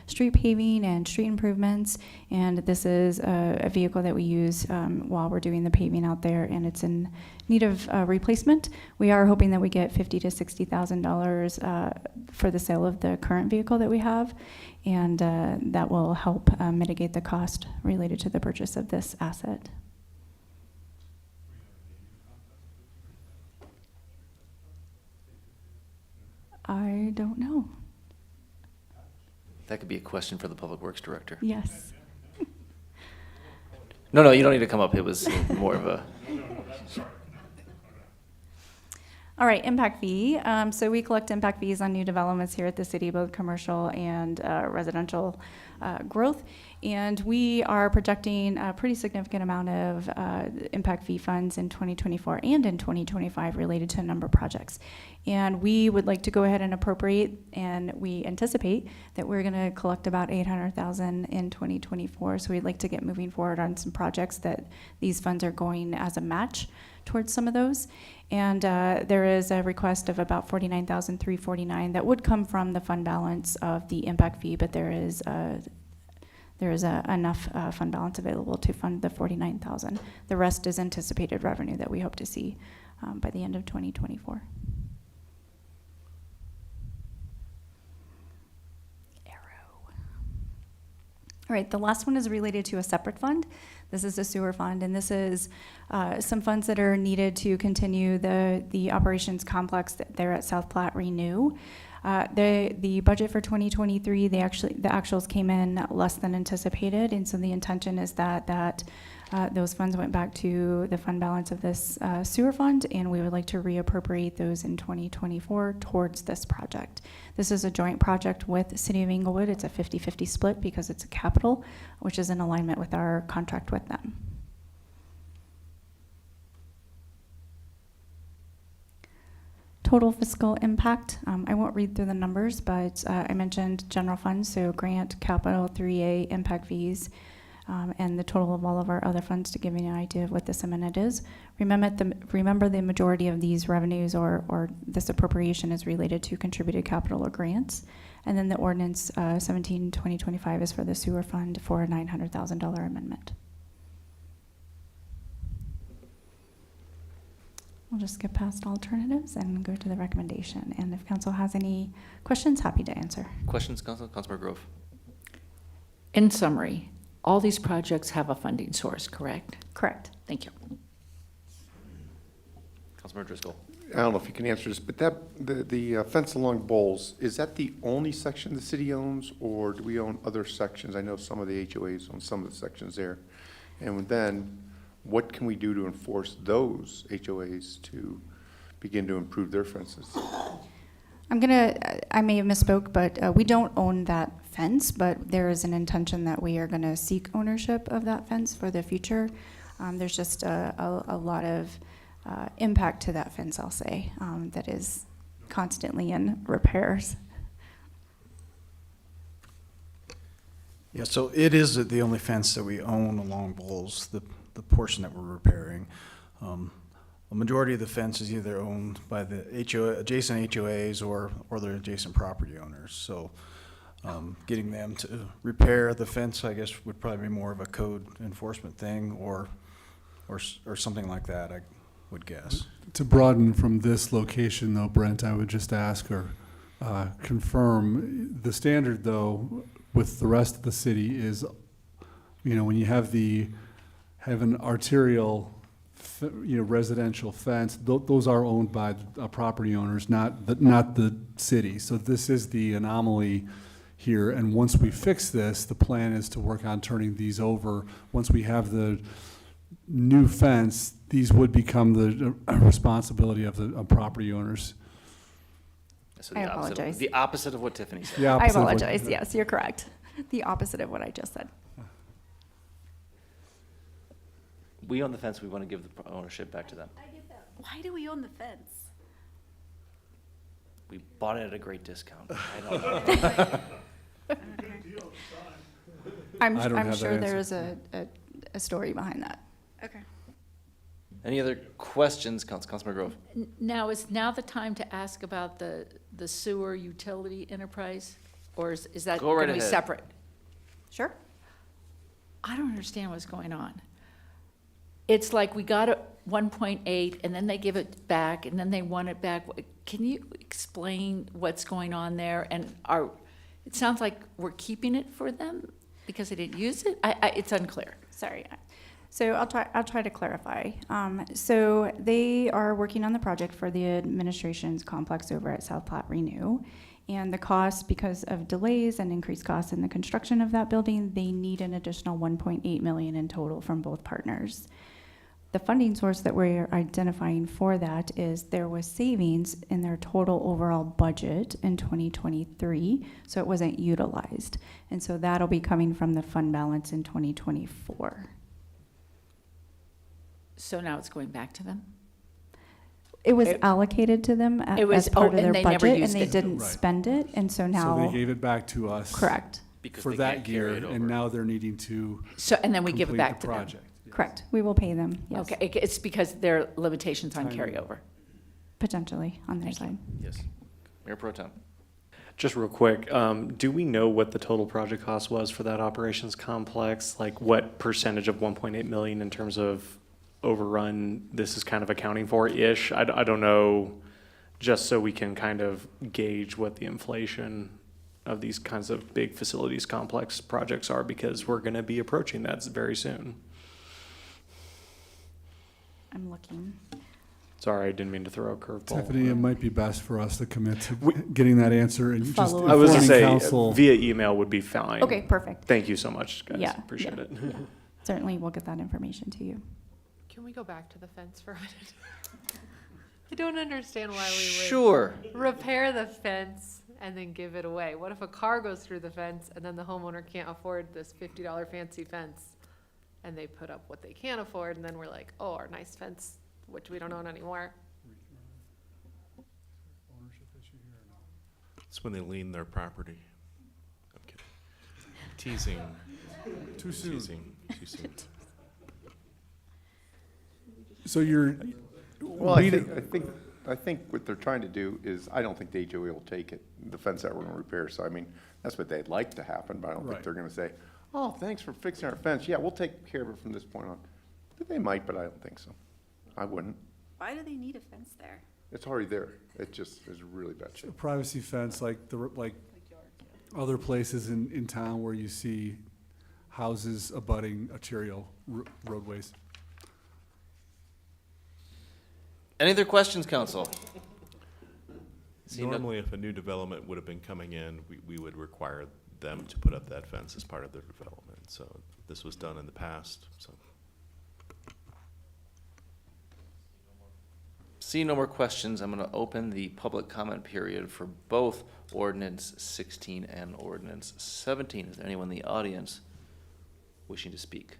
street paving and street improvements, and this is a vehicle that we use while we're doing the paving out there, and it's in need of replacement. We are hoping that we get $50,000 to $60,000 for the sale of the current vehicle that we have, and that will help mitigate the cost related to the purchase of this asset. I don't know. That could be a question for the Public Works Director. Yes. No, you don't need to come up. It was more of a... All right, impact fee. So we collect impact fees on new developments here at the city, both commercial and residential growth. And we are projecting a pretty significant amount of impact fee funds in 2024 and in 2025 related to a number of projects. And we would like to go ahead and appropriate, and we anticipate that we're going to collect about $800,000 in 2024. So we'd like to get moving forward on some projects that these funds are going as a match towards some of those. And there is a request of about $49,349 that would come from the fund balance of the impact fee, but there is enough fund balance available to fund the $49,000. The rest is anticipated revenue that we hope to see by the end of 2024. All right, the last one is related to a separate fund. This is a sewer fund, and this is some funds that are needed to continue the operations complex there at South Platte Renew. The budget for 2023, the actuals came in less than anticipated, and so the intention is that those funds went back to the fund balance of this sewer fund, and we would like to reappropriate those in 2024 towards this project. This is a joint project with the City of Inglewood. It's a 50-50 split because it's a capital, which is in alignment with our contract with them. Total fiscal impact, I won't read through the numbers, but I mentioned general funds, so grant, capital, 3A, impact fees, and the total of all of our other funds to give you an idea of what this amount is. Remember the majority of these revenues or this appropriation is related to contributed capital or grants. And then the ordinance 17-2025 is for the sewer fund for a $900,000 amendment. We'll just skip past alternatives and go to the recommendation. And if council has any questions, happy to answer. Questions, Council? Councilmember Grove? In summary, all these projects have a funding source, correct? Correct. Thank you. Councilmember Driscoll? I don't know if you can answer this, but the fence along Bowles, is that the only section the city owns, or do we own other sections? I know some of the HOAs own some of the sections there. And then, what can we do to enforce those HOAs to begin to improve their fences? I may have misspoke, but we don't own that fence, but there is an intention that we are going to seek ownership of that fence for the future. There's just a lot of impact to that fence, I'll say, that is constantly in repairs. Yeah, so it is the only fence that we own along Bowles, the portion that we're repairing. A majority of the fence is either owned by the adjacent HOAs or their adjacent property owners. So getting them to repair the fence, I guess, would probably be more of a code enforcement thing or something like that, I would guess. To broaden from this location though, Brent, I would just ask or confirm, the standard though with the rest of the city is, when you have an arterial residential fence, those are owned by property owners, not the city. So this is the anomaly here. And once we fix this, the plan is to work on turning these over. Once we have the new fence, these would become the responsibility of the property owners. So I apologize. The opposite of what Tiffany said. I apologize. Yes, you're correct. The opposite of what I just said. We own the fence, we want to give the ownership back to them. I get that. Why do we own the fence? We bought it at a great discount. I don't know. I'm I don't have that sure there is answer. a story behind that. Okay. Any other questions, Councilmember Grove? Now, is now the time to ask about the sewer utility enterprise? Or is that Go right going to be ahead. separate? Sure. I don't understand what's going on. It's like we got a 1.8 and then they give it back and then they want it back. Can you explain what's going on there? And it sounds like we're keeping it for them because they didn't use it? It's unclear. Sorry. So I'll try to clarify. So they are working on the project for the administration's complex over at South Platte Renew. And the cost, because of delays and increased costs in the construction of that building, they need an additional $1.8 million in total from both partners. The funding source that we're identifying for that is there was savings in their total overall budget in 2023, so it wasn't utilized. And so that'll be coming from the fund balance in 2024. So now it's going back to them? It was allocated to them as part of their budget, and they didn't spend it, and so now. So they gave it back to us. Correct. For that year, and now they're needing to. So, and then we give it complete back the to them? project. Correct. We will pay them, yes. Okay, it's because there are limitations on carryover. Potentially on their side. Yes. Mayor Pro Tem. Just real quick, do we know what the total project cost was for that operations complex? Like what percentage of 1.8 million in terms of overrun this is kind of accounting for-ish? I don't know, just so we can kind of gauge what the inflation of these kinds of big facilities complex projects are, because we're going to be approaching that very soon. I'm looking. Sorry, I didn't mean to throw a curveball. Tiffany, it might be best for us to commit to getting that answer and just Follow up. I was going to say, informing council. via email would be fine. Okay, perfect. Thank you so much, guys. Yeah, Appreciate it. yeah. Certainly, we'll get that information to you. Can we go back to the fence for a minute? I don't understand why we would Sure. repair the fence and then give it away. What if a car goes through the fence and then the homeowner can't afford this $50 fancy fence? And they put up what they can't afford, and then we're like, oh, our nice fence, which we don't own anymore. It's when they lien their property. I'm kidding. Teasing. Too soon. Teasing. Too soon. So you're. Well, I think what they're trying to do is, I don't think the HOA will take it, the fence that we're gonna repair. So I mean, that's what they'd like to happen, but I don't think Right. they're gonna say, oh, thanks for fixing our fence. Yeah, we'll take care of it from this point on. They might, but I don't think so. I wouldn't. Why do they need a fence there? It's already there. It just is really bad shape. A privacy fence, like other places in town where you see houses abutting arterial roadways. Any other questions, council? Normally, if a new development would have been coming in, we would require them to put up that fence as part of their development. So this was done in the past, so. Seeing no more questions, I'm going to open the public comment period for both ordinance 16 and ordinance 17. Is there anyone in the audience wishing to speak?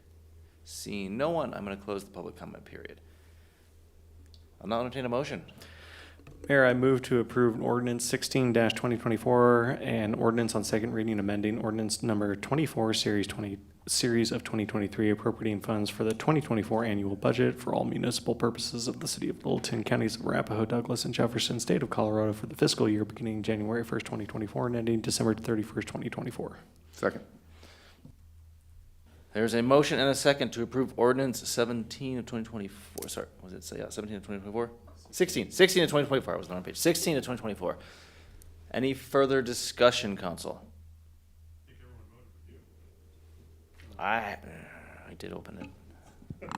Seeing no one, I'm going to close the public comment period. I'll now entertain a motion. Mayor, I move to approve ordinance 16-2024 and ordinance on second reading amending ordinance number 24, series of 2023, appropriating funds for the 2024 annual budget for all municipal purposes of the city of Littleton, counties of Arapahoe, Douglas, and Jefferson, state of Colorado for the fiscal year beginning January 1st, 2024 and ending December 31st, 2024. Second. There's a motion and a second to approve ordinance 17 of 2024. Sorry, was it say 17 of 2024? 16 of 2024. I was on page 16 of 2024. Any further discussion, council? I did open it.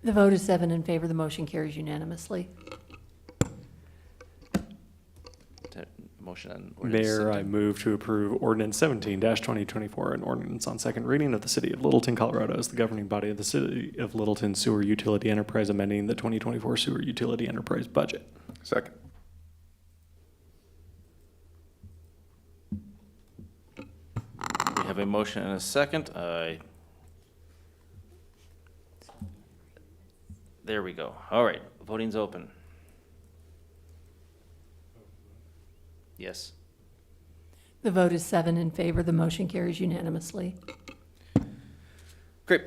The vote is 7 in favor. The motion carries unanimously. Motion on ordinance Mayor, 17. I move to approve ordinance 17-2024, an ordinance on second reading of the city of Littleton, Colorado as the governing body of the city of Littleton Sewer Utility Enterprise, amending the 2024 Sewer Utility Enterprise budget. Second. We have a motion and a second. There we go. All right, voting's open. Yes. The vote is 7 in favor. The motion carries unanimously. Great.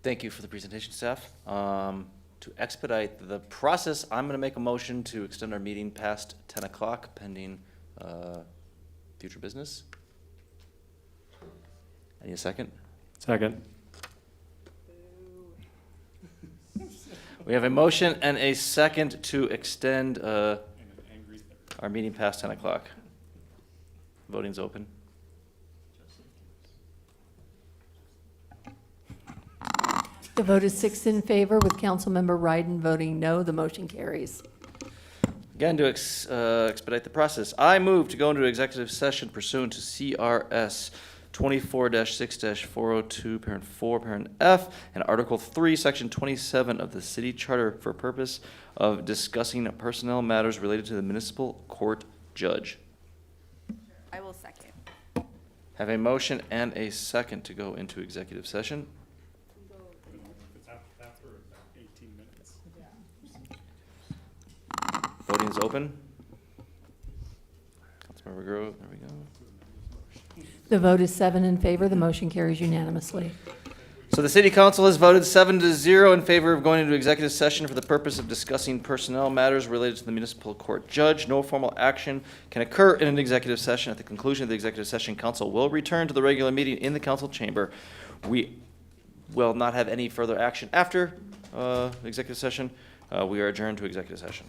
Thank you for the presentation, staff. To expedite the process, I'm going to make a motion to extend our meeting past 10 o'clock pending future business. Any a second? Second. We have a motion and a second to extend our meeting past 10 o'clock. Voting's open. The vote is 6 in favor with Councilmember Ryden voting no. The motion carries. Again, to expedite the process, I move to go into executive session pursuant to CRS 24-6-402, parent 4, parent F, and Article 3, Section 27 of the city charter for purpose of discussing personnel matters related to the municipal court judge. I will second. Have a motion and a second to go into executive session. Voting is open. Councilmember Grove, there we go. The vote is 7 in favor. The motion carries unanimously. So the city council has voted 7-0 in favor of going into executive session for the purpose of discussing personnel matters related to the municipal court judge. No formal action can occur in an executive session. At the conclusion of the executive session, council will return to the regular meeting in the council chamber. We will not have any further action after executive session. We are adjourned to executive session.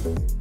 Aye.